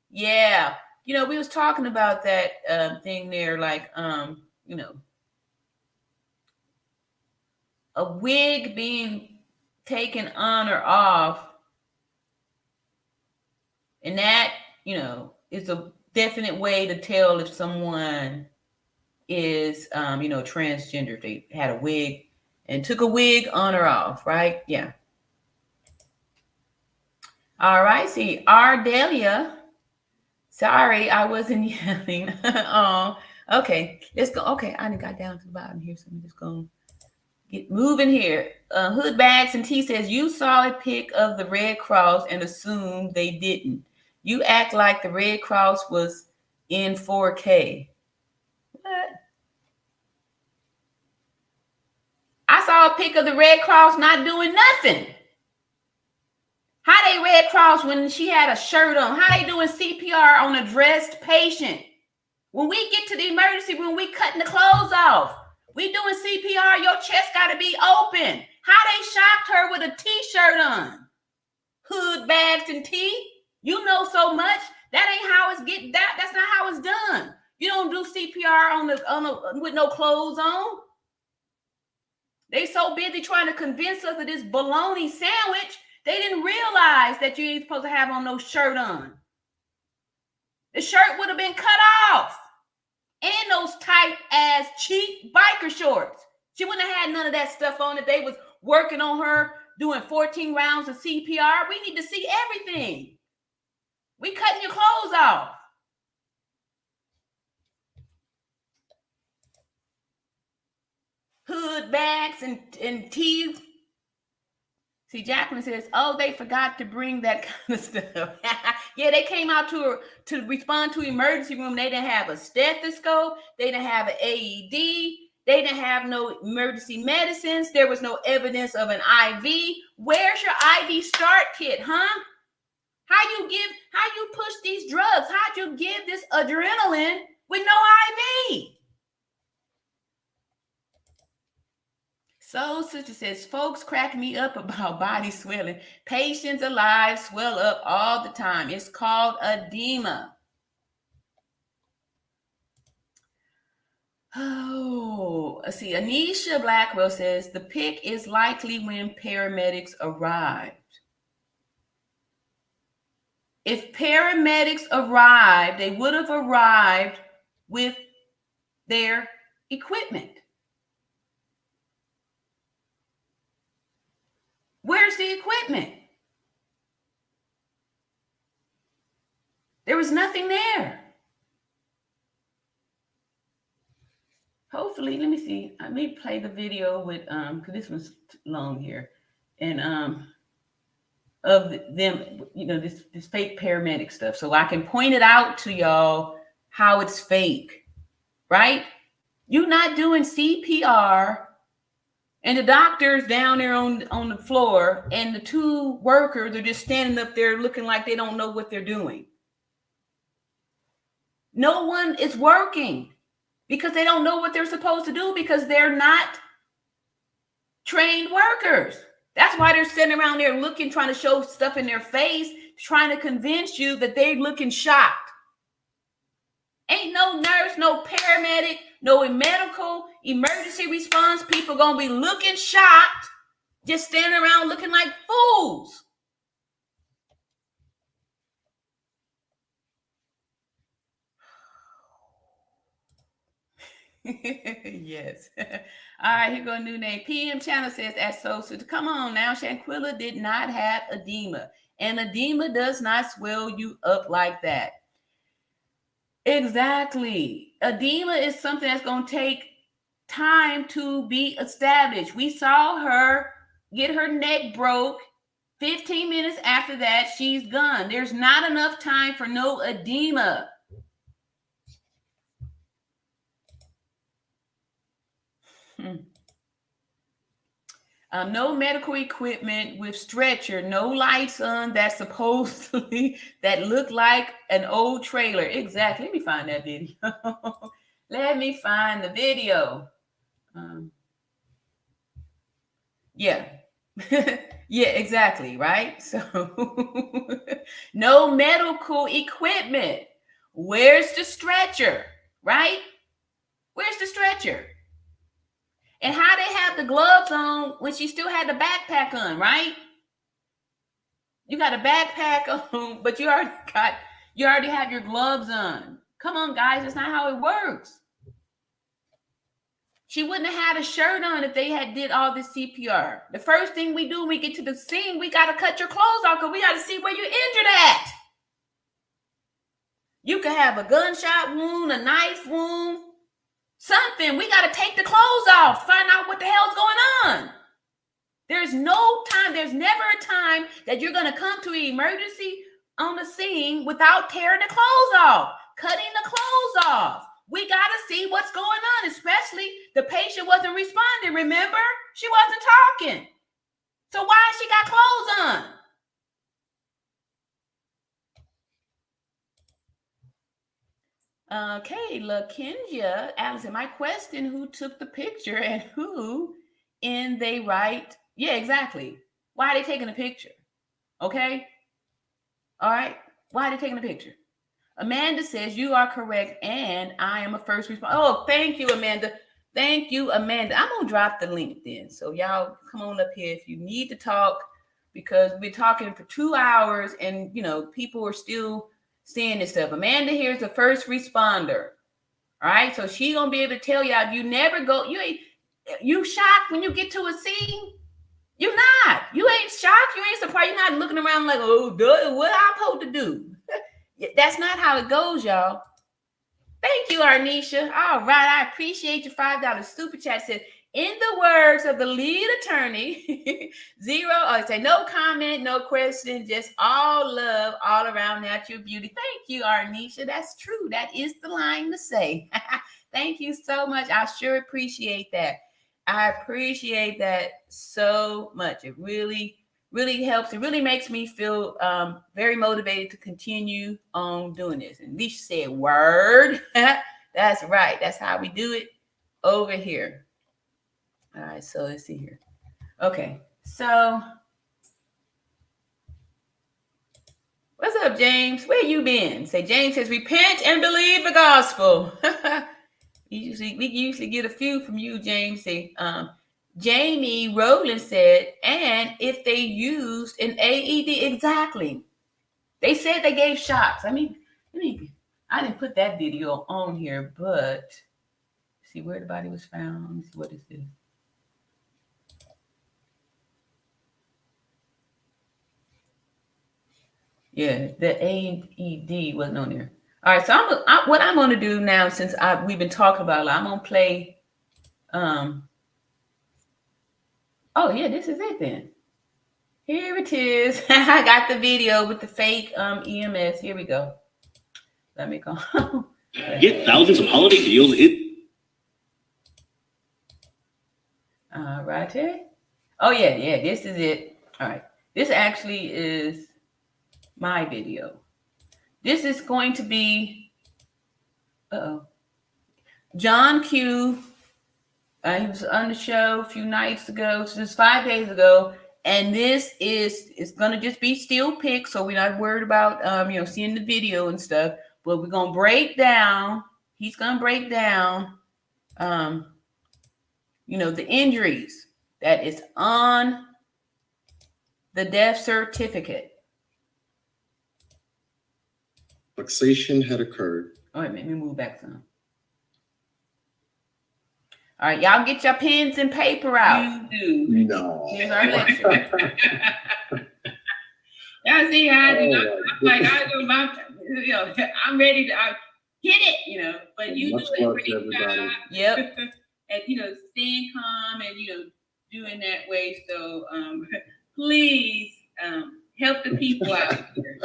Yeah. We was talking about that thing there, like, a wig being taken on or off, and that, is a definite way to tell if someone is, transgender. If they had a wig and took a wig on or off, right? Yeah. All right. See, Ardelia. Sorry, I wasn't yelling. Oh, okay. Let's go. Okay, I got down to the bottom here, so I'm just going. Get moving here. Hood Bags and T says, you saw a pic of the Red Cross and assumed they didn't. You act like the Red Cross was in 4K. What? I saw a pic of the Red Cross not doing nothing. How they Red Cross when she had a shirt on? How they doing CPR on a dressed patient? When we get to the emergency room, we cutting the clothes off. We doing CPR, your chest got to be open. How they shocked her with a T-shirt on? Hood, Bags, and T. You know so much. That ain't how it's that's not how it's done. You don't do CPR with no clothes on. They so busy trying to convince us of this bologna sandwich, they didn't realize that you ain't supposed to have on no shirt on. The shirt would have been cut off. And those tight ass cheap biker shorts. She wouldn't have had none of that stuff on if they was working on her doing 14 rounds of CPR. We need to see everything. We cutting your clothes off. Hood bags and teeth. See, Jacqueline says, oh, they forgot to bring that kind of stuff. Yeah, they came out to respond to emergency room. They didn't have a stethoscope. They didn't have an AED. They didn't have no emergency medicines. There was no evidence of an IV. Where's your IV start kit, huh? How you push these drugs? How'd you give this adrenaline with no IV? So sister says, folks crack me up about body swelling. Patients alive swell up all the time. It's called edema. Oh, let's see. Anisha Blackwell says, the pick is likely when paramedics arrived. If paramedics arrived, they would have arrived with their equipment. Where's the equipment? There was nothing there. Hopefully, let me see. I may play the video with because this one's long here, and of them, this fake paramedic stuff, so I can point it out to y'all how it's fake, right? You're not doing CPR. And the doctor's down there on the floor, and the two workers are just standing up there looking like they don't know what they're doing. No one is working because they don't know what they're supposed to do because they're not trained workers. That's why they're sitting around there looking, trying to show stuff in their face, trying to convince you that they're looking shocked. Ain't no nurse, no paramedic, no medical emergency response people gonna be looking shocked, just standing around looking like fools. Yes. All right, here go a new name. PM Channel says, that's so. Come on now, Shanquella did not have edema. And edema does not swell you up like that. Exactly. Edema is something that's going to take time to be established. We saw her get her neck broke. 15 minutes after that, she's gone. There's not enough time for no edema. No medical equipment with stretcher, no lights on that supposedly that look like an old trailer. Exactly. Let me find that video. Let me find the video. Yeah. Yeah, exactly. Right. So no medical equipment. Where's the stretcher? Right? Where's the stretcher? And how they have the gloves on when she still had the backpack on, right? You got a backpack on, but you already have your gloves on. Come on, guys, that's not how it works. She wouldn't have had a shirt on if they had did all this CPR. The first thing we do when we get to the scene, we got to cut your clothes off because we got to see where you're injured at. You could have a gunshot wound, a knife wound, something. We got to take the clothes off, find out what the hell's going on. There's no time. There's never a time that you're going to come to an emergency on the scene without tearing the clothes off, cutting the clothes off. We got to see what's going on, especially the patient wasn't responding. Remember? She wasn't talking. So why she got clothes on? Okay, LaKenja, Allison, my question, who took the picture and who in they right? Yeah, exactly. Why are they taking a picture? Okay. All right. Why are they taking a picture? Amanda says you are correct, and I am a first responder. Oh, thank you, Amanda. Thank you, Amanda. I'm gonna drop the link then, so y'all come on up here if you need to talk, because we're talking for 2 hours, and people are still seeing this stuff. Amanda here is the first responder. All right, so she gonna be able to tell y'all you never go. You shocked when you get to a scene. You're not. You ain't shocked. You ain't surprised. You're not looking around like, oh, duh, what I'm supposed to do. That's not how it goes, y'all. Thank you, Arnisha. All right, I appreciate your $5 super chat. Said, in the words of the lead attorney, no comment, no question, just all love, all around natural beauty. Thank you, Arnisha. That's true. That is the line to say. Thank you so much. I sure appreciate that. I appreciate that so much. It really, really helps. It really makes me feel very motivated to continue on doing this. And Leisha said, word. That's right. That's how we do it over here. All right, so let's see here. Okay, so what's up, James? Where you been? Say, James says, repent and believe the gospel. We usually get a few from you, James. Say, Jamie Rowland said, and if they used an AED, exactly. They said they gave shocks. I didn't put that video on here, but see where the body was found. Let me see, what is this? Yeah, the AED wasn't on there. All right, so what I'm going to do now, since we've been talking about it, I'm going to play. Oh yeah, this is it then. Here it is. I got the video with the fake EMS. Here we go. Let me go.
Get thousands of holiday deals.
All right. Oh yeah. This is it. All right. This actually is my video. This is going to be John Q. He was on the show a few nights ago, so this 5 days ago, and this is gonna just be still pics, so we're not worried about seeing the video and stuff. But we're gonna break down. He's gonna break down, the injuries that is on the death certificate.
Luxation had occurred.
Oh, wait a minute, let me move back some. All right, y'all get your pens and paper out.
You do. No.
Here's our lecture. Y'all see how I do? I'm ready to hit it, but you
Much
do it
love
pretty
to everybody.
Yep. And, staying calm and, doing that way. So please help the people out here.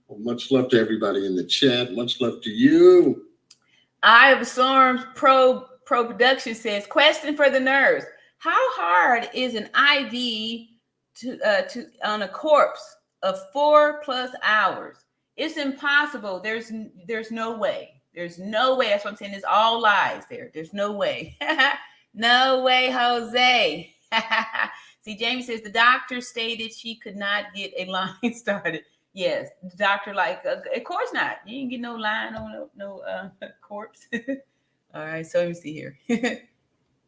Well, much love to everybody in the chat. Much love to you.
Eye of the Storm Pro Production says, question for the nurse. How hard is an IV to on a corpse of 4+ hours? It's impossible. There's no way. There's no way. That's what I'm saying. It's all lies there. There's no way. No way, Jose. See, Jamie says the doctor stated she could not get a line started. Yes, the doctor of course not. You ain't get no line on no corpse. All right, so let me see here.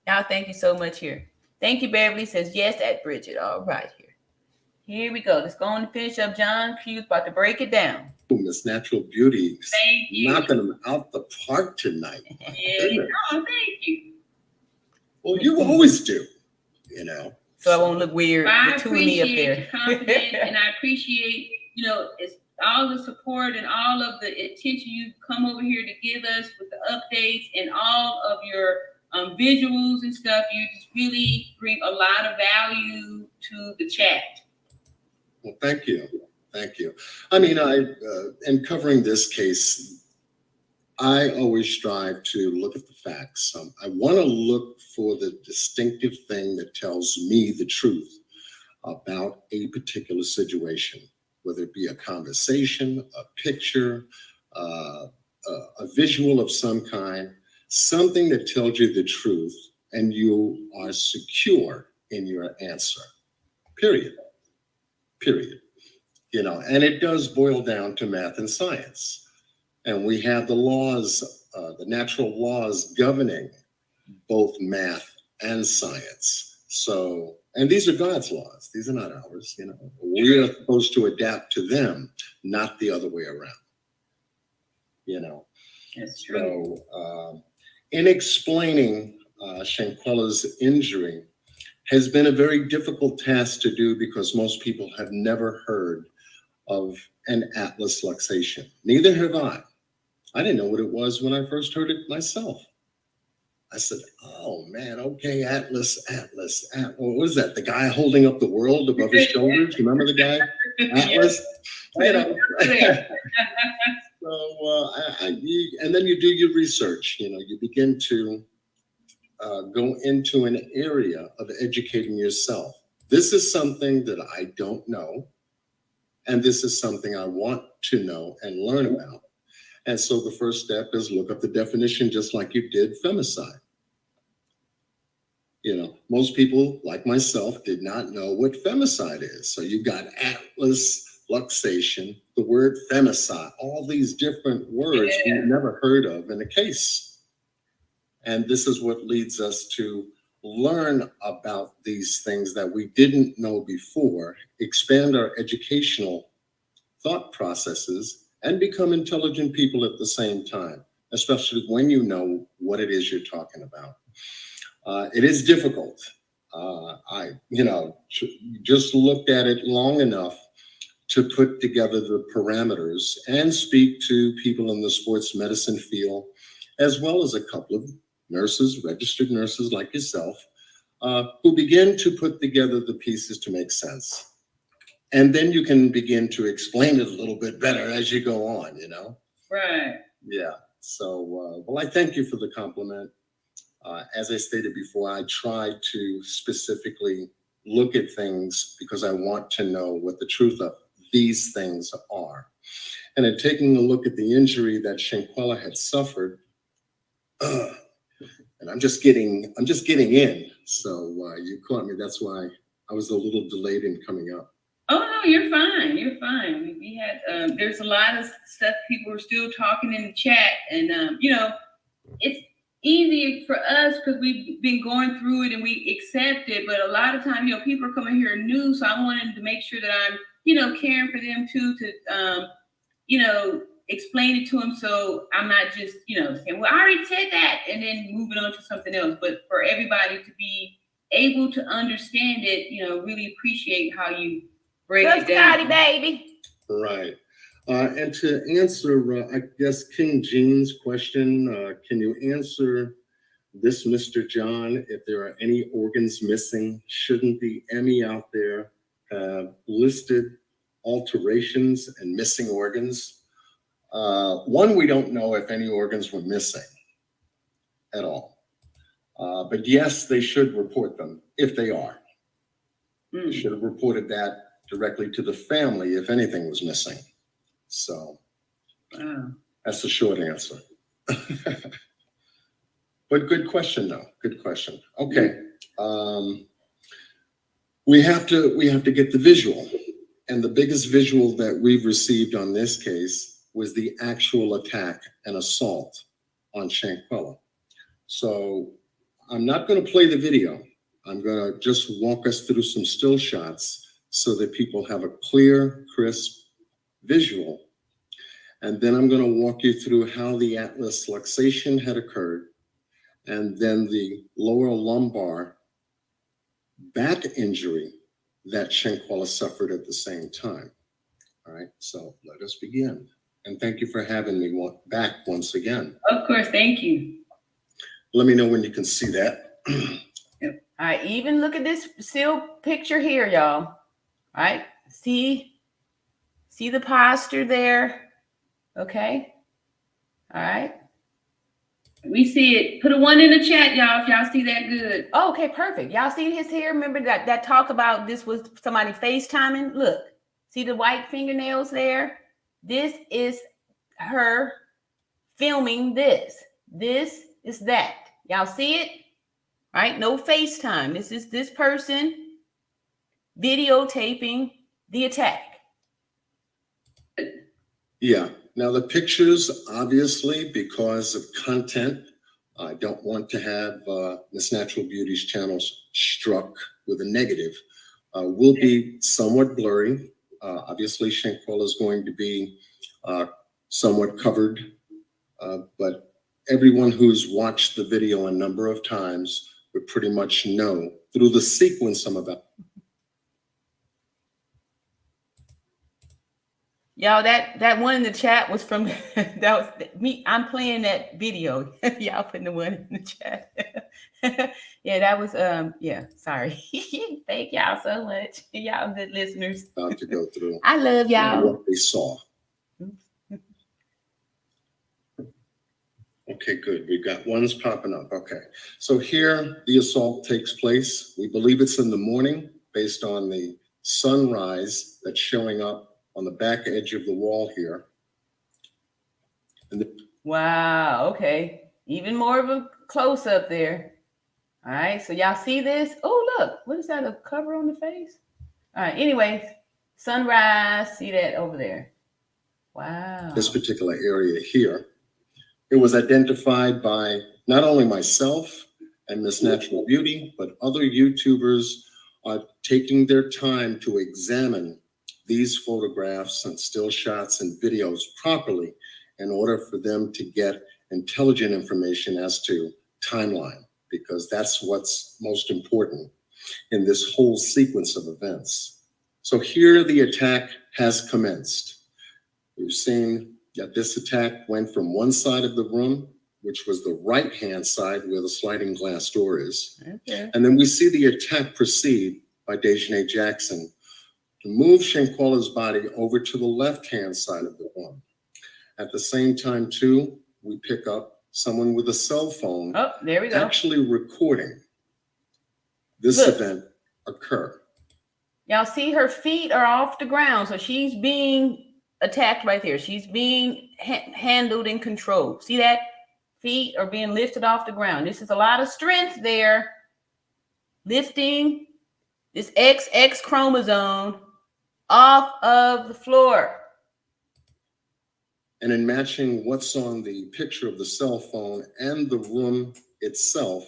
Now, thank you so much here. Thank you, Beverly says yes at Bridget. All right, here we go. Let's go on and finish up. John Q's about to break it down.
Miss Natural Beauty,
Thank you.
knocking them out the park tonight.
Yeah, thank you.
Well, you always do,
So I won't look weird.
I
The two of me up
appreciate
there.
the confidence, and I appreciate, it's all the support and all of the attention you come over here to give us with the updates and all of your visuals and stuff. You just really bring a lot of value to the chat.
Well, thank you. Thank you. I mean, in covering this case, I always strive to look at the facts. I want to look for the distinctive thing that tells me the truth about a particular situation, whether it be a conversation, a picture, a visual of some kind, something that tells you the truth and you are secure in your answer, period. And it does boil down to math and science. And we have the laws, the natural laws governing both math and science. So, and these are God's laws. These are not ours, We are supposed to adapt to them, not the other way around.
That's true.
So, in explaining Shanquella's injury has been a very difficult task to do because most people have never heard of an atlas luxation. Neither have I. I didn't know what it was when I first heard it myself. I said, oh man, okay, Atlas. What was that? The guy holding up the world above his shoulders? Remember the guy? Atlas? So, and then you do your research, you begin to go into an area of educating yourself. This is something that I don't know, and this is something I want to know and learn about. And so the first step is look up the definition, just like you did femicide. Most people, like myself, did not know what femicide is. So you got atlas, luxation, the word femicide, all these different words we've never heard of in a case. And this is what leads us to learn about these things that we didn't know before, expand our educational thought processes, and become intelligent people at the same time, especially when you know what it is you're talking about. It is difficult. I just looked at it long enough to put together the parameters and speak to people in the sports medicine field, as well as a couple of nurses, registered nurses like yourself, who begin to put together the pieces to make sense. And then you can begin to explain it a little bit better as you go on,
Right.
Yeah. So, well, I thank you for the compliment. As I stated before, I try to specifically look at things because I want to know what the truth of these things are. And in taking a look at the injury that Shanquella had suffered, and I'm just getting in. So you caught me. That's why I was a little delayed in coming up.
Oh no, you're fine. You're fine. We had there's a lot of stuff people were still talking in the chat, and it's easy for us because we've been going through it and we accept it. But a lot of time, people are coming here new, so I wanted to make sure that I'm, caring for them too, to explain it to them, so I'm not just saying, well, I already said that, and then moving on to something else. But for everybody to be able to understand it, really appreciate how you break it down.
Scotty, baby.
Right. And to answer, I guess, King Jean's question, can you answer this, Mr. John, if there are any organs missing? Shouldn't the Emmy out there have listed alterations and missing organs? One, we don't know if any organs were missing at all. But yes, they should report them if they are. They should have reported that directly to the family if anything was missing. So that's the short answer. But good question, though. Good question. Okay. We have to get the visual. And the biggest visual that we've received on this case was the actual attack and assault on Shanquella. So I'm not going to play the video. I'm going to just walk us through some still shots so that people have a clear, crisp visual. And then I'm going to walk you through how the atlas luxation had occurred, and then the lower lumbar back injury that Shanquella suffered at the same time. All right, so let us begin. And thank you for having me back once again.
Of course, thank you.
Let me know when you can see that.
All right, even look at this still picture here, y'all. All right, see the posture there. Okay. All right. We see it. Put a 1 in the chat, y'all, if y'all see that good. Oh, okay, perfect. Y'all see his hair? Remember that talk about this was somebody FaceTiming? Look, see the white fingernails there? This is her filming this. This is that. Y'all see it? All right, no FaceTime. This is this person videotaping the attack.
Yeah. Now the pictures, obviously, because of content, I don't want to have Miss Natural Beauty's channel struck with a negative. Will be somewhat blurry. Obviously, Shanquella is going to be somewhat covered, but everyone who's watched the video a number of times would pretty much know through the sequence I'm about.
Y'all, that one in the chat was from that was me. I'm playing that video. Y'all putting the one in the chat. Yeah, that was yeah, sorry. Thank y'all so much. Y'all good listeners.
About to go through.
I love y'all.
What they saw. Okay, good. We've got ones popping up. Okay. So here the assault takes place. We believe it's in the morning based on the sunrise that's showing up on the back edge of the wall here. And
Wow, okay. Even more of a close up there. All right, so y'all see this? Oh, look, what is that, a cover on the face? All right, anyways, sunrise, see that over there. Wow.
this particular area here, it was identified by not only myself and Miss Natural Beauty, but other YouTubers are taking their time to examine these photographs and still shots and videos properly in order for them to get intelligent information as to timeline, because that's what's most important in this whole sequence of events. So here the attack has commenced. We've seen that this attack went from one side of the room, which was the right-hand side where the sliding glass door is.
Okay.
And then we see the attack proceed by Dejanay Jackson to move Shanquella's body over to the left-hand side of the room. At the same time, too, we pick up someone with a cell phone.
Oh, there we go.
Actually recording this
Look.
event occur.
Y'all see her feet are off the ground, so she's being attacked right there. She's being handled and controlled. See that? Feet are being lifted off the ground. This is a lot of strength there. Lifting this XX chromosome off of the floor.
And in matching what's on the picture of the cell phone and the room itself,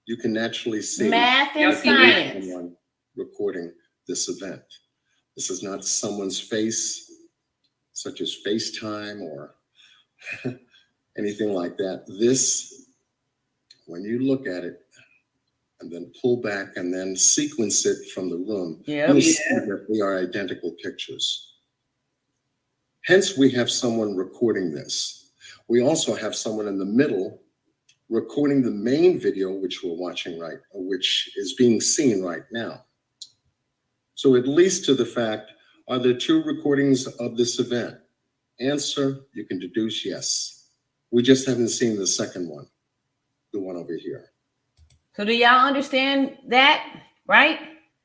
you can naturally see
Math and science.
someone recording this event. This is not someone's face, such as FaceTime or anything like that. This, when you look at it and then pull back and then sequence it from the room, you'll see that they are identical pictures. Hence, we have someone recording this. We also have someone in the middle recording the main video, which we're watching which is being seen right now. So it leads to the fact, are there two recordings of this event? Answer, you can deduce yes. We just haven't seen the second one, the one over here.
So do y'all understand that, right?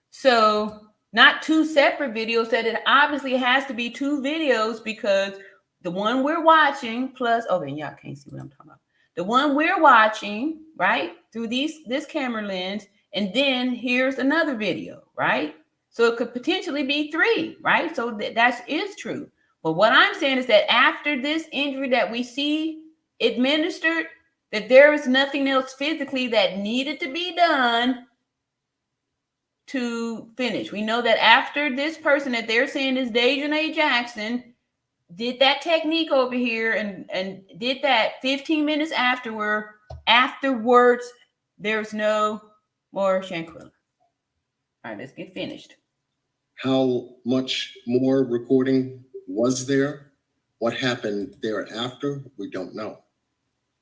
So not two separate videos, that it obviously has to be two videos, because the one we're watching plus, okay, y'all can't see what I'm talking about. The one we're watching, right, through this camera lens, and then here's another video, right? So it could potentially be three, right? So that is true. But what I'm saying is that after this injury that we see administered, that there is nothing else physically that needed to be done to finish. We know that after this person that they're saying is Dejanay Jackson did that technique over here and did that 15 minutes afterwards, there's no more Shanquella. All right, let's get finished.
How much more recording was there? What happened thereafter? We don't know,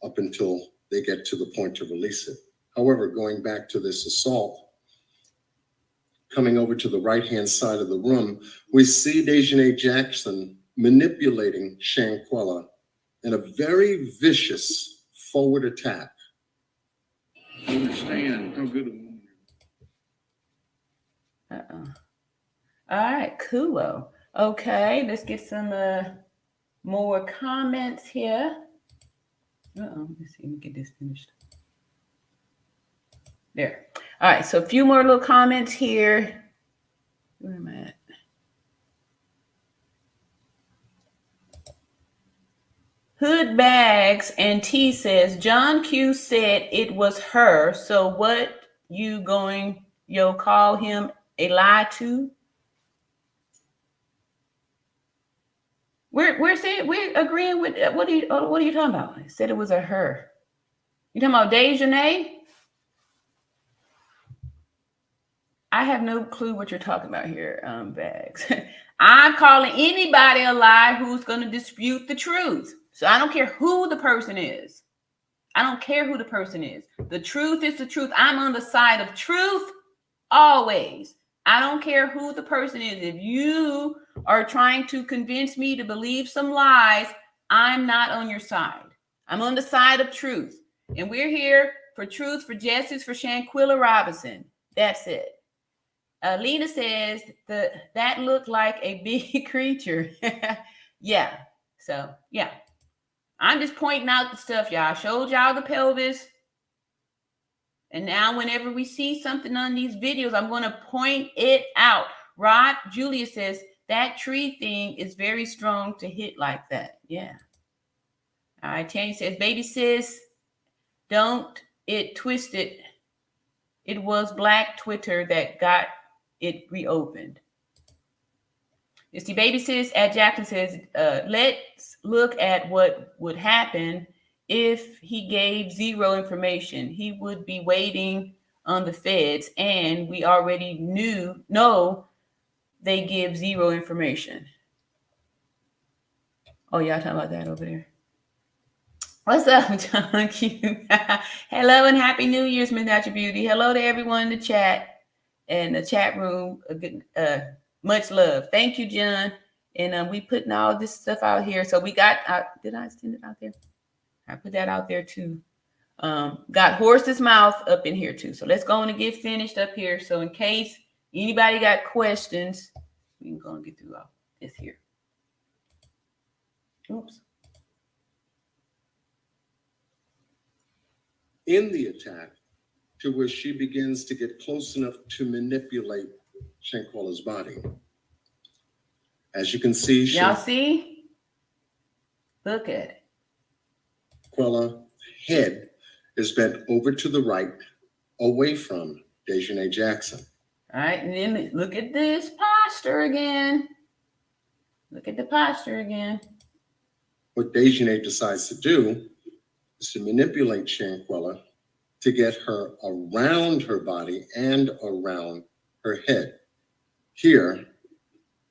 up until they get to the point to release it. However, going back to this assault, coming over to the right-hand side of the room, we see Dejanay Jackson manipulating Shanquella in a very vicious forward attack.
I understand how good a woman.
All right, cool. Okay, let's get some more comments here. Let's see, let me get this finished. There. All right, so a few more little comments here. Where am I at? Hood Bags and T says, John Q said it was her. So what you going, call him a lie to? We're agreeing with, what are you talking about? I said it was a her. You talking about Dejanay? I have no clue what you're talking about here, Bags. I'm calling anybody a lie who's going to dispute the truth. So I don't care who the person is. I don't care who the person is. The truth is the truth. I'm on the side of truth always. I don't care who the person is. If you are trying to convince me to believe some lies, I'm not on your side. I'm on the side of truth. And we're here for truth, for justice, for Shanquella Robinson. That's it. Lena says that looked like a big creature. Yeah. So, yeah. I'm just pointing out the stuff, y'all. I showed y'all the pelvis. And now whenever we see something on these videos, I'm going to point it out. Rod Julia says that tree thing is very strong to hit like that. Yeah. All right. Tanya says, baby sis, don't it twist it. It was Black Twitter that got it reopened. It's the baby sis at Jackson says, let's look at what would happen if he gave zero information. He would be waiting on the feds, and we already know they give zero information. Oh, y'all talking about that over there. What's up, John Q? Hello and happy New Year's, Miss Natural Beauty. Hello to everyone in the chat and the chat room. Much love. Thank you, John. And we putting all this stuff out here. So we got, did I send it out there? I put that out there too. Got horse's mouth up in here too. So let's go on and get finished up here. So in case anybody got questions, we can go and get through all this here. Oops.
In the attack, to where she begins to get close enough to manipulate Shanquella's body. As you can see,
y'all see? Look at it.
Shanquella's head is bent over to the right, away from Dejanay Jackson.
All right, and then look at this posture again. Look at the posture again.
What Dejanay decides to do is to manipulate Shanquella to get her around her body and around her head. Here,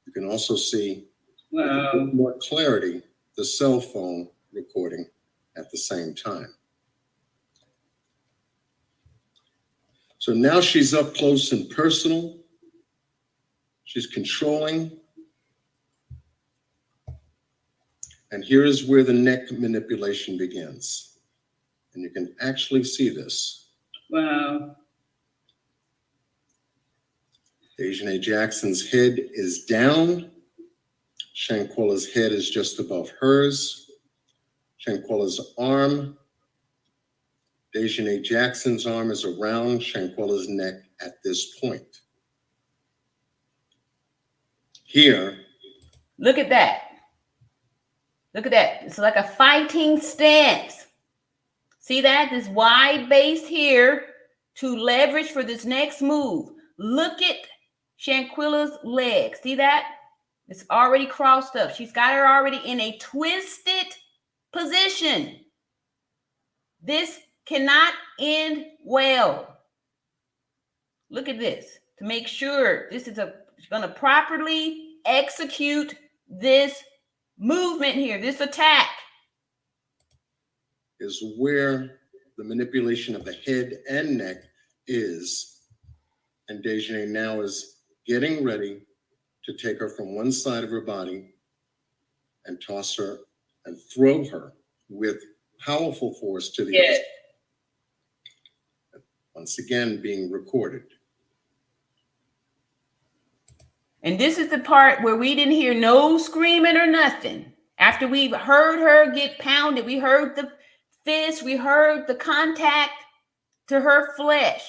you can also see with a bit more clarity the cell phone recording at the same time. So now she's up close and personal. She's controlling. And here is where the neck manipulation begins. And you can actually see this.
Wow.
Dejanay Jackson's head is down. Shanquella's head is just above hers. Shanquella's arm. Dejanay Jackson's arm is around Shanquella's neck at this point. Here.
Look at that. Look at that. It's like a fighting stance. See that? This wide base here to leverage for this next move. Look at Shanquella's leg. See that? It's already crossed up. She's got her already in a twisted position. This cannot end well. Look at this to make sure this is going to properly execute this movement here, this attack.
Is where the manipulation of the head and neck is. And Dejanay now is getting ready to take her from one side of her body and toss her and throw her with powerful force to the other. Once again, being recorded.
And this is the part where we didn't hear no screaming or nothing. After we heard her get pounded, we heard the fist, we heard the contact to her flesh.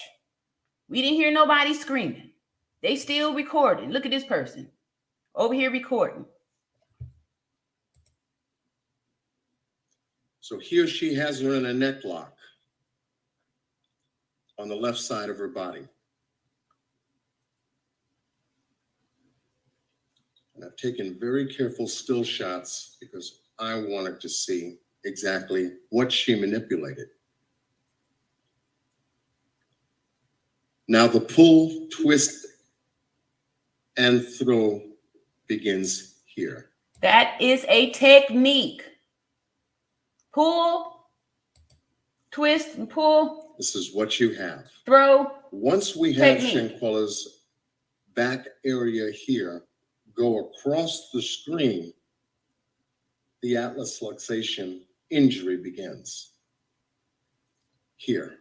We didn't hear nobody screaming. They still recording. Look at this person over here recording.
So here she has her in a neck lock on the left side of her body. And I've taken very careful still shots because I wanted to see exactly what she manipulated. Now the pull, twist, and throw begins here.
That is a technique. Pull, twist, and pull.
This is what you have.
Throw.
Once we have
Technique.
Shanquella's back area here go across the screen, the atlas luxation injury begins. Here.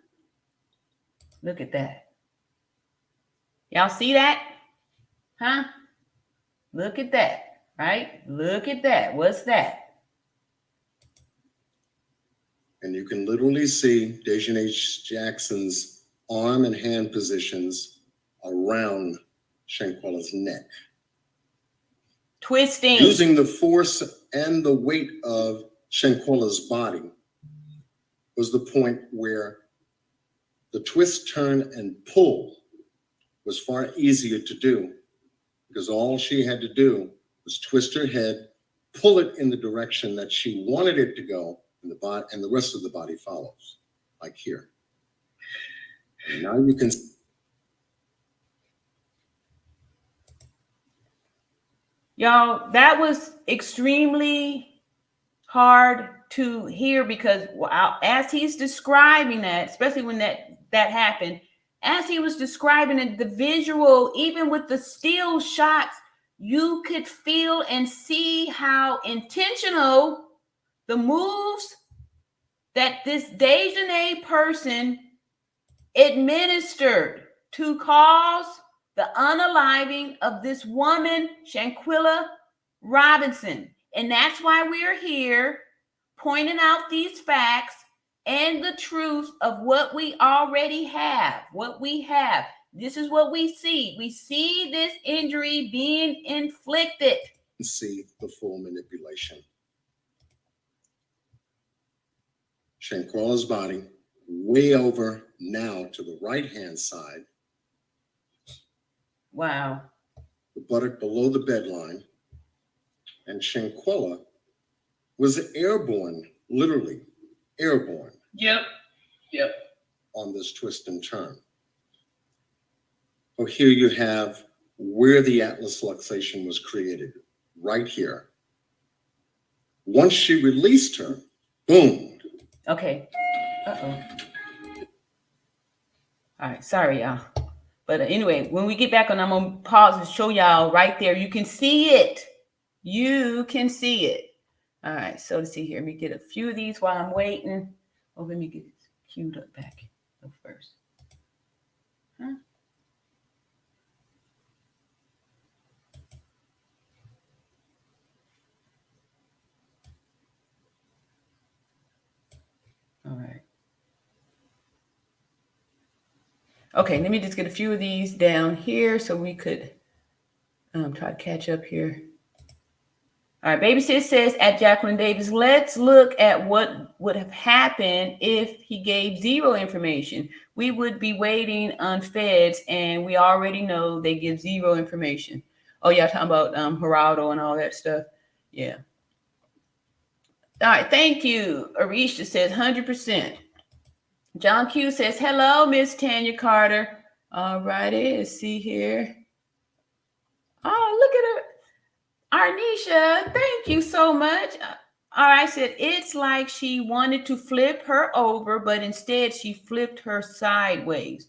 Look at that. Y'all see that? Huh? Look at that, right? Look at that. What's that?
And you can literally see Dejanay Jackson's arm and hand positions around Shanquella's neck.
Twisting.
Using the force and the weight of Shanquella's body was the point where the twist, turn, and pull was far easier to do because all she had to do was twist her head, pull it in the direction that she wanted it to go, and the rest of the body follows, like here. And now you can.
Y'all, that was extremely hard to hear because as he's describing that, especially when that happened, as he was describing it, the visual, even with the still shots, you could feel and see how intentional the moves that this Dejanay person administered to cause the unaliving of this woman, Shanquella Robinson. And that's why we're here pointing out these facts and the truth of what we already have, what we have. This is what we see. We see this injury being inflicted.
See the full manipulation. Shanquella's body way over now to the right-hand side.
Wow.
The buttock below the bedline. And Shanquella was airborne, literally airborne.
Yep.
On this twist and turn. So here you have where the atlas luxation was created, right here. Once she released her, boom.
Okay. Uh-oh. All right, sorry, y'all. But anyway, when we get back on, I'm going to pause and show y'all right there. You can see it. You can see it. All right, so let's see here. Let me get a few of these while I'm waiting. Oh, let me get it queued up back first. Huh? All right. Okay, let me just get a few of these down here so we could try to catch up here. All right, Baby Sis says at Jacqueline Davis, let's look at what would have happened if he gave zero information. We would be waiting on feds, and we already know they give zero information. Oh, y'all talking about Geraldo and all that stuff? Yeah. All right, thank you. Arisha says 100%. John Q says, hello, Miss Tanya Carter. All righty, let's see here. Oh, look at her. Arnisha, thank you so much. All right, I said, it's like she wanted to flip her over, but instead she flipped her sideways.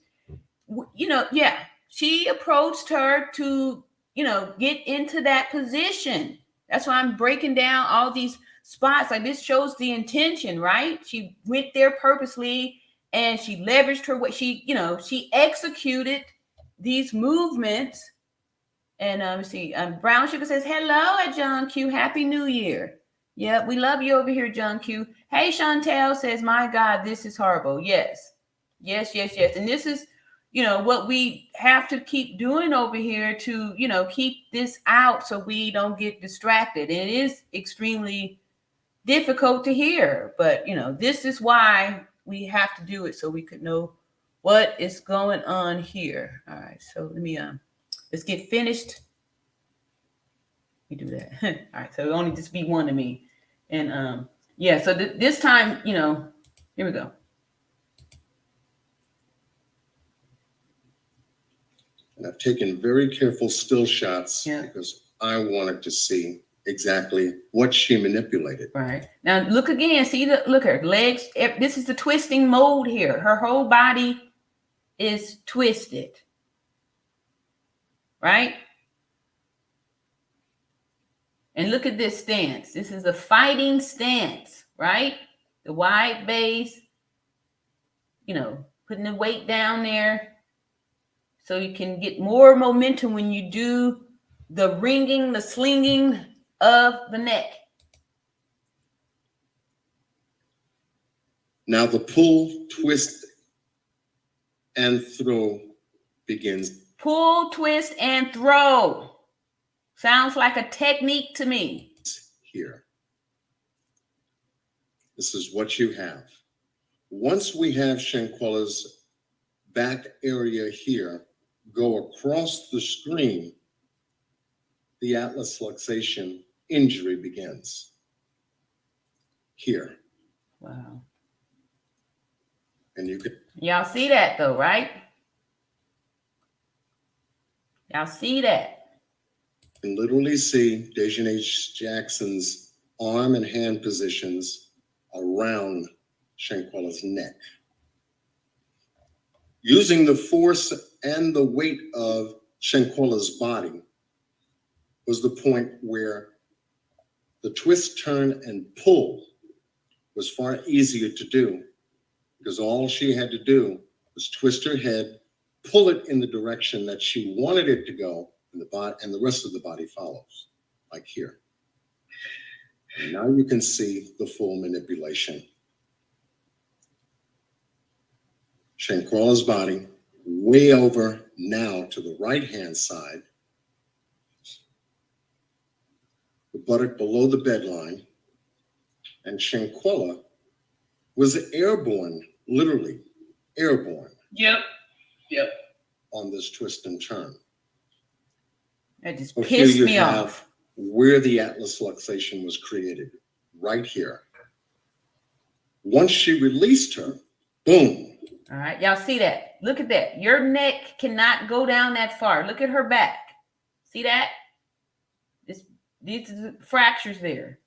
You know, yeah, she approached her to, you know, get into that position. That's why I'm breaking down all these spots. Like this shows the intention, right? She went there purposely and she leveraged her way. She, you know, she executed these movements. And let's see, Brown Sugar says, hello at John Q. Happy New Year. Yep, we love you over here, John Q. Hey, Chantel says, my God, this is horrible. Yes. And this is, you know, what we have to keep doing over here to, you know, keep this out so we don't get distracted. And it is extremely difficult to hear, but this is why we have to do it, so we could know what is going on here. All right, so let me let's get finished. We do that. All right, so it only just be one of me, and yeah. So this time, here we go.
And I've taken very careful still shots because I wanted to see exactly what she manipulated.
Right. Now look again. See look at her legs. This is the twisting mode here. Her whole body is twisted. Right? And look at this stance. This is a fighting stance, right? The wide base, putting the weight down there so you can get more momentum when you do the ringing, the slinging of the neck.
Now the pull, twist, and throw begins.
Pull, twist, and throw. Sounds like a technique to me.
Here. This is what you have. Once we have Shanquella's back area here go across the screen, the atlas luxation injury begins. Here.
Wow.
And you can.
Y'all see that though, right? Y'all see that?
You can literally see Dejanay Jackson's arm and hand positions around Shanquella's neck. Using the force and the weight of Shanquella's body was the point where the twist, turn, and pull was far easier to do because all she had to do was twist her head, pull it in the direction that she wanted it to go, and the rest of the body follows, like here. And now you can see the full manipulation. Shanquella's body way over now to the right-hand side, the buttock below the bedline, and Shanquella was airborne, literally airborne.
Yep.
On this twist and turn.
That just
So
pissed
here you
me
have
off.
where the atlas luxation was created, right here. Once she released her, boom.
All right, y'all see that? Look at that. Your neck cannot go down that far. Look at her back. See that? These are the fractures there,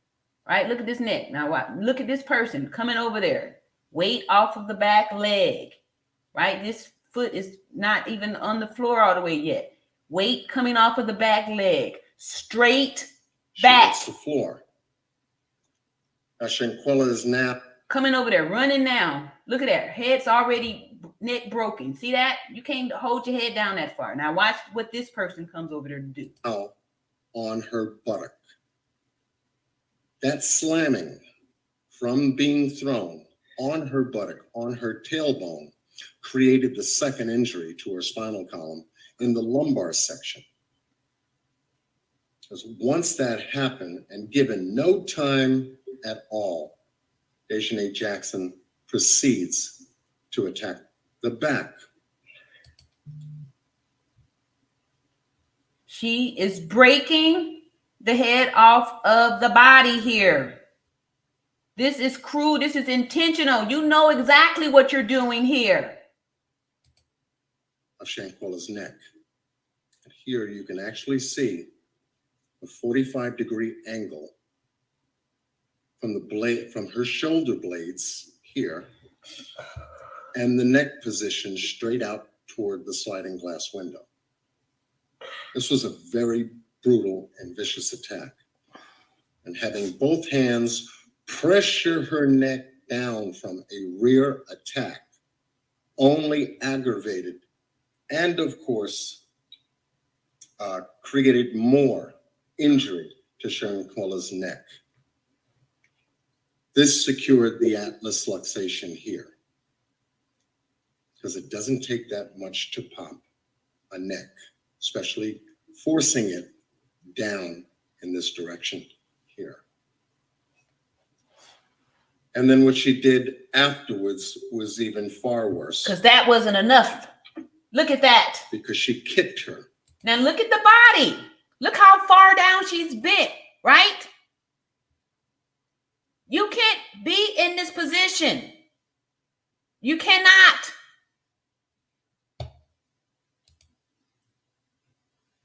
right? Look at this neck. Now, look at this person coming over there. Weight off of the back leg, right? This foot is not even on the floor all the way yet. Weight coming off of the back leg. Straight back.
She hits the floor. Now Shanquella is now
Coming over there, running now. Look at that. Head's already neck broken. See that? You can't hold your head down that far. Now watch what this person comes over there to do.
on her buttock. That slamming from being thrown on her buttock, on her tailbone, created the second injury to her spinal column in the lumbar section. Because once that happened, and given no time at all, Dejanay Jackson proceeds to attack the back.
She is breaking the head off of the body here. This is cruel. This is intentional. You know exactly what you're doing here.
Of Shanquella's neck. And here you can actually see a 45-degree angle from the blade, from her shoulder blades here, and the neck position straight out toward the sliding glass window. This was a very brutal and vicious attack. And having both hands pressure her neck down from a rear attack only aggravated and, of course, created more injury to Shanquella's neck. This secured the atlas luxation here, because it doesn't take that much to pop a neck, especially forcing it down in this direction here. And then what she did afterwards was even far worse.
Because that wasn't enough. Look at that.
Because she kicked her.
Now look at the body. Look how far down she's bent, right? You can't be in this position. You cannot.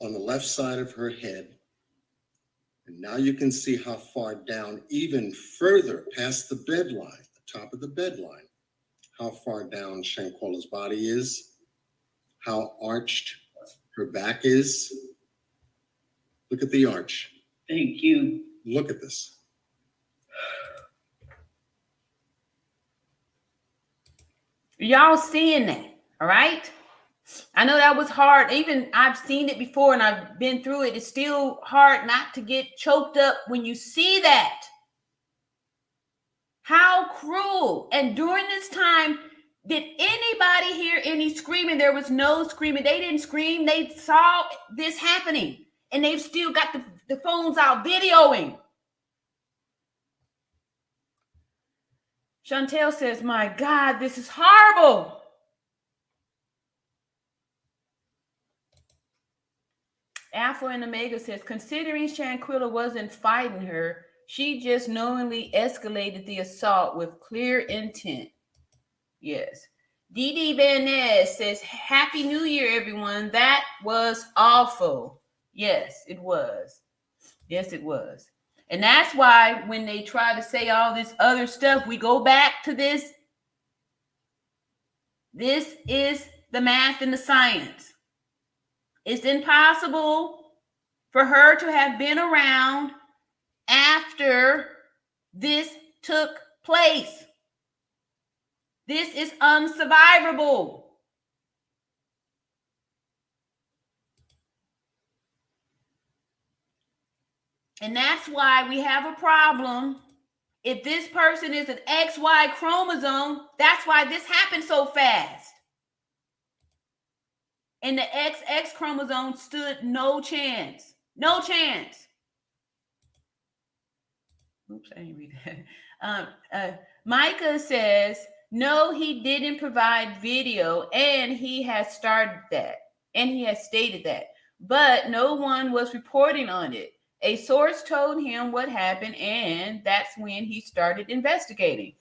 On the left side of her head. And now you can see how far down, even further past the bed line, the top of the bed line, how far down Shanquella's body is, how arched her back is. Look at the arch.
Thank you.
Look at this.
Y'all seeing that, all right? I know that was hard. Even I've seen it before and I've been through it. It's still hard not to get choked up when you see that. How cruel. And during this time, did anybody hear any screaming? There was no screaming. They didn't scream. They saw this happening. And they've still got the phones out videoing. Chantel says, my God, this is horrible. Alpha and Omega says, considering Shanquella wasn't fighting her, she just knowingly escalated the assault with clear intent. Yes. Dee Dee Van Ness says, Happy New Year, everyone. That was awful. Yes, it was. Yes, it was. And that's why when they try to say all this other stuff, we go back to this. This is the math and the science. It's impossible for her to have been around after this took place. This is unsurvivable. And that's why we have a problem. If this person is an XY chromosome, that's why this happened so fast. And the XX chromosome stood no chance. No chance. Oops, I didn't read that. Micah says, no, he didn't provide video, and he has started that. And he has stated that. But no one was reporting on it. A source told him what happened, and that's when he started investigating.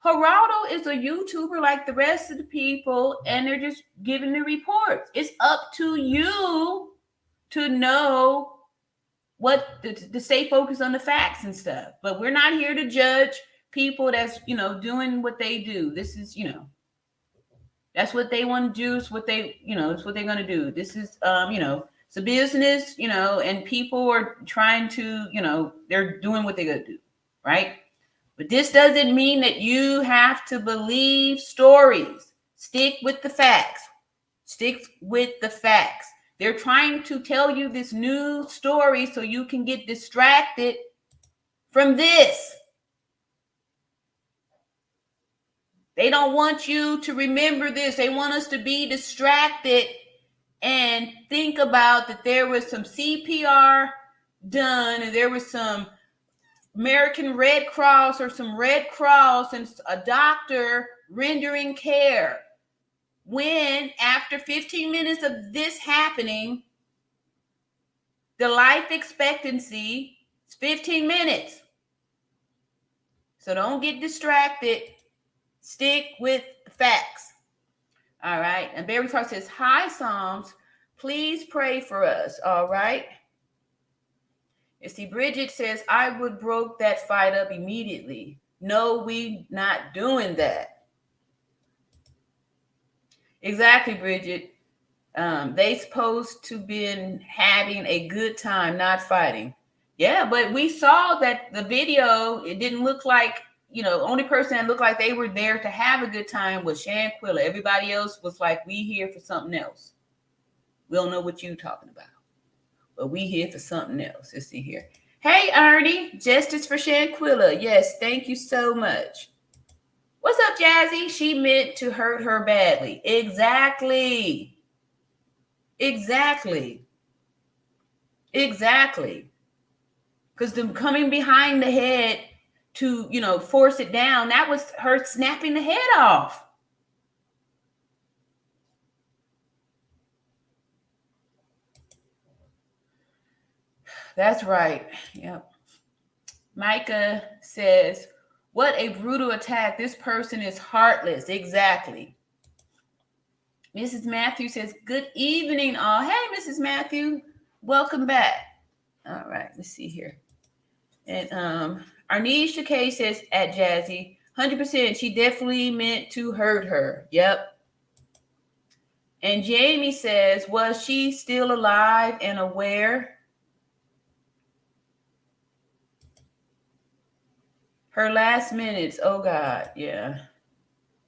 Geraldo is a YouTuber like the rest of the people, and they're just giving the reports. It's up to you to know what to stay focused on the facts and stuff. But we're not here to judge people that's, doing what they do. This is, that's what they want to do. It's what they, it's what they're going to do. This is, it's a business, and people are trying to, they're doing what they're going to do, right? But this doesn't mean that you have to believe stories. Stick with the facts. Stick with the facts. They're trying to tell you this new story so you can get distracted from this. They don't want you to remember this. They want us to be distracted and think about that there was some CPR done and there was some American Red Cross or some Red Cross and a doctor rendering care. When after 15 minutes of this happening, the life expectancy is 15 minutes. So don't get distracted. Stick with the facts. All right. And Barry Frost says, hi, Psalms. Please pray for us. All right. You see, Bridget says, I would broke that fight up immediately. No, we not doing that. Exactly, Bridget. They supposed to been having a good time, not fighting. Yeah, but we saw that the video, it didn't look like, only person that looked like they were there to have a good time was Shanquella. Everybody else was like, we here for something else. We don't know what you talking about. But we here for something else. Let's see here. Hey, Ernie, justice for Shanquella. Yes, thank you so much. What's up, Jazzy? She meant to hurt her badly. Exactly. Exactly. Exactly. Because the coming behind the head to, you know, force it down. That was her snapping the head off. That's right. Yep. Micah says, what a brutal attack. This person is heartless. Exactly. Mrs. Matthew says, good evening, all. Hey, Mrs. Matthew, welcome back. All right, let's see here. And Arnisha K says, at Jazzy, 100%, she definitely meant to hurt her. Yep. And Jamie says, was she still alive and aware? Her last minutes, oh God, yeah.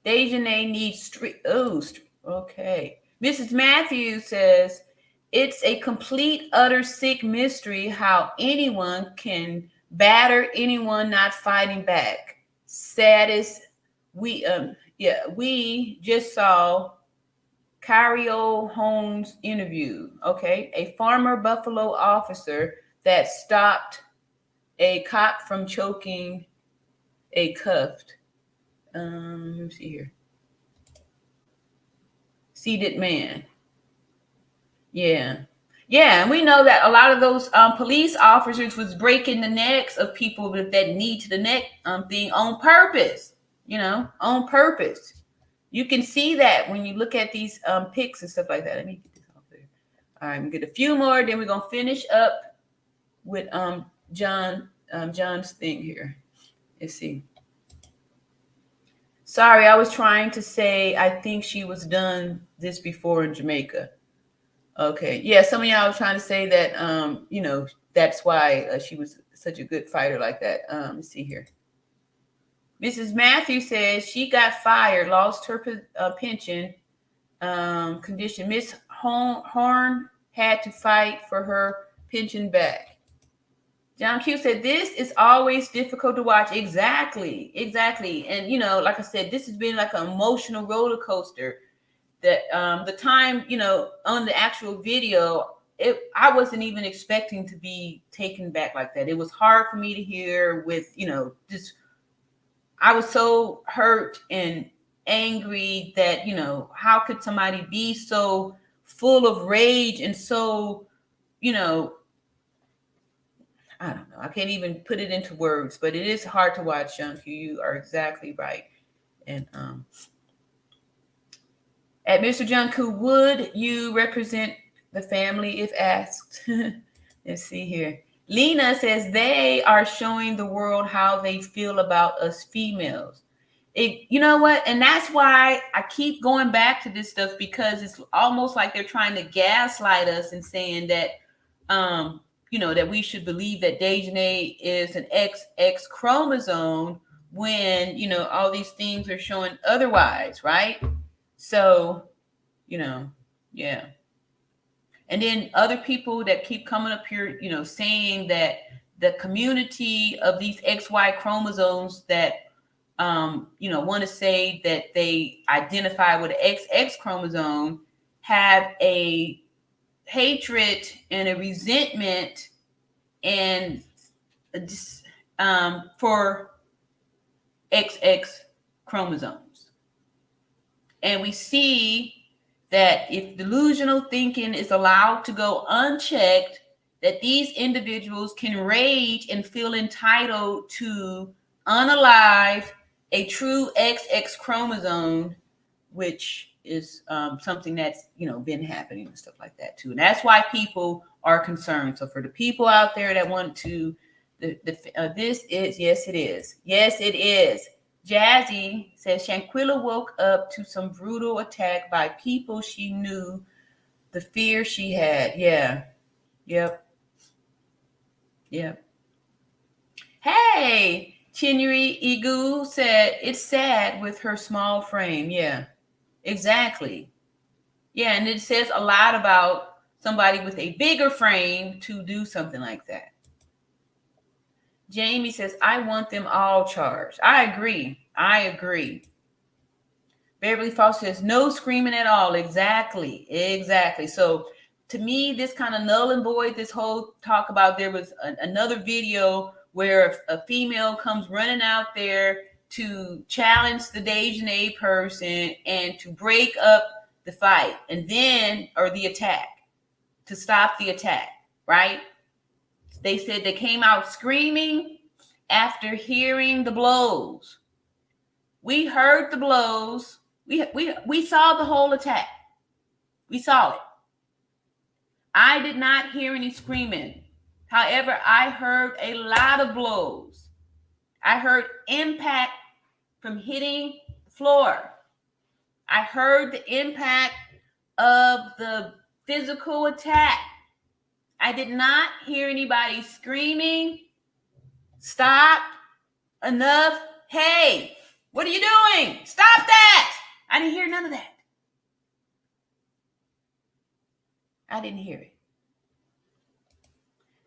Dejanay needs street. Oh, okay. Mrs. Matthews says, it's a complete, utter sick mystery how anyone can batter anyone not fighting back. Saddest, we just saw Cario Holmes' interview. Okay, a former Buffalo officer that stopped a cop from choking a cuffed. Let me see here. Seated man. Yeah. Yeah, and we know that a lot of those police officers was breaking the necks of people with that knee to the neck thing on purpose, you know, on purpose. You can see that when you look at these pics and stuff like that. Let me get this off there. All right, I'm gonna get a few more, then we're gonna finish up with John's thing here. Let's see. Sorry, I was trying to say I think she was done this before in Jamaica. Okay. Yeah, some of y'all were trying to say that, you know, that's why she was such a good fighter like that. Let's see here. Mrs. Matthews says she got fired, lost her pension condition. Miss Horn had to fight for her pension back. John Q said, this is always difficult to watch. Exactly. Exactly. And, you know, like I said, this has been like an emotional roller coaster. That the time, you know, on the actual video, I wasn't even expecting to be taken back like that. It was hard for me to hear with, you know, just, I was so hurt and angry that, you know, how could somebody be so full of rage and so, you know, I don't know. I can't even put it into words, but it is hard to watch, Sean. You are exactly right. And at Mr. Junku, would you represent the family if asked? Let's see here. Lena says they are showing the world how they feel about us females. You know what? And that's why I keep going back to this stuff, because it's almost like they're trying to gaslight us and saying that, you know, that we should believe that Dejanay is an XX chromosome when, you know, all these things are showing otherwise, right? So, you know, yeah. And then other people that keep coming up here, you know, saying that the community of these XY chromosomes that, you know, want to say that they identify with an XX chromosome have a hatred and a resentment and for XX chromosomes. And we see that if delusional thinking is allowed to go unchecked, that these individuals can rage and feel entitled to unalive a true XX chromosome, which is something that's, you know, been happening and stuff like that too. And that's why people are concerned. So for the people out there that want to, this is, yes, it is. Yes, it is. Jazzy says Shanquella woke up to some brutal attack by people she knew, the fear she had. Yeah. Yep. Yep. Hey, Chinuri Igu said it's sad with her small frame. Yeah, exactly. Yeah, and it says a lot about somebody with a bigger frame to do something like that. Jamie says, I want them all charged. I agree. I agree. Beverly Falls says, no screaming at all. Exactly. Exactly. So to me, this kind of null and void this whole talk about, there was another video where a female comes running out there to challenge the Dejanay person and to break up the fight and then, or the attack, to stop the attack, right? They said they came out screaming after hearing the blows. We heard the blows. We saw the whole attack. We saw it. I did not hear any screaming. However, I heard a lot of blows. I heard impact from hitting the floor. I heard the impact of the physical attack. I did not hear anybody screaming, stop, enough, hey, what are you doing? Stop that. I didn't hear none of that. I didn't hear it.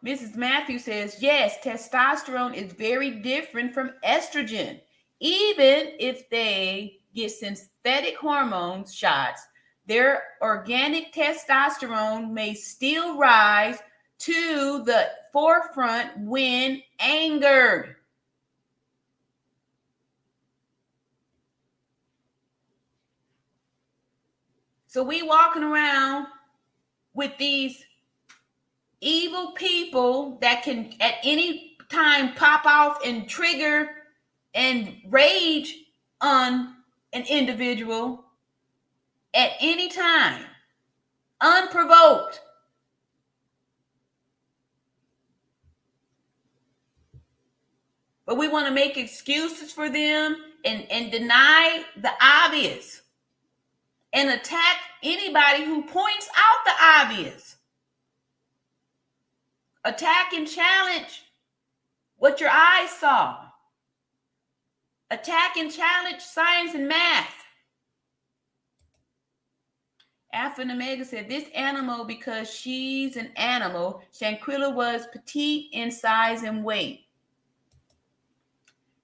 Mrs. Matthews says, yes, testosterone is very different from estrogen. Even if they get synthetic hormones shots, their organic testosterone may still rise to the forefront when angered. So we walking around with these evil people that can at any time pop off and trigger and rage on an individual at any time, unprovoked. But we want to make excuses for them and deny the obvious and attack anybody who points out the obvious. Attack and challenge what your eyes saw. Attack and challenge science and math. Alpha and Omega said, this animal, because she's an animal, Shanquella was petite in size and weight.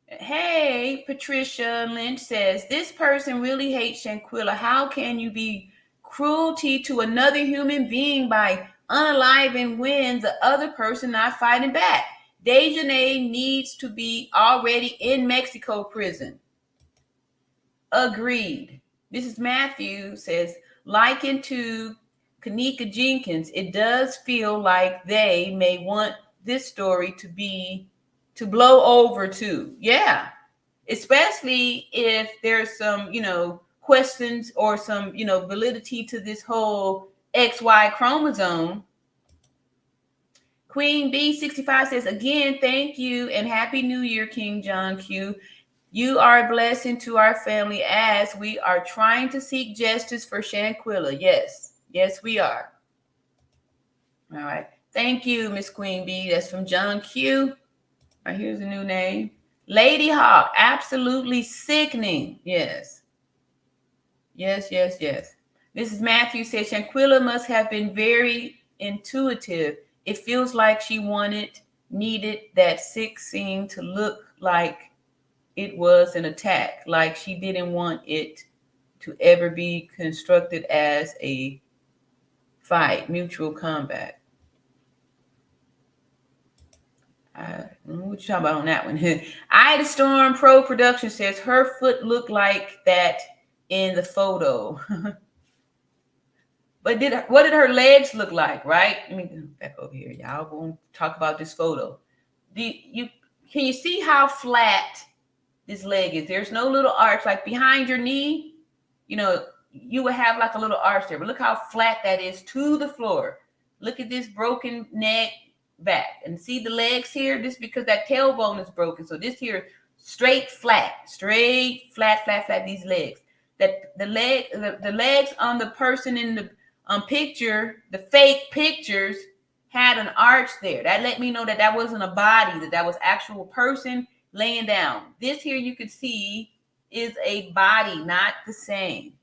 Hey, Patricia Lynch says, this person really hates Shanquella. How can you be cruelty to another human being by unaliving when the other person not fighting back? Dejanay needs to be already in Mexico prison. Agreed. Mrs. Matthews says, likened to Kanika Jenkins, it does feel like they may want this story to blow over too. Yeah. Especially if there's some, questions or some, validity to this whole XY chromosome. Queen B65 says, again, thank you and Happy New Year, King John Q. You are a blessing to our family as we are trying to seek justice for Shanquella. Yes. Yes, we are. All right. Thank you, Miss Queen B. That's from John Q. All right, here's a new name. Lady Hawk, absolutely sickening. Yes. Yes, yes, yes. Mrs. Matthews says, Shanquella must have been very intuitive. It feels like she needed that sick scene to look like it was an attack, like she didn't want it to ever be constructed as a fight, mutual combat. What you talking about on that one? Ida Storm Pro Production says her foot looked like that in the photo. But what did her legs look like, right? Let me go back over here. Y'all gonna talk about this photo. Can you see how flat this leg is? There's no little arch, like behind your knee, you would have like a little arch there, but look how flat that is to the floor. Look at this broken neck back and see the legs here. This is because that tailbone is broken. So this here, straight, flat, these legs. That the legs on the person in the picture, the fake pictures had an arch there. That let me know that wasn't a body, that was actual person laying down. This here you could see is a body, not the same.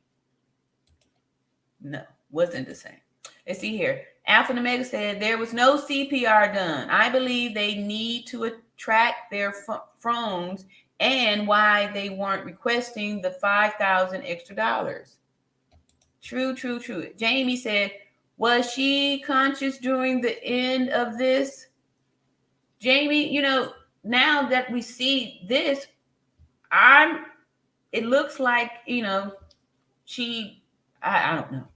No, wasn't the same. Let's see here. Alpha and Omega said there was no CPR done. I believe they need to attract their phones and why they weren't requesting the $5,000 extra. True. Jamie said, was she conscious during the end of this? Jamie, now that we see this, it looks like, you know, I don't know.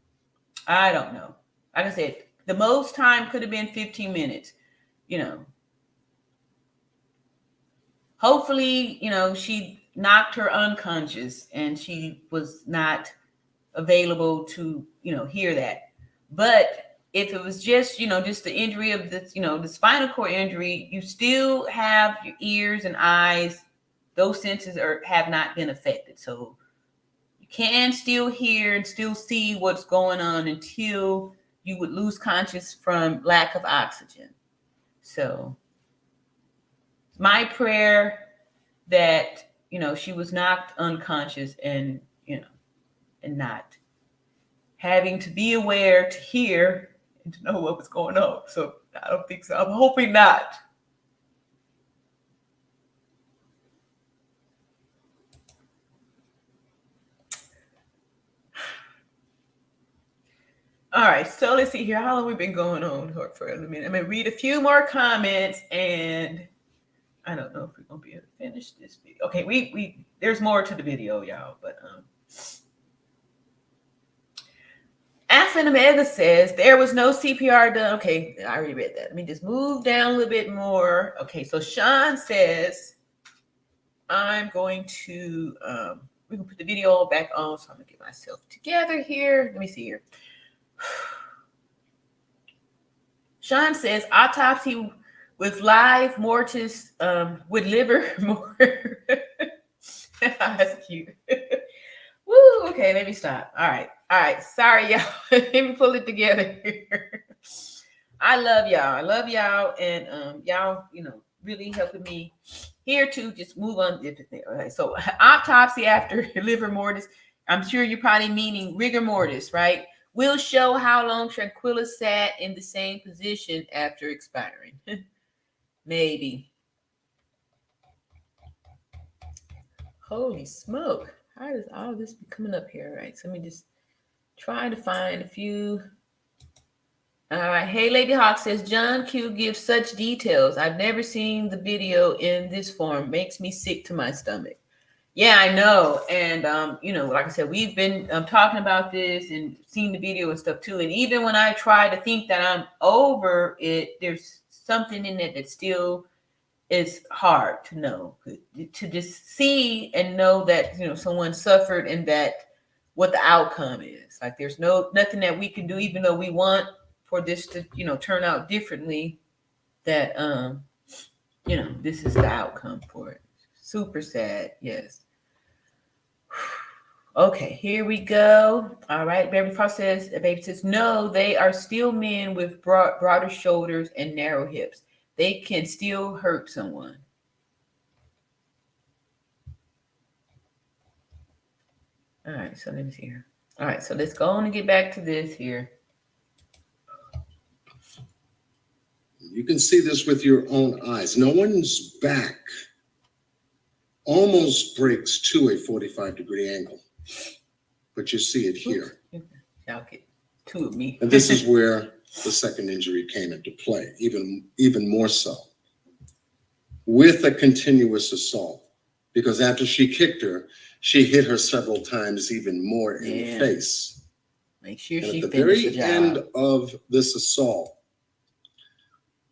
I don't know. Like I said, the most time could have been 15 minutes, you know. Hopefully, you know, she knocked her unconscious and she was not available to, you know, hear that. But if it was just, you know, just the injury of the, you know, the spinal cord injury, you still have your ears and eyes. Those senses have not been affected. So you can still hear and still see what's going on until you would lose conscious from lack of oxygen. So my prayer that, you know, she was knocked unconscious and, you know, and not having to be aware to hear and to know what was going on. So I don't think so. I'm hoping not. All right, so let's see here. How long we've been going on for a minute? I'm gonna read a few more comments, and I don't know if we're gonna be able to finish this video. Okay, we there's more to the video, y'all, but Afin Omega says there was no CPR done. Okay, I already read that. Let me just move down a little bit more. Okay, so Sean says I'm going to we can put the video back on, so I'm gonna get myself together here. Let me see here. Sean says autopsy with live mortis with liver more. That's cute. Woo, okay, let me stop. All right. Sorry, y'all. Let me pull it together here. I love y'all, and y'all, you know, really helping me here to just move on. All right, so autopsy after liver mortis. I'm sure you're probably meaning rigor mortis, right? Will show how long Shanquella sat in the same position after expiring. Maybe. Holy smoke. How does all this be coming up here? All right, so let me just try to find a few. All right, hey, Lady Hawk says, John Q gives such details. I've never seen the video in this form. Makes me sick to my stomach. Yeah, I know. And, you know, like I said, we've been talking about this and seen the video and stuff too. And even when I try to think that I'm over it, there's something in it that still is hard to know, to just see and know that, you know, someone suffered and that what the outcome is. Like there's nothing that we can do, even though we want for this to, you know, turn out differently, that, you know, this is the outcome for it. Super sad. Yes. Okay, here we go. All right, Baby says, no, they are still men with broader shoulders and narrow hips. They can still hurt someone. All right, so let me see here. All right, so let's go on and get back to this here.
You can see this with your own eyes. No one's back almost breaks to a 45-degree angle, but you see it here.
Y'all get two of me.
And this is where the second injury came into play, even more so, with a continuous assault, because after she kicked her, she hit her several times, even more in the face.
Make sure
and
she
at the
finished
very
the job.
end of this assault,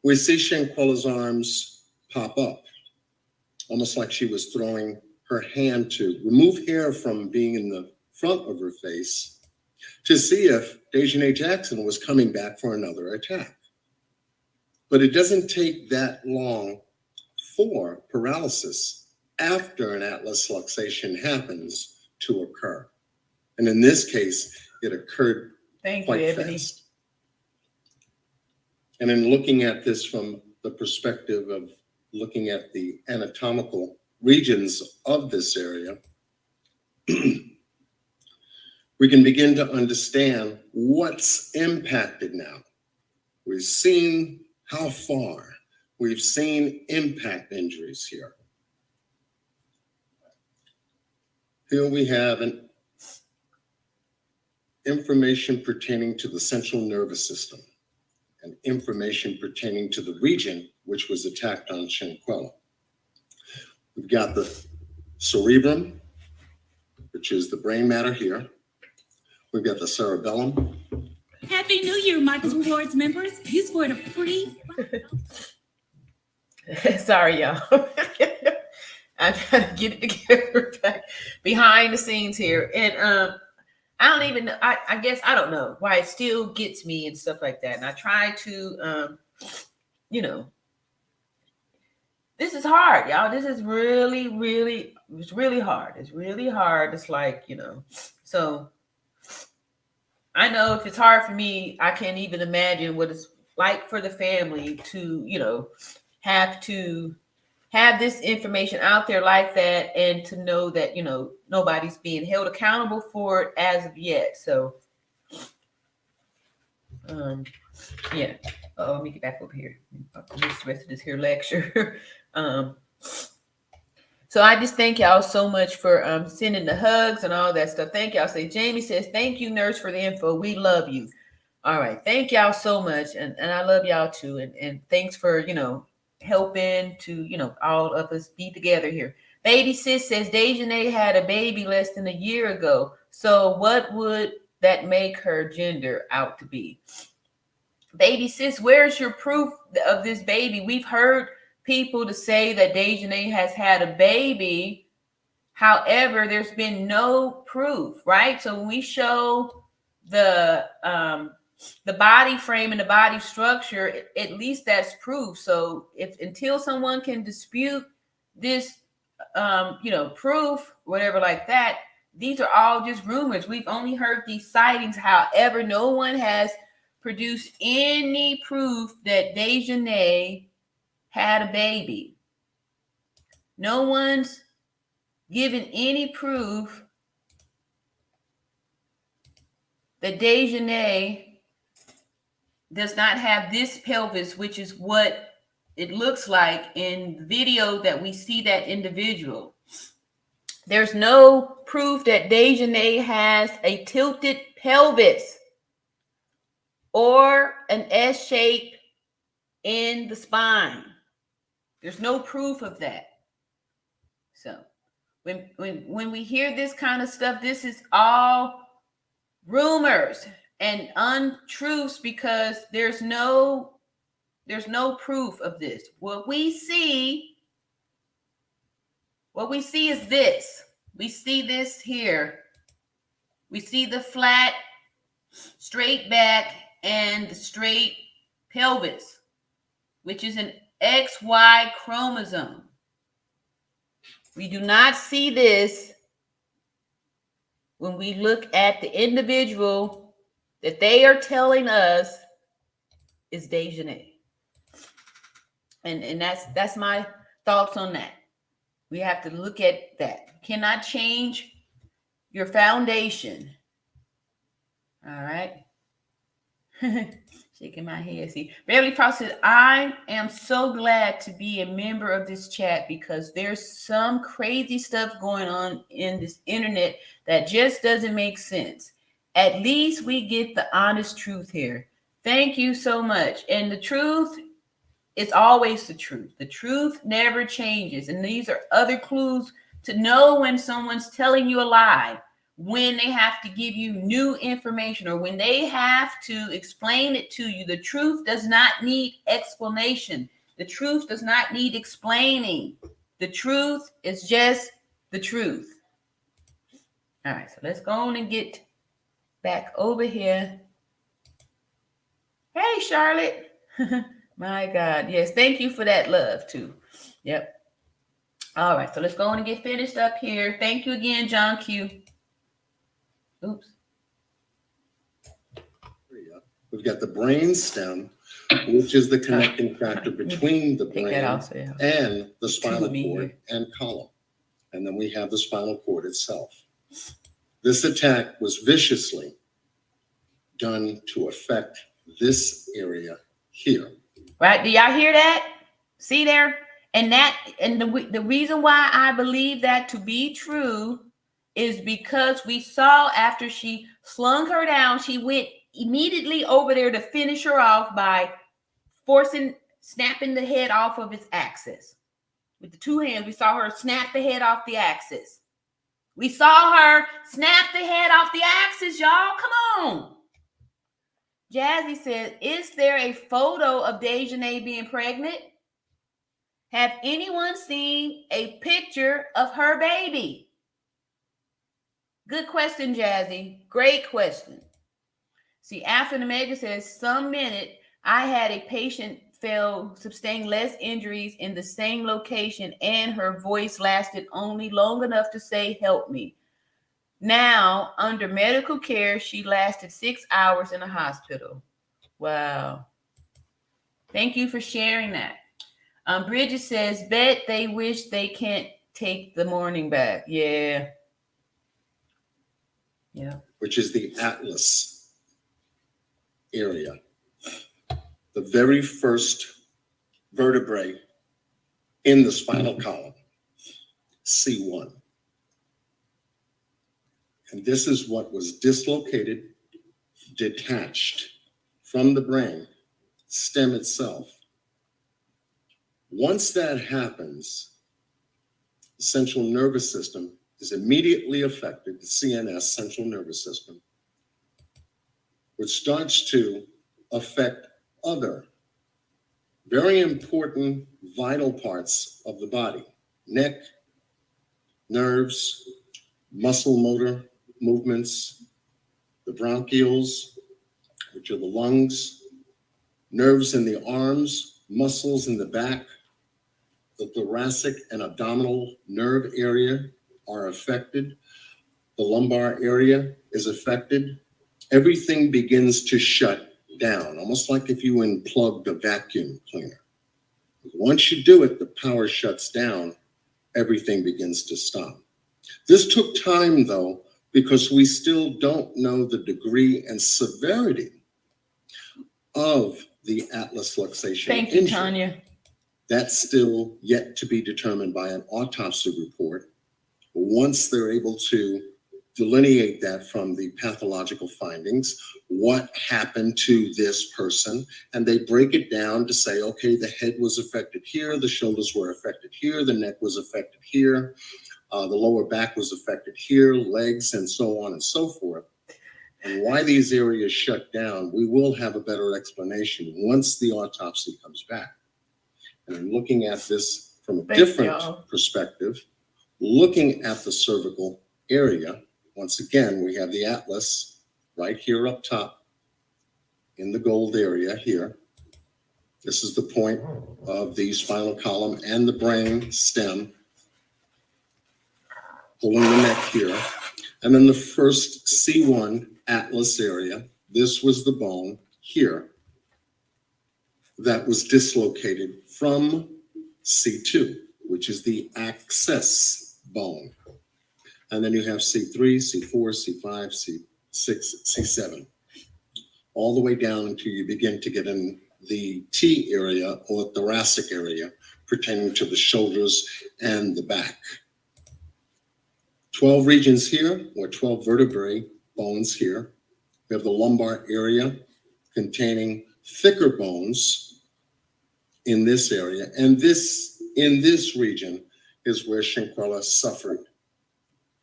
we see Shanquella's arms pop up, almost like she was throwing her hand to remove hair from being in the front of her face to see if Dejanay Jackson was coming back for another attack. But it doesn't take that long for paralysis after an atlas luxation happens to occur. And in this case, it occurred quite fast. And in looking at this from the perspective of looking at the anatomical regions of this area, we can begin to understand what's impacted now. We've seen how far. We've seen impact injuries here. Here we have an information pertaining to the central nervous system and information pertaining to the region which was attacked on Shanquella. We've got the cerebrum, which is the brain matter here. We've got the cerebellum.
Happy New Year, Michael's Rewards members. You scored a free.
Sorry, y'all. I'm trying to get it together back behind the scenes here. And I don't even know. I guess I don't know why it still gets me and stuff like that. And I try to, this is hard, y'all. This is really, really, it's really hard. It's really hard. It's like, so I know if it's hard for me, I can't even imagine what it's like for the family to, have this information out there like that, and to know that, nobody's being held accountable for it as of yet. So, yeah. Oh, let me get back over here. I missed the rest of this here lecture. So I just thank y'all so much for sending the hugs and all that stuff. Thank y'all. Say, Jamie says, thank you, nurse, for the info. We love you. All right. Thank y'all so much. And I love y'all too. And thanks for, helping to, all of us be together here. Baby Sis says, Dejanay had a baby less than a year ago. So what would that make her gender out to be? Baby Sis, where's your proof of this baby? We've heard people to say that Dejanay has had a baby. However, there's been no proof, right? So when we show the body frame and the body structure, at least that's proof. So until someone can dispute this, proof, whatever like that, these are all just rumors. We've only heard these sightings. However, no one has produced any proof that Dejanay had a baby. No one's given any proof that Dejanay does not have this pelvis, which is what it looks like in the video that we see that individual. There's no proof that Dejanay has a tilted pelvis or an S shape in the spine. There's no proof of that. So when we hear this kind of stuff, this is all rumors and untruths, because there's no proof of this. What we see is this. We see this here. We see the flat, straight back and the straight pelvis, which is an XY chromosome. We do not see this when we look at the individual that they are telling us is Dejanay. And that's my thoughts on that. We have to look at that. You cannot change your foundation. All right. Shaking my head. See, Beverly Frost says, I am so glad to be a member of this chat, because there's some crazy stuff going on in this internet that just doesn't make sense. At least we get the honest truth here. Thank you so much. And the truth is always the truth. The truth never changes. And these are other clues to know when someone's telling you a lie, when they have to give you new information, or when they have to explain it to you. The truth does not need explanation. The truth does not need explaining. The truth is just the truth. All right, so let's go on and get back over here. Hey, Charlotte. My God. Yes, thank you for that love too. Yep. All right, so let's go on and get finished up here. Thank you again, John Q. Oops.
We've got the brain stem, which is the connecting factor between the brain and the spinal cord and column. And then we have the spinal cord itself. This attack was viciously done to affect this area here.
Right? Do y'all hear that? See there? And the reason why I believe that to be true is because we saw after she slung her down, she went immediately over there to finish her off by snapping the head off of its axis. with the two hands. We saw her snap the head off the axis. We saw her snap the head off the axis, y'all. Come on. Jazzy says, is there a photo of Dejanay being pregnant? Have anyone seen a picture of her baby? Good question, Jazzy. Great question. See, After the Mega says, some minute I had a patient fell, sustaining less injuries in the same location, and her voice lasted only long enough to say, help me. Now, under medical care, she lasted 6 hours in a hospital. Wow. Thank you for sharing that. Bridget says, bet they wish they can't take the morning back. Yeah. Yeah.
Which is the atlas area. The very first vertebrae in the spinal column, C1. And this is what was dislocated, detached from the brain stem itself. Once that happens, the central nervous system is immediately affected, the CNS, central nervous system, which starts to affect other very important vital parts of the body: neck, nerves, muscle motor movements, the bronchioles, which are the lungs, nerves in the arms, muscles in the back, the thoracic and abdominal nerve area are affected. The lumbar area is affected. Everything begins to shut down, almost like if you unplugged a vacuum cleaner. Once you do it, the power shuts down, everything begins to stop. This took time, though, because we still don't know the degree and severity of the atlas luxation
Thank you,
injury.
Tanya.
That's still yet to be determined by an autopsy report. Once they're able to delineate that from the pathological findings, what happened to this person, and they break it down to say, okay, the head was affected here, the shoulders were affected here, the neck was affected here, the lower back was affected here, legs, and so on and so forth. And why these areas shut down, we will have a better explanation once the autopsy comes back. And I'm looking at this from a different perspective, looking at the cervical area. Once again, we have the atlas right here up top in the gold area here. This is the point of the spinal column and the brain stem, pulling the neck here. And then the first C1 atlas area, this was the bone here that was dislocated from C2, which is the access bone. And then you have C3, C4, C5, C6, C7, all the way down until you begin to get in the T area or thoracic area pertaining to the shoulders and the back. 12 regions here, or 12 vertebrae bones here. We have the lumbar area containing thicker bones in this area. And this, in this region, is where Shanquella suffered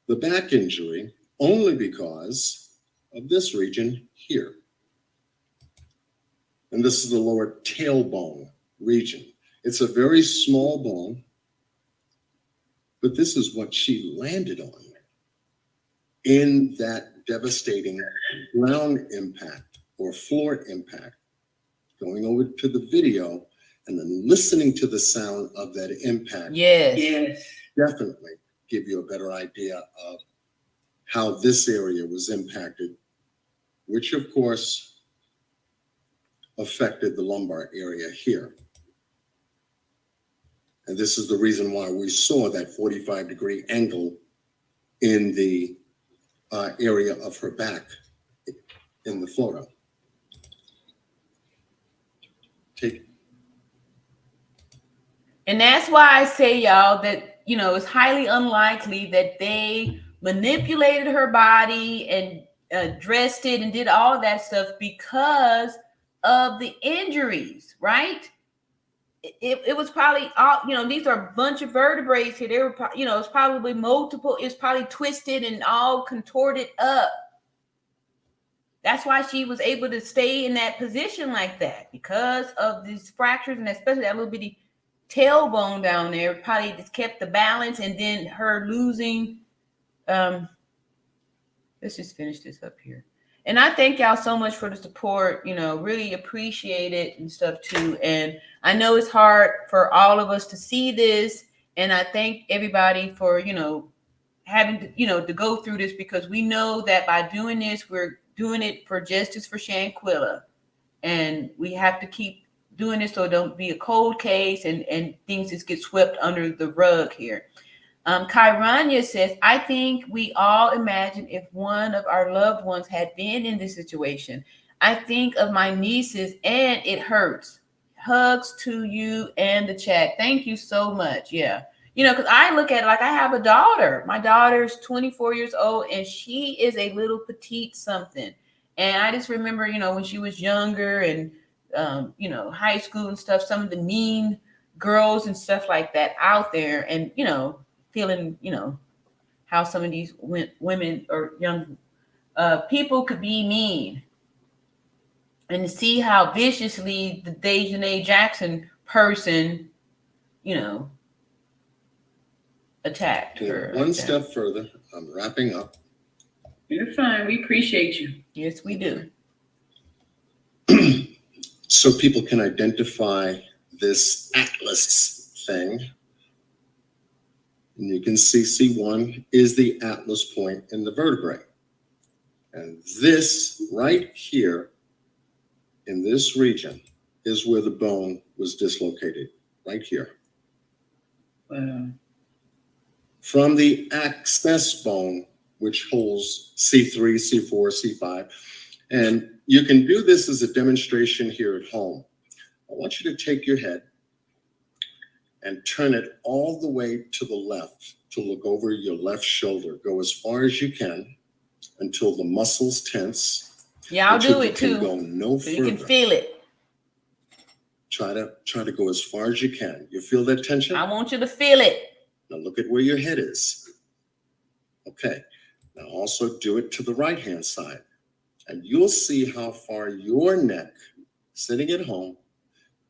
the back injury, only because of this region here. And this is the lower tailbone region. It's a very small bone, but this is what she landed on in that devastating ground impact or floor impact. Going over to the video and then listening to the sound of that impact.
Yes.
Definitely give you a better idea of how this area was impacted, which of course affected the lumbar area here. And this is the reason why we saw that 45-degree angle in the area of her back in the photo.
And that's why I say, y'all, that, you know, it's highly unlikely that they manipulated her body and dressed it and did all of that stuff because of the injuries, right? it was probably all, these are a bunch of vertebrae here. They were, it's probably multiple, it's probably twisted and all contorted up. That's why she was able to stay in that position like that, because of these fractures, and especially that little bitty tailbone down there probably just kept the balance, and then her losing. Let's just finish this up here. And I thank y'all so much for the support, really appreciate it and stuff too. And I know it's hard for all of us to see this. And I thank everybody for, having to, to go through this, because we know that by doing this, we're doing it for justice for Shanquella. And we have to keep doing this so it don't be a cold case and things just get swept under the rug here. Kyrania says, I think we all imagine if one of our loved ones had been in this situation. I think of my nieces and it hurts. Hugs to you and the chat. Thank you so much. Yeah. Because I look at it like I have a daughter. My daughter's 24 years old and she is a little petite something. And I just remember, when she was younger and, high school and stuff, some of the mean girls and stuff like that out there. And, feeling, how some of these women or young people could be mean, and to see how viciously the Dejanay Jackson person, attacked her.
One step further, I'm wrapping up.
You're fine. We appreciate you. Yes, we do.
So people can identify this atlas thing. And you can see C1 is the atlas point in the vertebrae. And this right here in this region is where the bone was dislocated, right here.
Wow.
From the access bone, which holds C3, C4, C5. And you can do this as a demonstration here at home. I want you to take your head and turn it all the way to the left to look over your left shoulder. Go as far as you can until the muscles tense.
Yeah, I'll do it
too.
too.
Go no
so
further.
You can feel it.
Try to go as far as you can. You feel that tension?
I want you to feel it.
Now look at where your head is. Okay. Now also do it to the right-hand side. And you'll see how far your neck, sitting at home,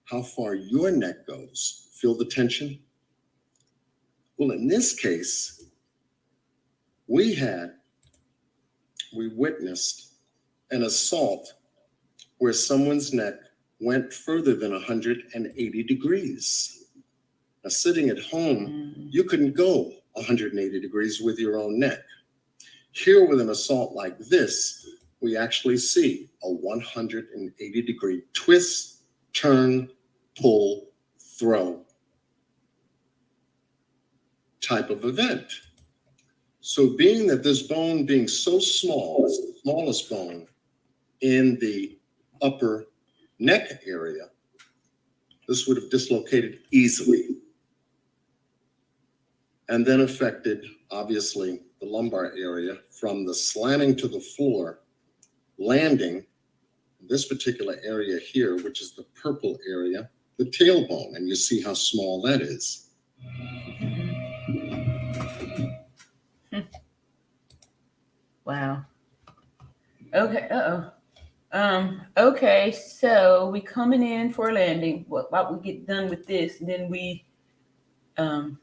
how far your neck goes. Feel the tension? Well, in this case, we witnessed an assault where someone's neck went further than 180 degrees. Now, sitting at home, you couldn't go 180 degrees with your own neck. Here, with an assault like this, we actually see a 180 degree twist, turn, pull, throw type of event. So being that this bone being so small, it's the smallest bone in the upper neck area, this would have dislocated easily. And then affected, obviously, the lumbar area from the slamming to the floor, landing this particular area here, which is the purple area, the tailbone, and you see how small that is.
Wow. Okay. Okay. So we coming in for a landing. While we get done with this, then we come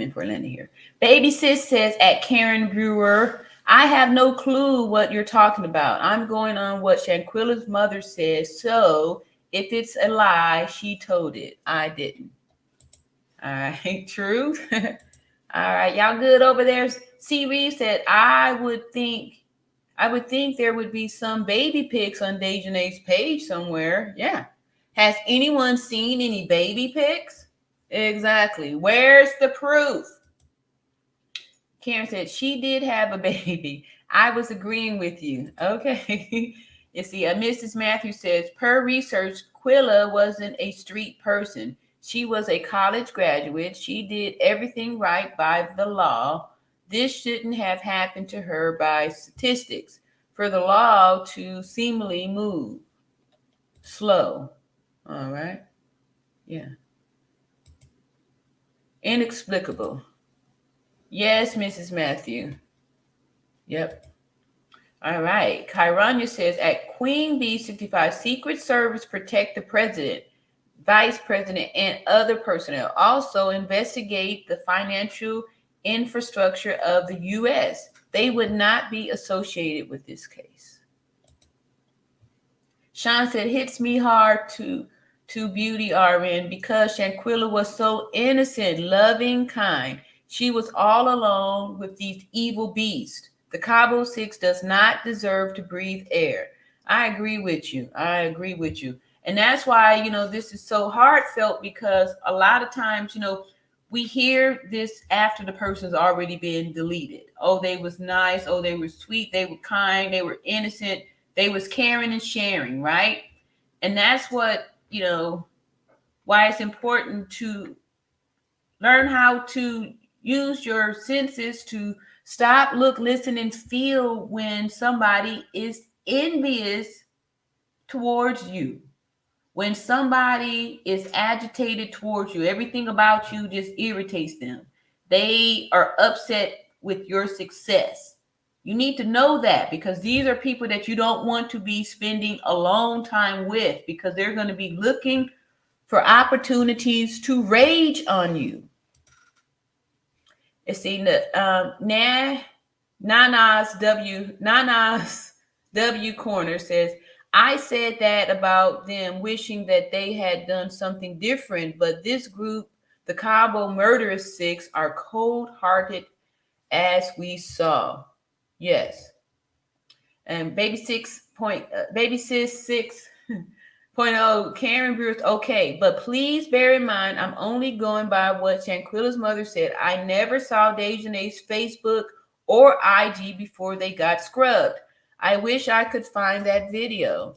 in for a landing here. Baby sis says at Karen Brewer, I have no clue what you're talking about. I'm going on what Shanquella's mother says. So if it's a lie, she told it. I didn't. All right. True. All right. Y'all good over there? C. Reeve said, I would think there would be some baby pics on Dejanay's page somewhere. Yeah. Has anyone seen any baby pics? Exactly. Where's the proof? Karen said she did have a baby. I was agreeing with you. Okay. You see, Mrs. Matthews says, per research, Quilla wasn't a street person. She was a college graduate. She did everything right by the law. This shouldn't have happened to her by statistics. For the law to seemingly move slow. All right. Yeah. Inexplicable. Yes, Mrs. Matthew. Yep. All right. Kyrania says at Queen Bee 65, Secret Service protect the president, vice president, and other personnel. Also investigate the financial infrastructure of the U.S. They would not be associated with this case. Sean said, hits me hard to Beauty RN because Shanquella was so innocent, loving, kind. She was all alone with these evil beasts. The Cabo Six does not deserve to breathe air. I agree with you. I agree with you. And that's why, you know, this is so heartfelt, because a lot of times, you know, we hear this after the person's already been deleted. Oh, they was nice. Oh, they were sweet. They were kind. They were innocent. They was caring and sharing, right? And that's what, you know, why it's important to learn how to use your senses to stop, look, listen, and feel when somebody is envious towards you. When somebody is agitated towards you, everything about you just irritates them. They are upset with your success. You need to know that, because these are people that you don't want to be spending alone time with, because they're going to be looking for opportunities to rage on you. Let's see, Nana's W Corner says, I said that about them wishing that they had done something different, but this group, the Cabo Murderous Six, are cold-hearted, as we saw. Yes. And Baby Sis 6.0, Karen Brewers, okay, but please bear in mind, I'm only going by what Shanquella's mother said. I never saw Dejanay's Facebook or IG before they got scrubbed. I wish I could find that video.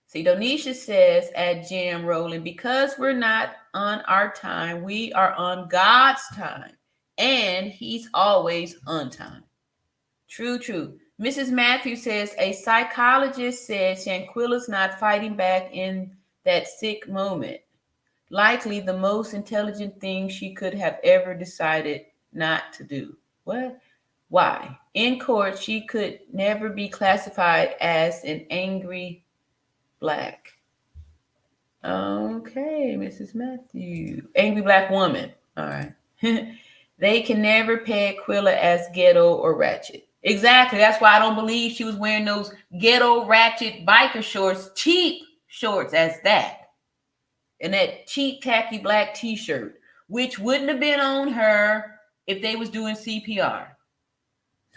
See, Donisha says at Jam Rolling, because we're not on our time, we are on God's time, and he's always on time. True, true. Mrs. Matthews says a psychologist said Shanquella's not fighting back in that sick moment. Likely the most intelligent thing she could have ever decided not to do. What? Why? In court, she could never be classified as an angry Black. Okay, Mrs. Matthews. Angry Black woman. All right. They can never peg Quilla as ghetto or ratchet. Exactly. That's why I don't believe she was wearing those ghetto ratchet biker shorts, cheap shorts as that. And that cheap tacky black t-shirt, which wouldn't have been on her if they was doing CPR.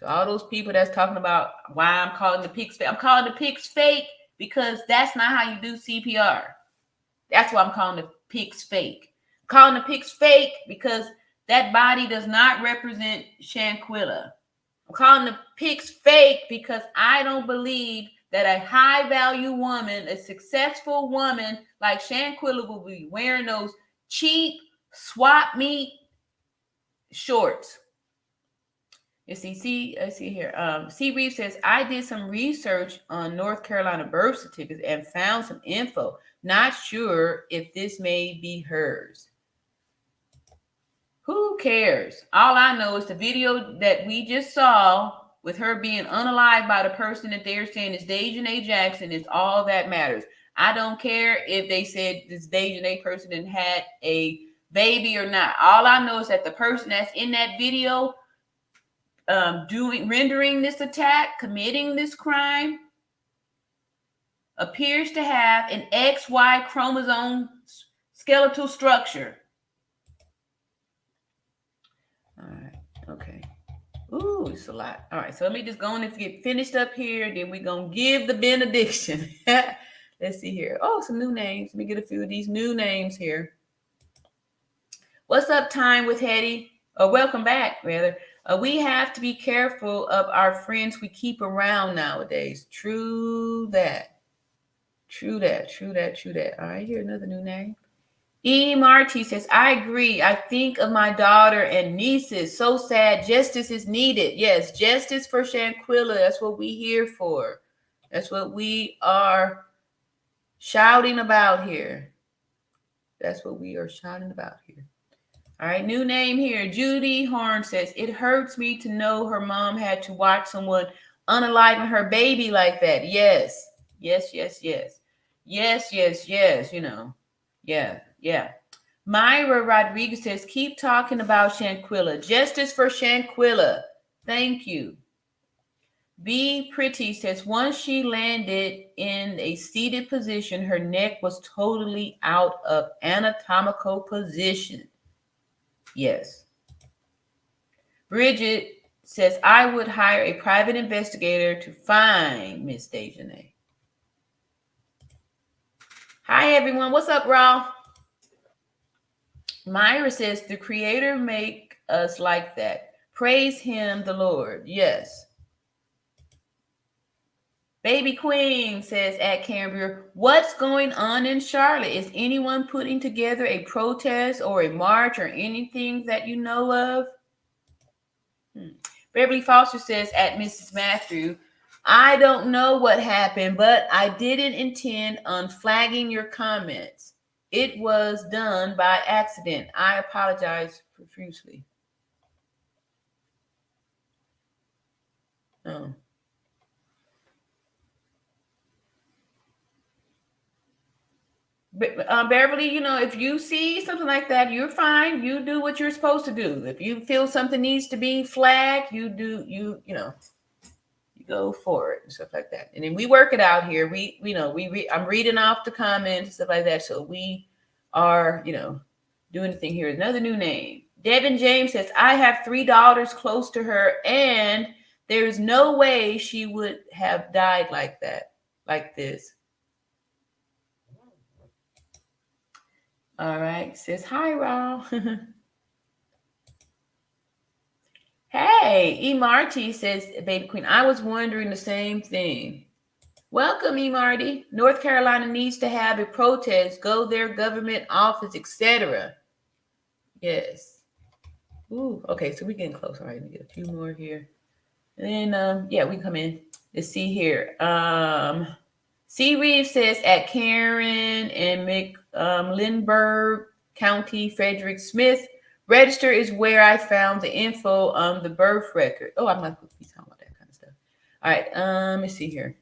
So all those people that's talking about why I'm calling the pics fake. I'm calling the pics fake because that's not how you do CPR. That's why I'm calling the pics fake. I'm calling the pics fake because that body does not represent Shanquella. I'm calling the pics fake because I don't believe that a high-value woman, a successful woman like Shanquella will be wearing those cheap swap meet shorts. You see, I see here. C. Reeves says, I did some research on North Carolina birth certificates and found some info. Not sure if this may be hers. Who cares? All I know is the video that we just saw with her being unalived by the person that they're saying is Dejanay Jackson is all that matters. I don't care if they said this Dejanay person had a baby or not. All I know is that the person that's in that video rendering this attack, committing this crime, appears to have an XY chromosome skeletal structure. All right, okay. Ooh, it's a lot. All right, so let me just go on and get finished up here. Then we're going to give the benediction. Let's see here. Oh, some new names. Let me get a few of these new names here. What's up, Time with Hetty? Welcome back, rather. We have to be careful of our friends we keep around nowadays. True that. True that. True that. True that. All right, here another new name. E. Marty says, I agree. I think of my daughter and nieces. So sad. Justice is needed. Yes, justice for Shanquella. That's what we're here for. That's what we are shouting about here. That's what we are shouting about here. All right, new name here. Judy Horn says, it hurts me to know her mom had to watch someone unaliven her baby like that. Yes, yes, yes, yes. Yes, yes, yes, you know. Yeah, yeah. Myra Rodriguez says, keep talking about Shanquella. Justice for Shanquella. Thank you. Be Pretty says, once she landed in a seated position, her neck was totally out of anatomical position. Yes. Bridget says, I would hire a private investigator to find Miss Dejanay. Hi, everyone. What's up, Raw? Myra says, the Creator make us like that. Praise him, the Lord. Yes. Baby Queen says at Cambria, what's going on in Charlotte? Is anyone putting together a protest or a march or anything that you know of? Beverly Foster says at Mrs. Matthew, I don't know what happened, but I didn't intend on flagging your comments. It was done by accident. I apologize profusely. Oh. Beverly, you know, if you see something like that, you're fine. You do what you're supposed to do. If you feel something needs to be flagged, you do, you know, you go for it and stuff like that. And then we work it out here. I'm reading off the comments and stuff like that. So we are, you know, doing the thing here. Another new name. Devin James says, I have 3 daughters close to her, and there's no way she would have died like that, like this. All right, says hi, Raul. Hey, E. Marty says, Baby Queen, I was wondering the same thing. Welcome, E. Marty. North Carolina needs to have a protest, go their government office, etc. Yes. Ooh, okay, so we're getting close. All right, let me get a few more here. And then, yeah, we come in. Let's see here. C. Reeves says at Karen and Lindbergh County, Frederick Smith register is where I found the info on the birth record. Oh, I'm not going to be talking about that kind of stuff. All right, let me see here.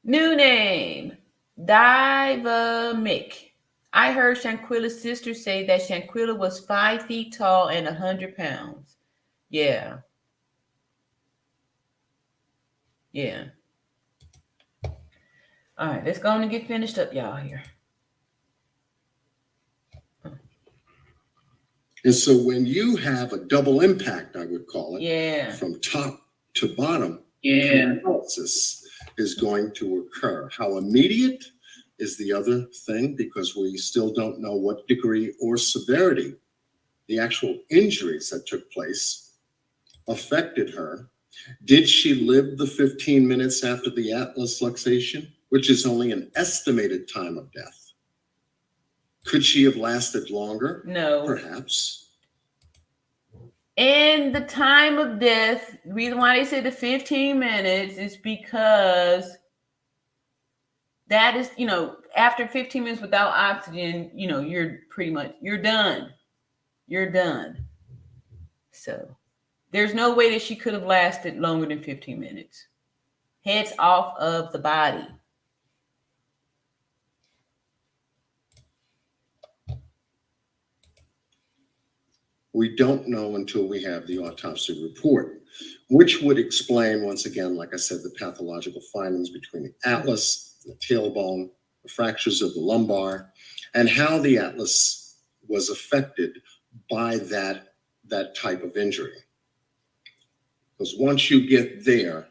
New name, Diva Mick. I heard Shanquella's sister say that Shanquella was 5 feet tall and 100 pounds. Yeah. Yeah. All right, let's go on and get finished up, y'all, here.
And so when you have a double impact, I would call it,
yeah,
from top to bottom,
yeah,
paralysis is going to occur. How immediate is the other thing, because we still don't know what degree or severity the actual injuries that took place affected her. Did she live the 15 minutes after the atlas luxation, which is only an estimated time of death? Could she have lasted longer?
No.
Perhaps.
And the time of death, the reason why they said the 15 minutes is because that is, you know, after 15 minutes without oxygen, you know, you're pretty much, you're done. You're done. So there's no way that she could have lasted longer than 15 minutes. Heads off of the body.
We don't know until we have the autopsy report, which would explain, once again, like I said, the pathological findings between the atlas, the tailbone, the fractures of the lumbar, and how the atlas was affected by that type of injury. Because once you get there,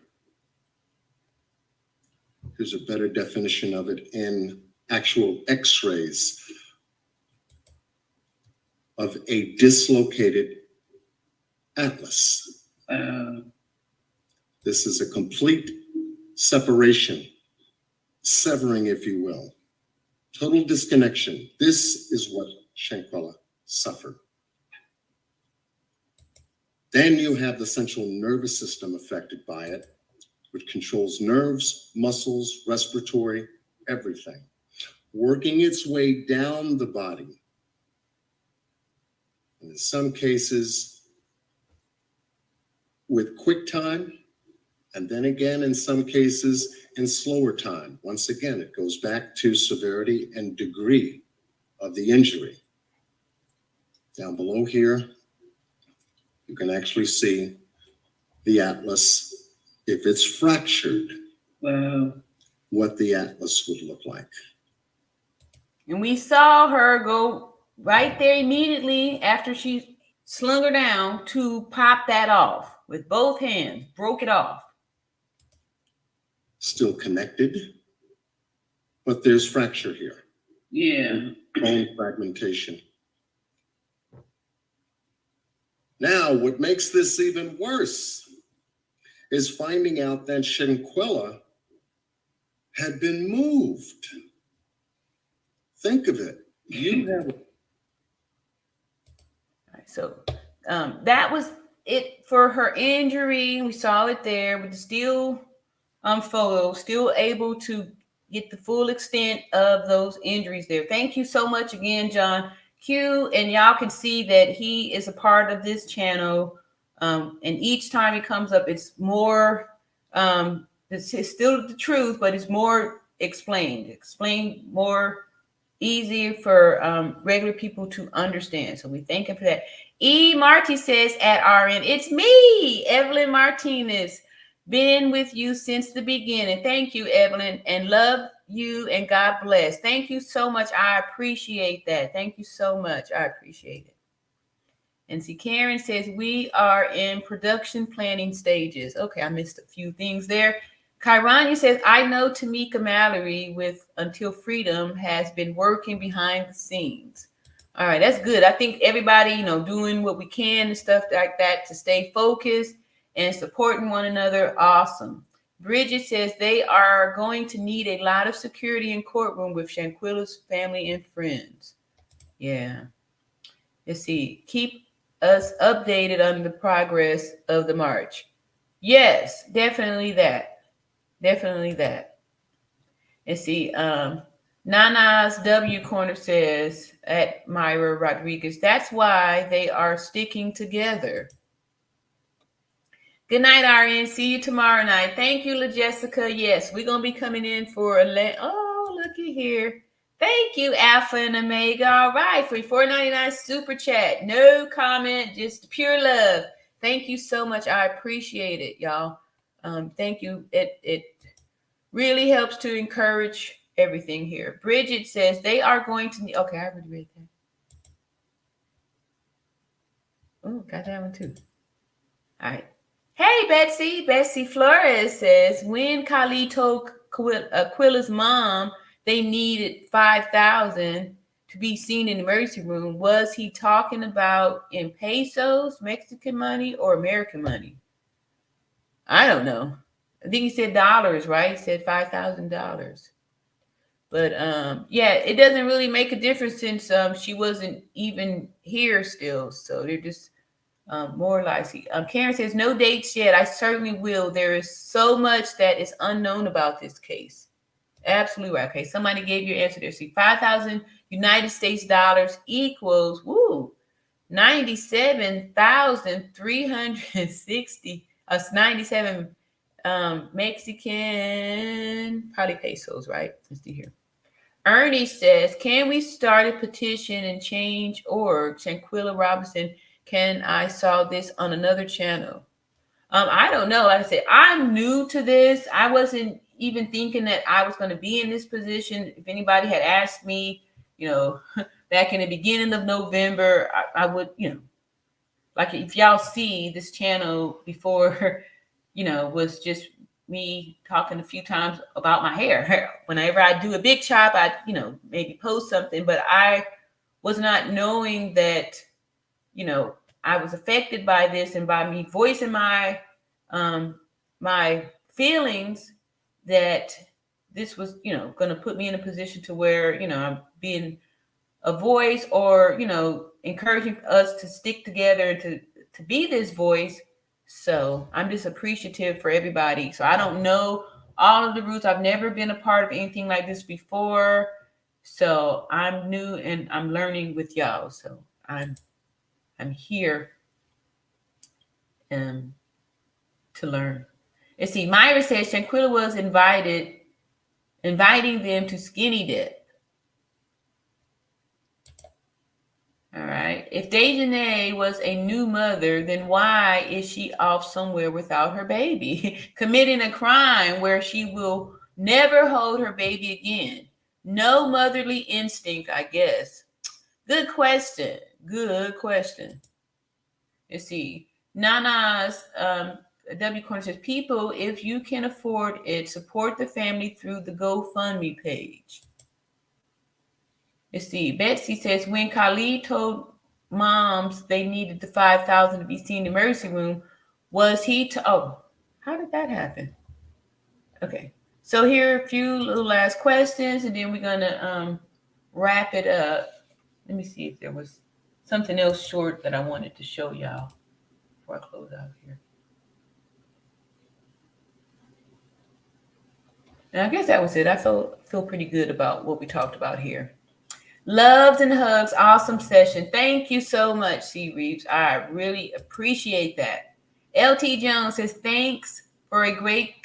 there's a better definition of it in actual x-rays of a dislocated atlas. This is a complete separation, severing, if you will, total disconnection. This is what Shanquella suffered. Then you have the central nervous system affected by it, which controls nerves, muscles, respiratory, everything. working its way down the body. And in some cases, with quick time, and then again, in some cases, in slower time. Once again, it goes back to severity and degree of the injury. Down below here, you can actually see the atlas. If it's fractured,
Wow.
what the atlas would look like.
And we saw her go right there immediately after she slung her down to pop that off with both hands, broke it off.
Still connected, but there's fracture here.
Yeah.
Bone fragmentation. Now, what makes this even worse is finding out that Shanquella had been moved. Think of it. You have.
So that was it for her injury. We saw it there with the still photo, still able to get the full extent of those injuries there. Thank you so much again, John Q. And y'all can see that he is a part of this channel. And each time he comes up, it's more, it's still the truth, but it's more explained more easier for regular people to understand. So we thank him for that. E. Marty says at RN, it's me, Evelyn Martinez. Been with you since the beginning. Thank you, Evelyn, and love you and God bless. Thank you so much. I appreciate that. Thank you so much. I appreciate it. And see, Karen says we are in production planning stages. Okay, I missed a few things there. Kyrania says, I know Tamika Mallory with Until Freedom has been working behind the scenes. All right, that's good. I think everybody, doing what we can and stuff like that to stay focused and supporting one another. Awesome. Bridget says they are going to need a lot of security in courtroom with Shanquella's family and friends. Yeah. Let's see. Keep us updated on the progress of the march. Yes, definitely that. Definitely that. Let's see. Nana's W Corner says at Myra Rodriguez, that's why they are sticking together. Good night, RN. See you tomorrow night. Thank you, LaJessica. Yes, we're going to be coming in for looky here. Thank you, Alpha and Omega. All right, for $4.99 super chat. No comment, just pure love. Thank you so much. I appreciate it, y'all. Thank you. It really helps to encourage everything here. Bridget says they are going to need. Okay, I already read that. Oh, got that one too. All right. Hey, Betsy. Betsy Flores says when Khalid told Aquila's mom they needed $5,000 to be seen in the emergency room, was he talking about in pesos, Mexican money, or American money? I don't know. I think he said dollars, right? He said $5,000. But yeah, it doesn't really make a difference since she wasn't even here still. So they're just more likely. Karen says, no dates yet. I certainly will. There is so much that is unknown about this case. Absolutely right. Okay, somebody gave you an answer there. See, 5,000 United States dollars equals, 97,360. 97 Mexican, probably pesos, right? Let's see here. Ernie says, can we start a petition and change org? Shanquella Robinson, can I saw this on another channel? I don't know. Like I said, I'm new to this. I wasn't even thinking that I was going to be in this position. If anybody had asked me, back in the beginning of November, I would, like if y'all see this channel before, was just me talking a few times about my hair. Whenever I do a big chop, I, maybe post something, but I was not knowing that, I was affected by this and by me voicing my, my feelings, that this was, going to put me in a position to where, I'm being a voice or, encouraging us to stick together and to be this voice. So I'm just appreciative for everybody. So I don't know all of the roots. I've never been a part of anything like this before. So I'm new and I'm learning with y'all. So I'm here to learn. And see, Myra says Shanquella was inviting them to skinny dip. All right. If Dejanay was a new mother, then why is she off somewhere without her baby, committing a crime where she will never hold her baby again? No motherly instinct, I guess. Good question. Good question. Let's see. Nana's W Corner says, people, if you can afford it, support the family through the GoFundMe page. Let's see. Betsy says, when Khalid told moms they needed the $5,000 to be seen in the emergency room, was he oh, how did that happen? Okay. So here are a few little last questions, and then we're gonna wrap it up. Let me see if there was something else short that I wanted to show y'all before I close out here. And I guess that was it. I feel pretty good about what we talked about here. Loves and hugs. Awesome session. Thank you so much, C. Reeves. I really appreciate that. LT Jones says, thanks for a great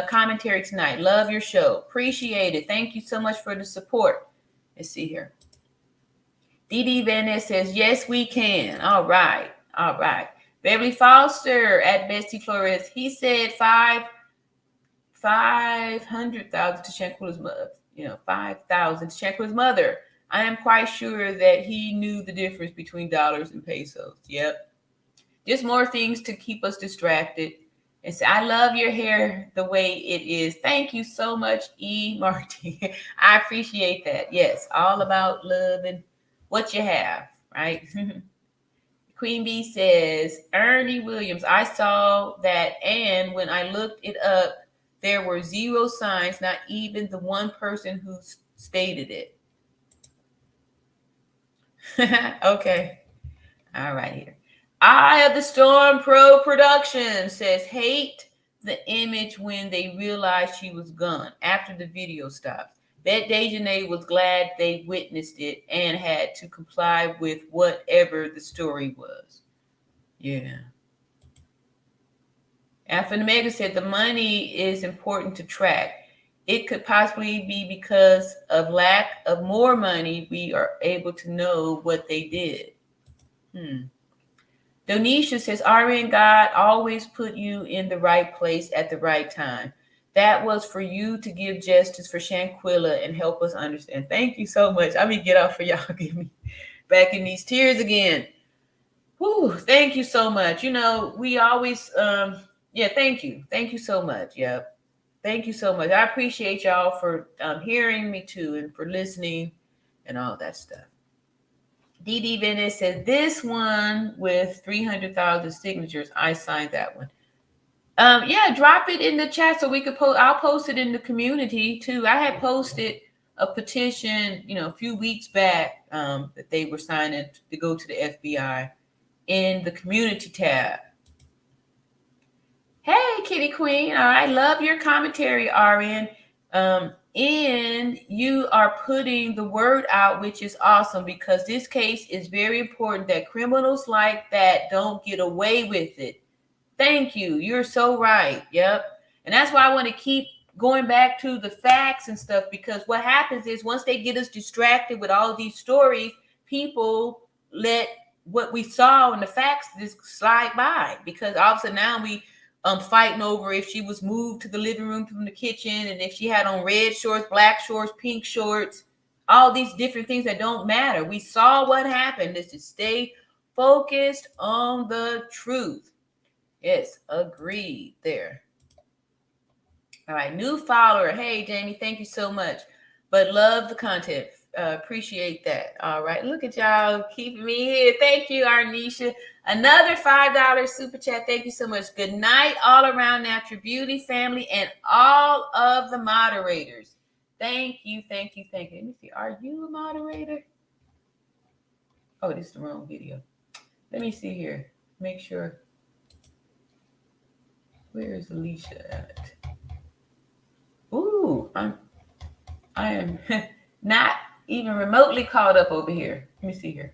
commentary tonight. Love your show. Appreciate it. Thank you so much for the support. Let's see here. DD Van Ness says, yes, we can. All right. All right. Beverly Foster at Bestie Flores. He said 500,000 to Shanquella's mother. 5,000 to Shanquella's mother. I am quite sure that he knew the difference between dollars and pesos. Yep. Just more things to keep us distracted. And so I love your hair the way it is. Thank you so much, E. Marty. I appreciate that. Yes, all about love and what you have, right? Queen Bee says, Ernie Williams, I saw that, and when I looked it up, there were 0 signs, not even the one person who stated it. Okay. All right here. Eye of the Storm Pro Production says, hate the image when they realized she was gone after the video stopped. Bet Dejanay was glad they witnessed it and had to comply with whatever the story was. Yeah. Alpha and Omega said the money is important to track. It could possibly be because of lack of more money, we are able to know what they did. Donisha says, RN, God always put you in the right place at the right time. That was for you to give justice for Shanquella and help us understand. Thank you so much. I mean, get off for y'all. Get me back in these tears again. Whew, thank you so much. We always, thank you. Thank you so much. Yep. Thank you so much. I appreciate y'all for hearing me too and for listening and all that stuff. DD Venice said, this one with 300,000 signatures, I signed that one. Drop it in the chat so we could post. I'll post it in the community too. I had posted a petition, a few weeks back that they were signing to go to the FBI in the community tab. Hey, Kitty Queen. All right. Love your commentary, RN. And you are putting the word out, which is awesome because this case is very important that criminals like that don't get away with it. Thank you. You're so right. Yep. And that's why I want to keep going back to the facts and stuff, because what happens is once they get us distracted with all these stories, people let what we saw in the facts just slide by, because all of a sudden now we fighting over if she was moved to the living room from the kitchen and if she had on red shorts, black shorts, pink shorts, all these different things that don't matter. We saw what happened. Let's just stay focused on the truth. Yes, agreed there. All right, new follower. Hey, Jamie, thank you so much. But love the content. Appreciate that. All right, look at y'all keeping me here. Thank you, Arnisha. Another $5 super chat. Thank you so much. Good night, all around Natural Beauty family and all of the moderators. Thank you, thank you, thank you. Let me see. Are you a moderator? Oh, this is the wrong video. Let me see here. Make sure. Where is Alicia at? Ooh, I am not even remotely caught up over here. Let me see here.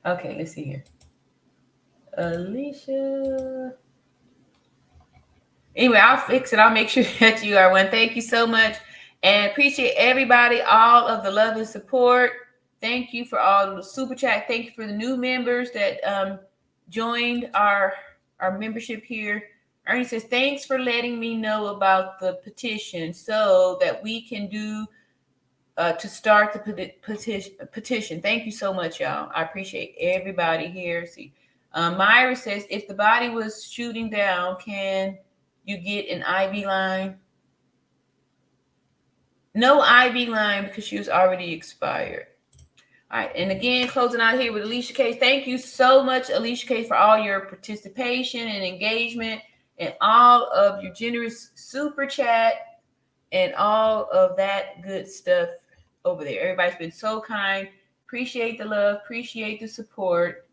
Okay, let's see here. Alicia. Anyway, I'll fix it. I'll make sure that you are one. Thank you so much. And appreciate everybody, all of the love and support. Thank you for all the super chat. Thank you for the new members that joined our membership here. Ernie says, thanks for letting me know about the petition so that we can do to start the petition. Thank you so much, y'all. I appreciate everybody here. See, Myra says, if the body was shooting down, can you get an IV line? No IV line because she was already expired. All right, and again, closing out here with Alicia K. Thank you so much, Alicia K, for all your participation and engagement and all of your generous super chat and all of that good stuff over there. Everybody's been so kind. Appreciate the love, appreciate the support,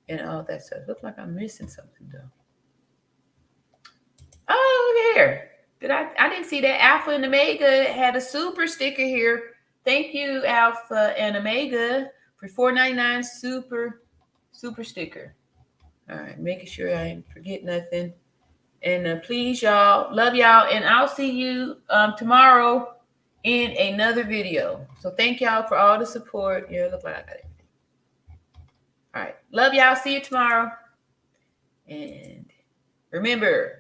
and all that stuff. Looks like I'm missing something though. Oh, look here. I didn't see that. Alpha and Omega had a super sticker here. Thank you, Alpha and Omega, for $4.99 super sticker. All right, making sure I didn't forget nothing. And please, y'all, love y'all, and I'll see you tomorrow in another video. So thank y'all for all the support. Yeah, look like I got it. All right, love y'all. See you tomorrow. And remember,